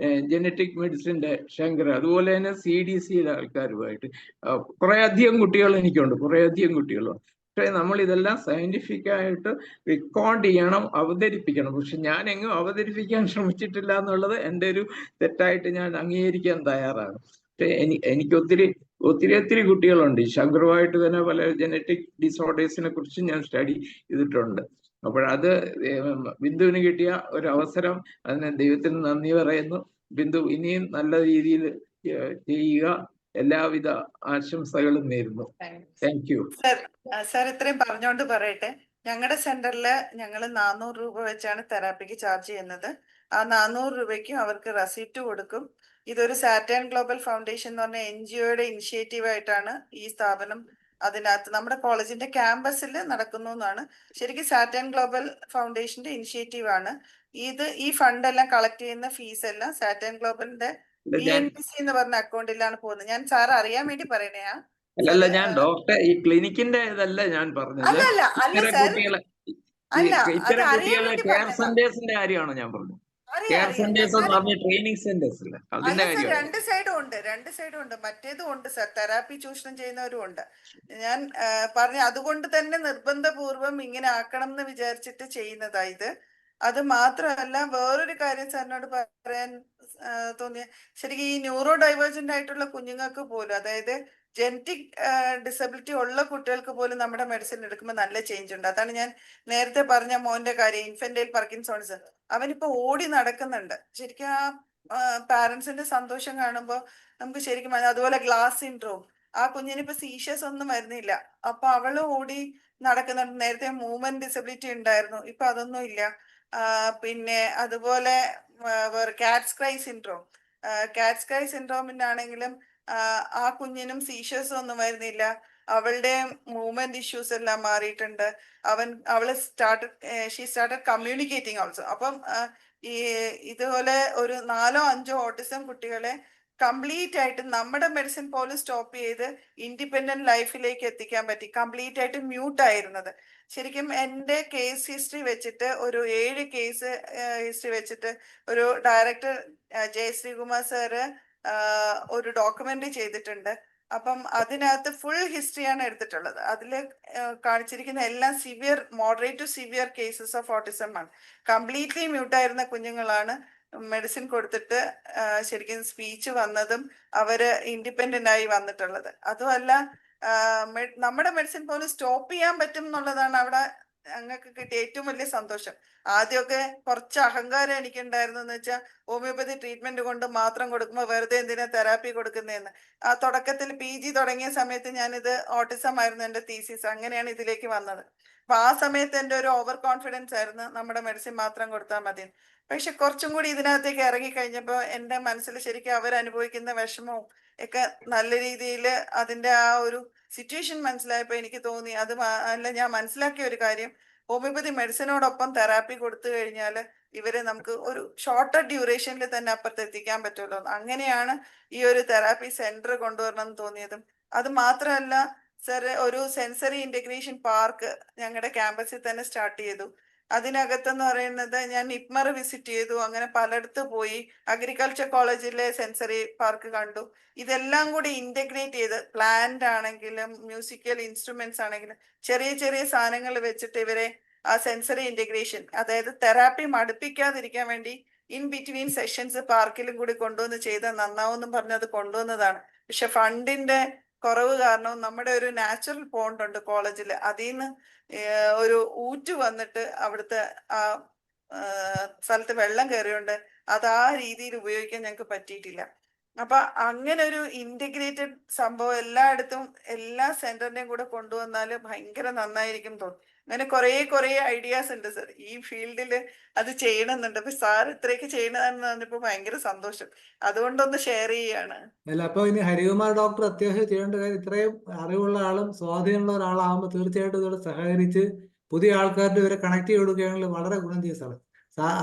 ജനറ്റിക് മെഡിസിന്റെ ശങ്കർ. അതുപോലെ തന്നെ CDCയുടെ ആൾക്കാരുമായിട്ട് കുറേ അധികം കുട്ടികൾ എനിക്കുണ്ട്, കുറേ അധികം കുട്ടികളുണ്ട്. പക്ഷേ നമ്മൾ ഇതെല്ലാം സയന്റിഫിക് ആയിട്ട് റെക്കോർഡ് ചെയ്യണം, അവതരിപ്പിക്കണം. പക്ഷെ ഞാൻ എങ്ങും അവതരിപ്പിക്കാൻ ശ്രമിച്ചിട്ടില്ല എന്നുള്ളത് എൻ്റെ ഒരു തെറ്റായിട്ട് ഞാൻ അംഗീകരിക്കാൻ തയ്യാറാണ്. പക്ഷെ എനിക്ക് ഒത്തിരി കുട്ടികളുണ്ട്. ശങ്കറുമായിട്ട് തന്നെ പല ജനറ്റിക് ഡിസോർഡേഴ്സിനെ കുറിച്ച് ഞാൻ സ്റ്റഡി ചെയ്തിട്ടുണ്ട്. അപ്പോഴത് ബിന്ദുവിന് കിട്ടിയ ഒരു അവസരം, അതിന് ദൈവത്തിന് നന്ദി പറയുന്നു. ബിന്ദു ഇനിയും നല്ല രീതിയിൽ ചെയ്യുക. എല്ലാവിധ ആശംസകളും നേരുന്നു. Thank you. സാർ ഇത്രയും പറഞ്ഞോണ്ട് പറയട്ടെ, ഞങ്ങളുടെ സെന്ററില് ഞങ്ങൾ 400 രൂപ വെച്ചാണ് തെറാപ്പിക്ക് ചാർജ് ചെയ്യുന്നത്. ആ 400 രൂപയ്ക്കും അവർക്ക് റെസിപ്റ്റ് കൊടുക്കും. ഇതൊരു സാറ്റേൺ ഗ്ലോബൽ ഫൗണ്ടേഷൻ എന്ന് പറഞ്ഞ NGOയുടെ ഇനിഷ്യേറ്റീവ് ആയിട്ടാണ് ഈ സ്ഥാപനം അതിനകത്ത് നമ്മുടെ കോളേജിന്റെ ക്യാമ്പസിൽ നടക്കുന്നു എന്നാണ്. ശരിക്കും സാറ്റേൺ ഗ്ലോബൽ ഫൗണ്ടേഷന്റെ ഇനിഷ്യേറ്റീവ് ആണ് ഇത്. ഈ ഫണ്ട് എല്ലാം കളക്ട് ചെയ്യുന്ന ഫീസ് എല്ലാം സാറ്റേൺ ഗ്ലോബലിന്റെ PNBC എന്ന് പറഞ്ഞ അക്കൗണ്ടിലാണ് പോകുന്നത്. ഞാൻ സാർ അറിയാൻ വേണ്ടി പറയണയാ. അല്ലല്ല, ഞാൻ ഡോക്ടർ ഈ ക്ലിനിക്കിന്റെ ഇതല്ല ഞാൻ പറഞ്ഞത്. അല്ല ഇത്തരം സാർ, കുട്ടികളെ അല്ല അത് ഇത്തരം അറിയാൻ കുട്ടികളെ വേണ്ടി കെയർ പറഞ്ഞതാ. സെന്റേഴ്സിന്റെ കാര്യമാണ് ഞാൻ പറഞ്ഞത്. അറിയാം കെയർ സെന്റേഴ്സ് എന്ന് എന്നാലും പറഞ്ഞ ട്രെയിനിങ് സെന്റേഴ്സ് ഇല്ല, അല്ല അതിന്റെ സാർ, കാര്യമാണ്. രണ്ട് സൈഡും ഉണ്ട്. മറ്റേതും ഉണ്ട് സാർ, തെറാപ്പി ചൂഷണം ചെയ്യുന്നവരും ഉണ്ട്. ഞാൻ പറഞ്ഞ അതുകൊണ്ട് തന്നെ നിർബന്ധപൂർവം ഇങ്ങനെ ആക്കണം എന്ന് വിചാരിച്ചിട്ട് ചെയ്യുന്നതാ ഇത്. അത് മാത്രമല്ല, വേറൊരു കാര്യം സാറിനോട് പറയാൻ തോന്നിയ, ശരിക്കും ഈ ന്യൂറോ ഡൈവേർജന്റ് ആയിട്ടുള്ള കുഞ്ഞുങ്ങൾക്ക് പോലും, അതായത് ജനറ്റിക് ഡിസബിലിറ്റി ഉള്ള കുട്ടികൾക്ക് പോലും നമ്മുടെ മെഡിസിൻ എടുക്കുമ്പോൾ നല്ല ചേഞ്ച് ഉണ്ട്. അതാണ് ഞാൻ നേരത്തെ പറഞ്ഞ മോന്റെ കാര്യം, ഇൻഫന്റൈൽ പാർക്കിൻസോൺസ്. അവനിപ്പോ ഓടി നടക്കുന്നുണ്ട്. ശരിക്കും ആ പാരന്റ്സിന്റെ സന്തോഷം കാണുമ്പോൾ നമുക്ക് ശരിക്കും അതുപോലെ ഗ്ലാസ് സിൻഡ്രോം, ആ കുഞ്ഞിനിപ്പോ സീഷ്യസ് ഒന്നും വരുന്നില്ല. അപ്പൊ അവള് ഓടി നടക്കുന്നുണ്ട്. നേരത്തെ മൂവ്മെന്റ് ഡിസബിലിറ്റി ഉണ്ടായിരുന്നു, ഇപ്പൊ അതൊന്നും ഇല്ല. പിന്നെ അതുപോലെ വേറെ കാറ്റ്സ് ക്രൈ സിൻഡ്രോമിനാണെങ്കിലും ആ കുഞ്ഞിനും സീഷ്യസ് ഒന്നും വരുന്നില്ല. അവളുടെ മൂവ്മെന്റ് ഇഷ്യൂസ് എല്ലാം മാറിയിട്ടുണ്ട്. അവള് ഷീ സ്റ്റാർട്ടഡ് കമ്മ്യൂണിക്കേറ്റിംഗ് ഓൾസോ. അപ്പം ഈ ഇതുപോലെ ഒരു 4-5 ഓട്ടിസം കുട്ടികളെ കംപ്ലീറ്റ് ആയിട്ട് നമ്മുടെ മെഡിസിൻ പോലും സ്റ്റോപ്പ് ചെയ്ത് ഇൻഡിപെൻഡന്റ് ലൈഫിലേക്ക് എത്തിക്കാൻ പറ്റി. കംപ്ലീറ്റ് ആയിട്ട് മ്യൂട്ട് ആയിരുന്നത്. ശരിക്കും എൻ്റെ കേസ് ഹിസ്റ്ററി വെച്ചിട്ട്, ഒരു 7 കേസ് ഹിസ്റ്ററി വെച്ചിട്ട് ഒരു ഡയറക്ടർ ജയശ്രീകുമാർ സാറ് ഒരു ഡോക്യുമെന്ററി ചെയ്തിട്ടുണ്ട്. അപ്പം അതിനകത്ത് ഫുൾ ഹിസ്റ്ററിയാണ് എടുത്തിട്ടുള്ളത്. അതിൽ കാണിച്ചിരിക്കുന്ന എല്ലാം moderate to severe cases of autism ആണ്. കംപ്ലീറ്റ്ലി മ്യൂട്ടായിരുന്ന കുഞ്ഞുങ്ങളാണ് മെഡിസിൻ കൊടുത്തിട്ട് ശരിക്കും സ്പീച്ച് വന്നതും അവര് ഇൻഡിപെൻഡന്റ് ആയി വന്നിട്ടുള്ളത്. അതുമല്ല, നമ്മുടെ മെഡിസിൻ പോലും സ്റ്റോപ്പ് ചെയ്യാൻ പറ്റും എന്നുള്ളതാണ് അവിടെ ഞങ്ങൾക്ക് കിട്ടിയ ഏറ്റവും വലിയ സന്തോഷം. ആദ്യമൊക്കെ കുറച്ച് അഹങ്കാരം എനിക്കുണ്ടായിരുന്നു, എന്ന് വെച്ചാൽ ഹോമിയോപ്പതി ട്രീറ്റ്മെന്റ് കൊണ്ട് മാത്രം കൊടുക്കുമ്പോൾ വെറുതെ എന്തിനാ തെറാപ്പി കൊടുക്കുന്നതെന്ന്. ആ തുടക്കത്തിൽ PG തുടങ്ങിയ സമയത്ത് ഞാനിത് ഓട്ടിസം ആയിരുന്നു എൻ്റെ തീസിസ്, അങ്ങനെയാണ് ഇതിലേക്ക് വന്നത്. അപ്പൊ ആ സമയത്ത് എൻ്റെ ഒരു ഓവർ കോൺഫിഡൻസ് ആയിരുന്നു, നമ്മുടെ മെഡിസിൻ മാത്രം കൊടുത്താൽ മതി. പക്ഷെ കുറച്ചും കൂടി ഇതിനകത്തേക്ക് ഇറങ്ങി കഴിഞ്ഞപ്പോൾ എൻ്റെ മനസ്സിൽ ശരിക്കും അവരനുഭവിക്കുന്ന വിഷമവും ഒക്കെ നല്ല രീതിയിൽ അതിൻ്റെ ആ ഒരു സിറ്റുവേഷൻ മനസ്സിലായപ്പോൾ എനിക്ക് തോന്നി, അത് അല്ല, ഞാൻ മനസ്സിലാക്കിയ ഒരു കാര്യം, ഹോമിയോപ്പതി മെഡിസിനോടൊപ്പം തെറാപ്പി കൊടുത്തു കഴിഞ്ഞാൽ ഇവരെ നമുക്ക് ഒരു ഷോർട്ടർ ഡ്യൂറേഷനിൽ തന്നെ അപ്പുറത്ത് എത്തിക്കാൻ പറ്റുമല്ലോ. അങ്ങനെയാണ് ഈ ഒരു തെറാപ്പി സെന്റർ കൊണ്ടുവരണം എന്ന് തോന്നിയതും. അത് മാത്രമല്ല സർ, ഒരു സെൻസറി ഇന്റഗ്രേഷൻ പാർക്ക് ഞങ്ങളുടെ ക്യാമ്പസിൽ തന്നെ സ്റ്റാർട്ട് ചെയ്തു. അതിനകത്തെന്ന് പറയുന്നത്, ഞാൻ ഇപ്മർ വിസിറ്റ് ചെയ്തു, അങ്ങനെ പലയിടത്ത് പോയി. അഗ്രികൾച്ചർ കോളേജിലെ സെൻസറി പാർക്ക് കണ്ടു. ഇതെല്ലാം കൂടി ഇന്റഗ്രേറ്റ് ചെയ്ത്, പ്ലാന്റ് ആണെങ്കിലും മ്യൂസിക്കൽ ഇൻസ്ട്രുമെന്റ്സ് ആണെങ്കിലും ചെറിയ ചെറിയ സാധനങ്ങൾ വെച്ചിട്ട് ഇവരെ ആ സെൻസറി ഇന്റഗ്രേഷൻ, അതായത് തെറാപ്പി മടുപ്പിക്കാതിരിക്കാൻ വേണ്ടി ഇൻ ബിറ്റ്വീൻ സെഷൻസ് പാർക്കിലും കൂടി കൊണ്ടുവന്ന് ചെയ്താൽ നന്നാവെന്നും പറഞ്ഞ് അത് കൊണ്ടുവന്നതാണ്. പക്ഷെ ഫണ്ടിന്റെ കുറവ് കാരണം നമ്മുടെ ഒരു നാച്ചുറൽ പോണ്ട് ഉണ്ട് കോളേജിൽ, അതിൽ നിന്ന് ഒരു ഊറ്റ് വന്നിട്ട് അവിടുത്തെ ആ സ്ഥലത്ത് വെള്ളം കയറിയോണ്ട് അത് ആ രീതിയിൽ ഉപയോഗിക്കാൻ ഞങ്ങൾക്ക് പറ്റിയിട്ടില്ല. അപ്പൊ അങ്ങനെ ഒരു ഇന്റഗ്രേറ്റഡ് സംഭവം എല്ലായിടത്തും എല്ലാ സെന്ററിന്റെയും കൂടെ കൊണ്ടുവന്നാൽ ഭയങ്കര നന്നായിരിക്കും തോന്നും. അങ്ങനെ കുറെ ഐഡിയാസ് ഉണ്ട് സർ ഈ ഫീൽഡിൽ, അത് ചെയ്യണമെന്നുണ്ട്. അപ്പൊ സാർ ഇത്രയൊക്കെ ചെയ്യണമെന്ന് പറഞ്ഞപ്പോ ഭയങ്കര സന്തോഷം, അതുകൊണ്ടൊന്ന് ഷെയർ ചെയ്യാണ്. അല്ല, അപ്പൊ ഇനി ഹരികുമാർ ഡോക്ടർ അത്യാവശ്യം ചെയ്യേണ്ട കാര്യം, ഇത്രയും അറിവുള്ള ആളും സ്വാധീനമുള്ള ഒരാളാകുമ്പോൾ തീർച്ചയായിട്ടും ഇതോടെ സഹകരിച്ച് പുതിയ ആൾക്കാരുടെ ഇവരെ കണക്ട് ചെയ്ത് കൊടുക്കുകയാണെങ്കിൽ വളരെ ഗുണം ചെയ്യും സാർ.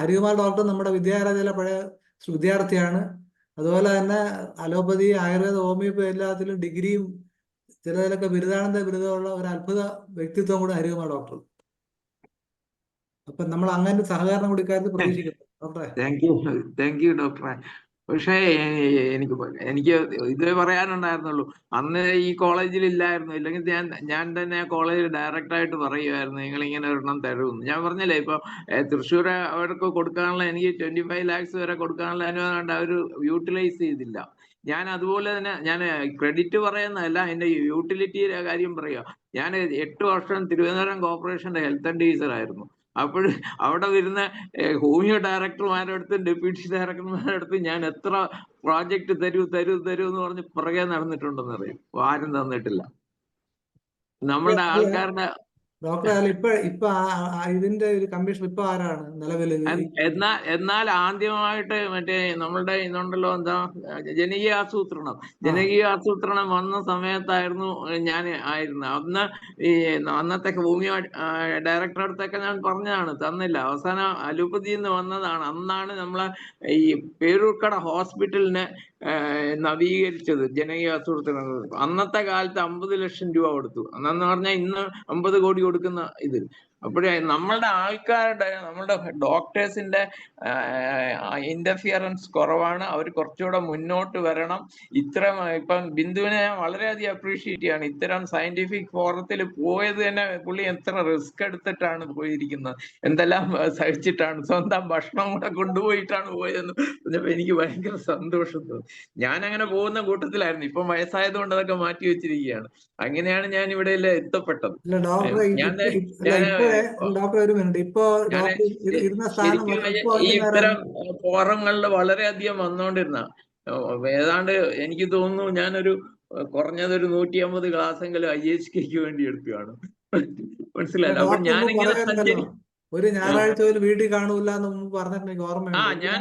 ഹരികുമാർ ഡോക്ടർ നമ്മുടെ വിദ്യാലയത്തിലെ പഴയ വിദ്യാർത്ഥിയാണ്. അതുപോലെ തന്നെ അലോപ്പതി, ആയുർവേദ, ഹോമിയോപ്പതി എല്ലാത്തിലും ഡിഗ്രിയും ചിലതിലൊക്കെ ബിരുദാനന്ദ ബിരുദമുള്ള ഒരു അത്ഭുത വ്യക്തിത്വം കൂടെ ഹരികുമാർ ഡോക്ടർ. അപ്പൊ നമ്മൾ അങ്ങനെ സഹകരണം കൂടി ഇക്കാര്യത്തിൽ പ്രതീക്ഷിക്കുന്നു ഡോക്ടറെ. താങ്ക് യു ഡോക്ടറെ. പക്ഷേ എനിക്ക് ഇതേ പറയാനുണ്ടായിരുന്നുള്ളൂ. അന്ന് ഈ കോളേജിൽ ഇല്ലായിരുന്നു, ഇല്ലെങ്കിൽ ഞാൻ തന്നെ കോളേജിൽ ഡയറക്റ്റായിട്ട് പറയുമായിരുന്നു നിങ്ങൾ ഇങ്ങനെ ഒരെണ്ണം തരുമെന്ന്. ഞാൻ പറഞ്ഞില്ലേ, ഇപ്പൊ തൃശ്ശൂർ അവർക്ക് കൊടുക്കാനുള്ള, എനിക്ക് 25 lakhs വരെ കൊടുക്കാനുള്ള അനുവാദം അവർ യൂട്ടിലൈസ് ചെയ്തില്ല. ഞാൻ അതുപോലെ തന്നെ, ഞാൻ ക്രെഡിറ്റ് പറയുന്നതല്ല, എൻ്റെ യൂട്ടിലിറ്റിയുടെ കാര്യം പറയുക. ഞാൻ 8 വർഷം തിരുവനന്തപുരം കോർപ്പറേഷന്റെ ഹെൽത്ത് ആൻഡ് ടീച്ചർ ആയിരുന്നു. അപ്പോൾ അവിടെ വരുന്ന ഹോമിയോ ഡയറക്ടർമാരുടെ അടുത്തും ഡെപ്യൂട്ടി ഡയറക്ടർമാരുടെ അടുത്തും ഞാൻ എത്ര പ്രോജക്റ്റ് തരൂ എന്ന് പറഞ്ഞ് പുറകെ നടന്നിട്ടുണ്ടെന്ന് അറിയും. ആരും തന്നിട്ടില്ല. നമ്മളുടെ ആൾക്കാരുടെ ഡോക്ടറെ, ഇപ്പൊ ഇതിന്റെ ഒരു കമ്മീഷൻ ഇപ്പൊ ആരാണ് നിലവിൽ? എന്നാൽ ആദ്യമായിട്ട് മറ്റേ നമ്മളുടെ ഇതുണ്ടല്ലോ, എന്താ, ജനകീയ ആസൂത്രണം വന്ന സമയത്തായിരുന്നു ഞാൻ ആയിരുന്നു. അന്ന് ഈ അന്നത്തെ ഹോമിയോ ഡയറക്ടറുടെ അടുത്തൊക്കെ ഞാൻ പറഞ്ഞതാണ്, തന്നില്ല. അവസാനം അലോപ്പതിയിൽ നിന്ന് വന്നതാണ്. അന്നാണ് നമ്മളെ ഈ പേരൂർക്കട ഹോസ്പിറ്റലിന് നവീകരിച്ചത് ജനകീയ ആസൂത്രണ വകുപ്പ്. അന്നത്തെ കാലത്ത് 50 ലക്ഷം രൂപ കൊടുത്തു. അന്നെന്ന് പറഞ്ഞാൽ ഇന്ന് 50 കോടി കൊടുക്കുന്ന ഇത്. അപ്പോഴേ നമ്മളുടെ ആൾക്കാരുടെ, നമ്മളുടെ ഡോക്ടേഴ്സിന്റെ ഇന്റർഫിയറൻസ് കുറവാണ്. അവർ കുറച്ചുകൂടെ മുന്നോട്ട് വരണം. ഇത്തരം ഇപ്പം ബിന്ദുവിനെ ഞാൻ വളരെയധികം അപ്രീഷിയേറ്റ് ചെയ്യാണ്. ഇത്തരം സയന്റിഫിക് ഫോറത്തിൽ പോയത് തന്നെ പുള്ളി എത്ര റിസ്ക് എടുത്തിട്ടാണ് പോയിരിക്കുന്നത്, എന്തെല്ലാം സഹിച്ചിട്ടാണ്, സ്വന്തം ഭക്ഷണം കൂടെ കൊണ്ടുപോയിട്ടാണ് പോയതെന്ന് പറഞ്ഞപ്പോൾ എനിക്ക് ഭയങ്കര സന്തോഷം തോന്നി. ഞാൻ അങ്ങനെ പോകുന്ന കൂട്ടത്തിലായിരുന്നു. ഇപ്പം വയസ്സായതുകൊണ്ട് അതൊക്കെ മാറ്റി വെച്ചിരിക്കുകയാണ്. അങ്ങനെയാണ് ഞാൻ ഇവിടെ എത്തപ്പെട്ടത്. അല്ല ഡോക്ടറെ ഞാൻ ഡോക്ടർ ഒരു മിനിറ്റ്, ഇപ്പൊ ഞാന് ഡോക്ടർ ഇരുന്ന സ്ഥാനം ശരിക്കും ഇപ്പൊ ഈ ഒഴിഞ്ഞ ഇത്തരം ഫോറങ്ങളിൽ വളരെയധികം വന്നോണ്ടിരുന്ന, ഏതാണ്ട് എനിക്ക് തോന്നുന്നു ഞാനൊരു കുറഞ്ഞതൊരു 150 ക്ലാസ്സെങ്കിലും IHK വേണ്ടി എടുക്കുകയാണ്. മനസ്സിലായില്ല. അപ്പൊ ഡോക്ടർ ഞാനിങ്ങനെ പറയാറുണ്ടല്ലോ, ഒരു ഞായറാഴ്ച പോലും വീട്ടിൽ കാണൂല എന്ന് മുമ്പ് പറഞ്ഞിട്ട് എനിക്ക് ഓർമ്മയുണ്ട്. ഞാൻ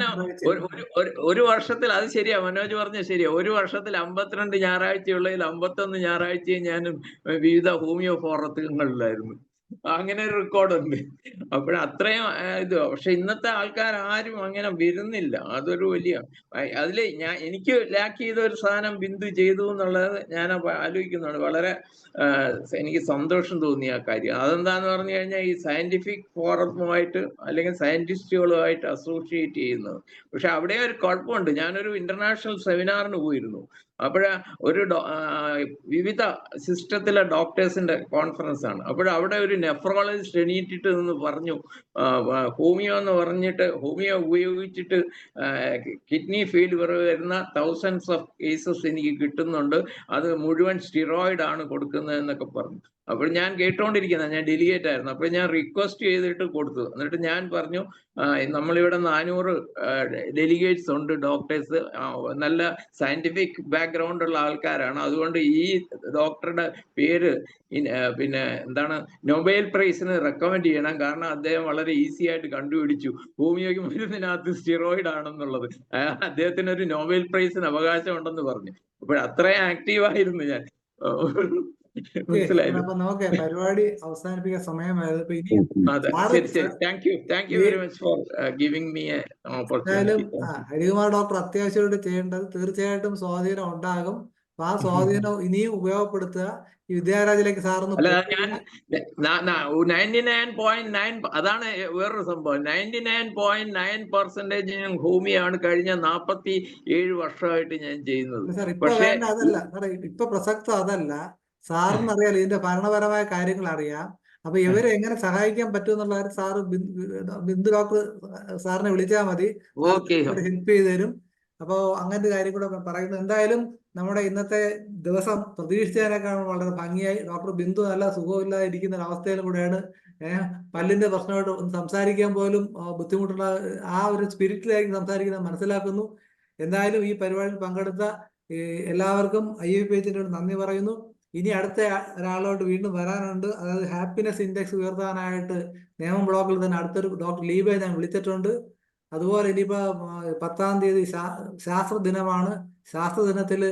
ഒരു വർഷത്തിൽ, അത് ശരിയാ മനോജ് പറഞ്ഞ ശരിയാ, ഒരു വർഷത്തിൽ 52 ഞായറാഴ്ചയുള്ളതിൽ 51 ഞായറാഴ്ചയും ഞാൻ വിവിധ ഹോമിയോ ഫോറത്തുകളിലായിരുന്നു. അങ്ങനെ ഒരു റെക്കോർഡുണ്ട്. അത്രയും ഇത്. പക്ഷെ ഇന്നത്തെ ആൾക്കാർ ആരും അങ്ങനെ വരുന്നില്ല. അതൊരു വലിയ അതില് എനിക്ക് ലാക്ക് ചെയ്ത ഒരു സാധനം ബിന്ദു ചെയ്തു എന്നുള്ളത് ഞാൻ ആലോചിക്കുന്നുണ്ട്. വളരെ എനിക്ക് സന്തോഷം തോന്നിയ കാര്യം അതെന്താന്ന് പറഞ്ഞു കഴിഞ്ഞാൽ, ഈ സയന്റിഫിക് ഫോറമുമായിട്ട് അല്ലെങ്കിൽ സയന്റിസ്റ്റുകളുമായിട്ട് അസോസിയേറ്റ് ചെയ്യുന്നത്. പക്ഷെ അവിടെ ഒരു കുഴപ്പമുണ്ട്. ഞാനൊരു ഇന്റർനാഷണൽ സെമിനാറിന് പോയിരുന്നു. ഒരു വിവിധ സിസ്റ്റത്തിലെ ഡോക്ടേഴ്സിന്റെ കോൺഫറൻസ് ആണ്. അവിടെ ഒരു നെഫ്രോളജിസ്റ്റ് എണീറ്റിട്ട് നിന്ന് പറഞ്ഞു, ഹോമിയോ എന്ന് പറഞ്ഞിട്ട്, ഹോമിയോ ഉപയോഗിച്ചിട്ട് കിഡ്നി ഫെയിലിയർ വരുന്ന തൗസൻഡ്സ് ഓഫ് കേസസ് എനിക്ക് കിട്ടുന്നുണ്ട്, അത് മുഴുവൻ സ്റ്റിറോയിഡ് ആണ് കൊടുക്കുന്നത് എന്നൊക്കെ പറഞ്ഞു. അപ്പോൾ ഞാൻ കേട്ടോണ്ടിരിക്കുന്ന, ഞാൻ ഡെലിഗേറ്റ് ആയിരുന്നു. അപ്പോൾ ഞാൻ റിക്വസ്റ്റ് ചെയ്തിട്ട് കൊടുത്തു. എന്നിട്ട് ഞാൻ പറഞ്ഞു, നമ്മളിവിടെ 400 ഡെലിഗേറ്റ്സ് ഉണ്ട്, ഡോക്ടേഴ്സ്, നല്ല സയന്റിഫിക് ബാക്ക്ഗ്രൗണ്ട് ഉള്ള ആൾക്കാരാണ്. അതുകൊണ്ട് ഈ ഡോക്ടറുടെ പേര് പിന്നെ എന്താണ്, നൊബേൽ പ്രൈസിന് റെക്കമെൻഡ് ചെയ്യണം. കാരണം അദ്ദേഹം വളരെ ഈസി ആയിട്ട് കണ്ടുപിടിച്ചു ഹോമിയോയ്ക്ക് മരുന്നിനകത്ത് സ്റ്റിറോയിഡ് ആണെന്നുള്ളത്. അദ്ദേഹത്തിന് ഒരു നൊബേൽ പ്രൈസിന് അവകാശം ഉണ്ടെന്ന് പറഞ്ഞു. അപ്പോൾ അത്രയും ആക്റ്റീവായിരുന്നു ഞാൻ. മനസ്സിലായില്ലേ? അപ്പൊ നമുക്ക് പരിപാടി അവസാനിപ്പിക്കാൻ സമയമായത്. അതെ, ശരി ശരി. Thank you very much for giving me A opportunity. Harikumar doctor അത്യാവശ്യമായിട്ട് ചെയ്യേണ്ടത്, തീർച്ചയായിട്ടും സ്വാധീനം ഉണ്ടാകും. അപ്പൊ ആ സ്വാധീനം ഇനിയും ഉപയോഗപ്പെടുത്തുക. ഈ വിദ്യാരാജിലേക്ക് സാറൊന്ന് അല്ല, ഞാൻ 99.9, അതാണ് വേറൊരു സംഭവം. 99.9% ഹോമിയാണ് കഴിഞ്ഞ 47 വർഷമായിട്ട് ഞാൻ ചെയ്യുന്നത്. സാർ ഇപ്പൊ വേണ്ട അതല്ല സാറേ, ഇപ്പൊ പ്രസക്തം അതല്ല. സാറിന് അറിയാലോ ഇതിന്റെ ഭരണപരമായ കാര്യങ്ങൾ അറിയാം. അപ്പൊ ഇവരെ എങ്ങനെ സഹായിക്കാൻ പറ്റും എന്നുള്ള കാര്യം സാറ് ബിന്ദു ഡോക്ടർ സാറിനെ വിളിച്ചാൽ മതി, ഹെൽപ്പ് ചെയ്ത് തരും. അപ്പോ അങ്ങനത്തെ കാര്യം കൂടെ പറയുന്നു. എന്തായാലും നമ്മുടെ ഇന്നത്തെ ദിവസം പ്രതീക്ഷിച്ചതിനേക്കാൾ വളരെ ഭംഗിയായി. ഡോക്ടർ ബിന്ദു നല്ല സുഖമില്ലാതെ ഇരിക്കുന്ന ഒരു അവസ്ഥയിലും കൂടെയാണ്. പല്ലിന്റെ പ്രശ്നമായിട്ട് സംസാരിക്കാൻ പോലും ബുദ്ധിമുട്ടുള്ള ആ ഒരു സ്പിരിറ്റിലായിരിക്കും സംസാരിക്കുന്നത്, മനസ്സിലാക്കുന്നു. എന്തായാലും ഈ പരിപാടിയിൽ പങ്കെടുത്ത എല്ലാവർക്കും IFPHന്റെ നന്ദി പറയുന്നു. ഇനി അടുത്ത ഒരാളോട്ട് വീണ്ടും വരാനുണ്ട്. അതായത് ഹാപ്പിനെസ് ഇൻഡെക്സ് ഉയർത്താനായിട്ട് നേമം ബ്ലോക്കിൽ തന്നെ അടുത്തൊരു ഡോക്ടർ ലീബയെ ഞാൻ വിളിച്ചിട്ടുണ്ട്. അതുപോലെ ഇനിയിപ്പോ 10-ാം തീയതി ശാസ്ത്ര ദിനമാണ്. ശാസ്ത്ര ദിനത്തിൽ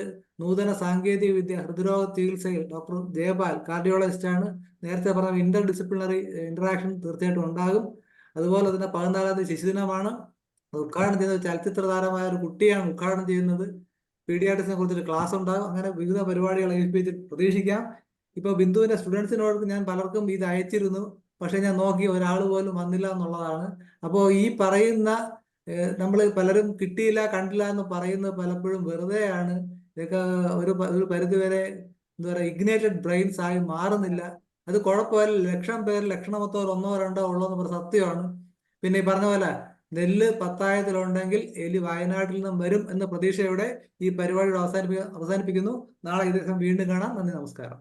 നൂതന സാങ്കേതിക വിദ്യ ഹൃദ്രോഗ ചികിത്സയിൽ ഡോക്ടർ ജയപാൽ, കാർഡിയോളജിസ്റ്റ് ആണ്. നേരത്തെ പറഞ്ഞ ഇന്റർ ഡിസിപ്ലിനറി ഇന്ററാക്ഷൻ തീർച്ചയായിട്ടും ഉണ്ടാകും. അതുപോലെ തന്നെ 14-ാം തീയതി ശിശുദിനമാണ്. ഉദ്ഘാടനം ചെയ്യുന്നത് ചലച്ചിത്ര താരമായ ഒരു കുട്ടിയാണ് ഉദ്ഘാടനം ചെയ്യുന്നത്. പീഡിയാട്രിക്സിനെ കുറിച്ചൊരു ക്ലാസ് ഉണ്ടാകും. അങ്ങനെ വിവിധ പരിപാടികൾ IFPH പ്രതീക്ഷിക്കാം. ഇപ്പൊ ബിന്ദുവിന്റെ സ്റ്റുഡൻസിനോട് ഞാൻ പലർക്കും ഇത് അയച്ചിരുന്നു, പക്ഷെ ഞാൻ നോക്കി ഒരാൾ പോലും വന്നില്ല എന്നുള്ളതാണ്. അപ്പോൾ ഈ പറയുന്ന നമ്മൾ പലരും കിട്ടിയില്ല കണ്ടില്ല എന്ന് പറയുന്നത് പലപ്പോഴും വെറുതെയാണ്. ഇതൊക്കെ ഒരു പരിധിവരെ എന്താ പറയുക, ഇഗ്നേറ്റഡ് ബ്രെയിൻസ് ആയി മാറുന്നില്ല. അത് കുഴപ്പമില്ല. ലക്ഷം പേര് ലക്ഷണമൊത്തവർ 1-2 ഉള്ളതെന്ന് പറഞ്ഞ സത്യമാണ്. പിന്നെ ഈ പറഞ്ഞ പോലെ നെല്ല് പത്തായത്തിലുണ്ടെങ്കിൽ എലി വയനാട്ടിൽ നിന്നും വരും എന്ന പ്രതീക്ഷയോടെ ഈ പരിപാടിയുടെ അവസാനിപ്പിക്കുന്നു. നാളെ ഈ ദിവസം വീണ്ടും കാണാം. നന്ദി, നമസ്കാരം.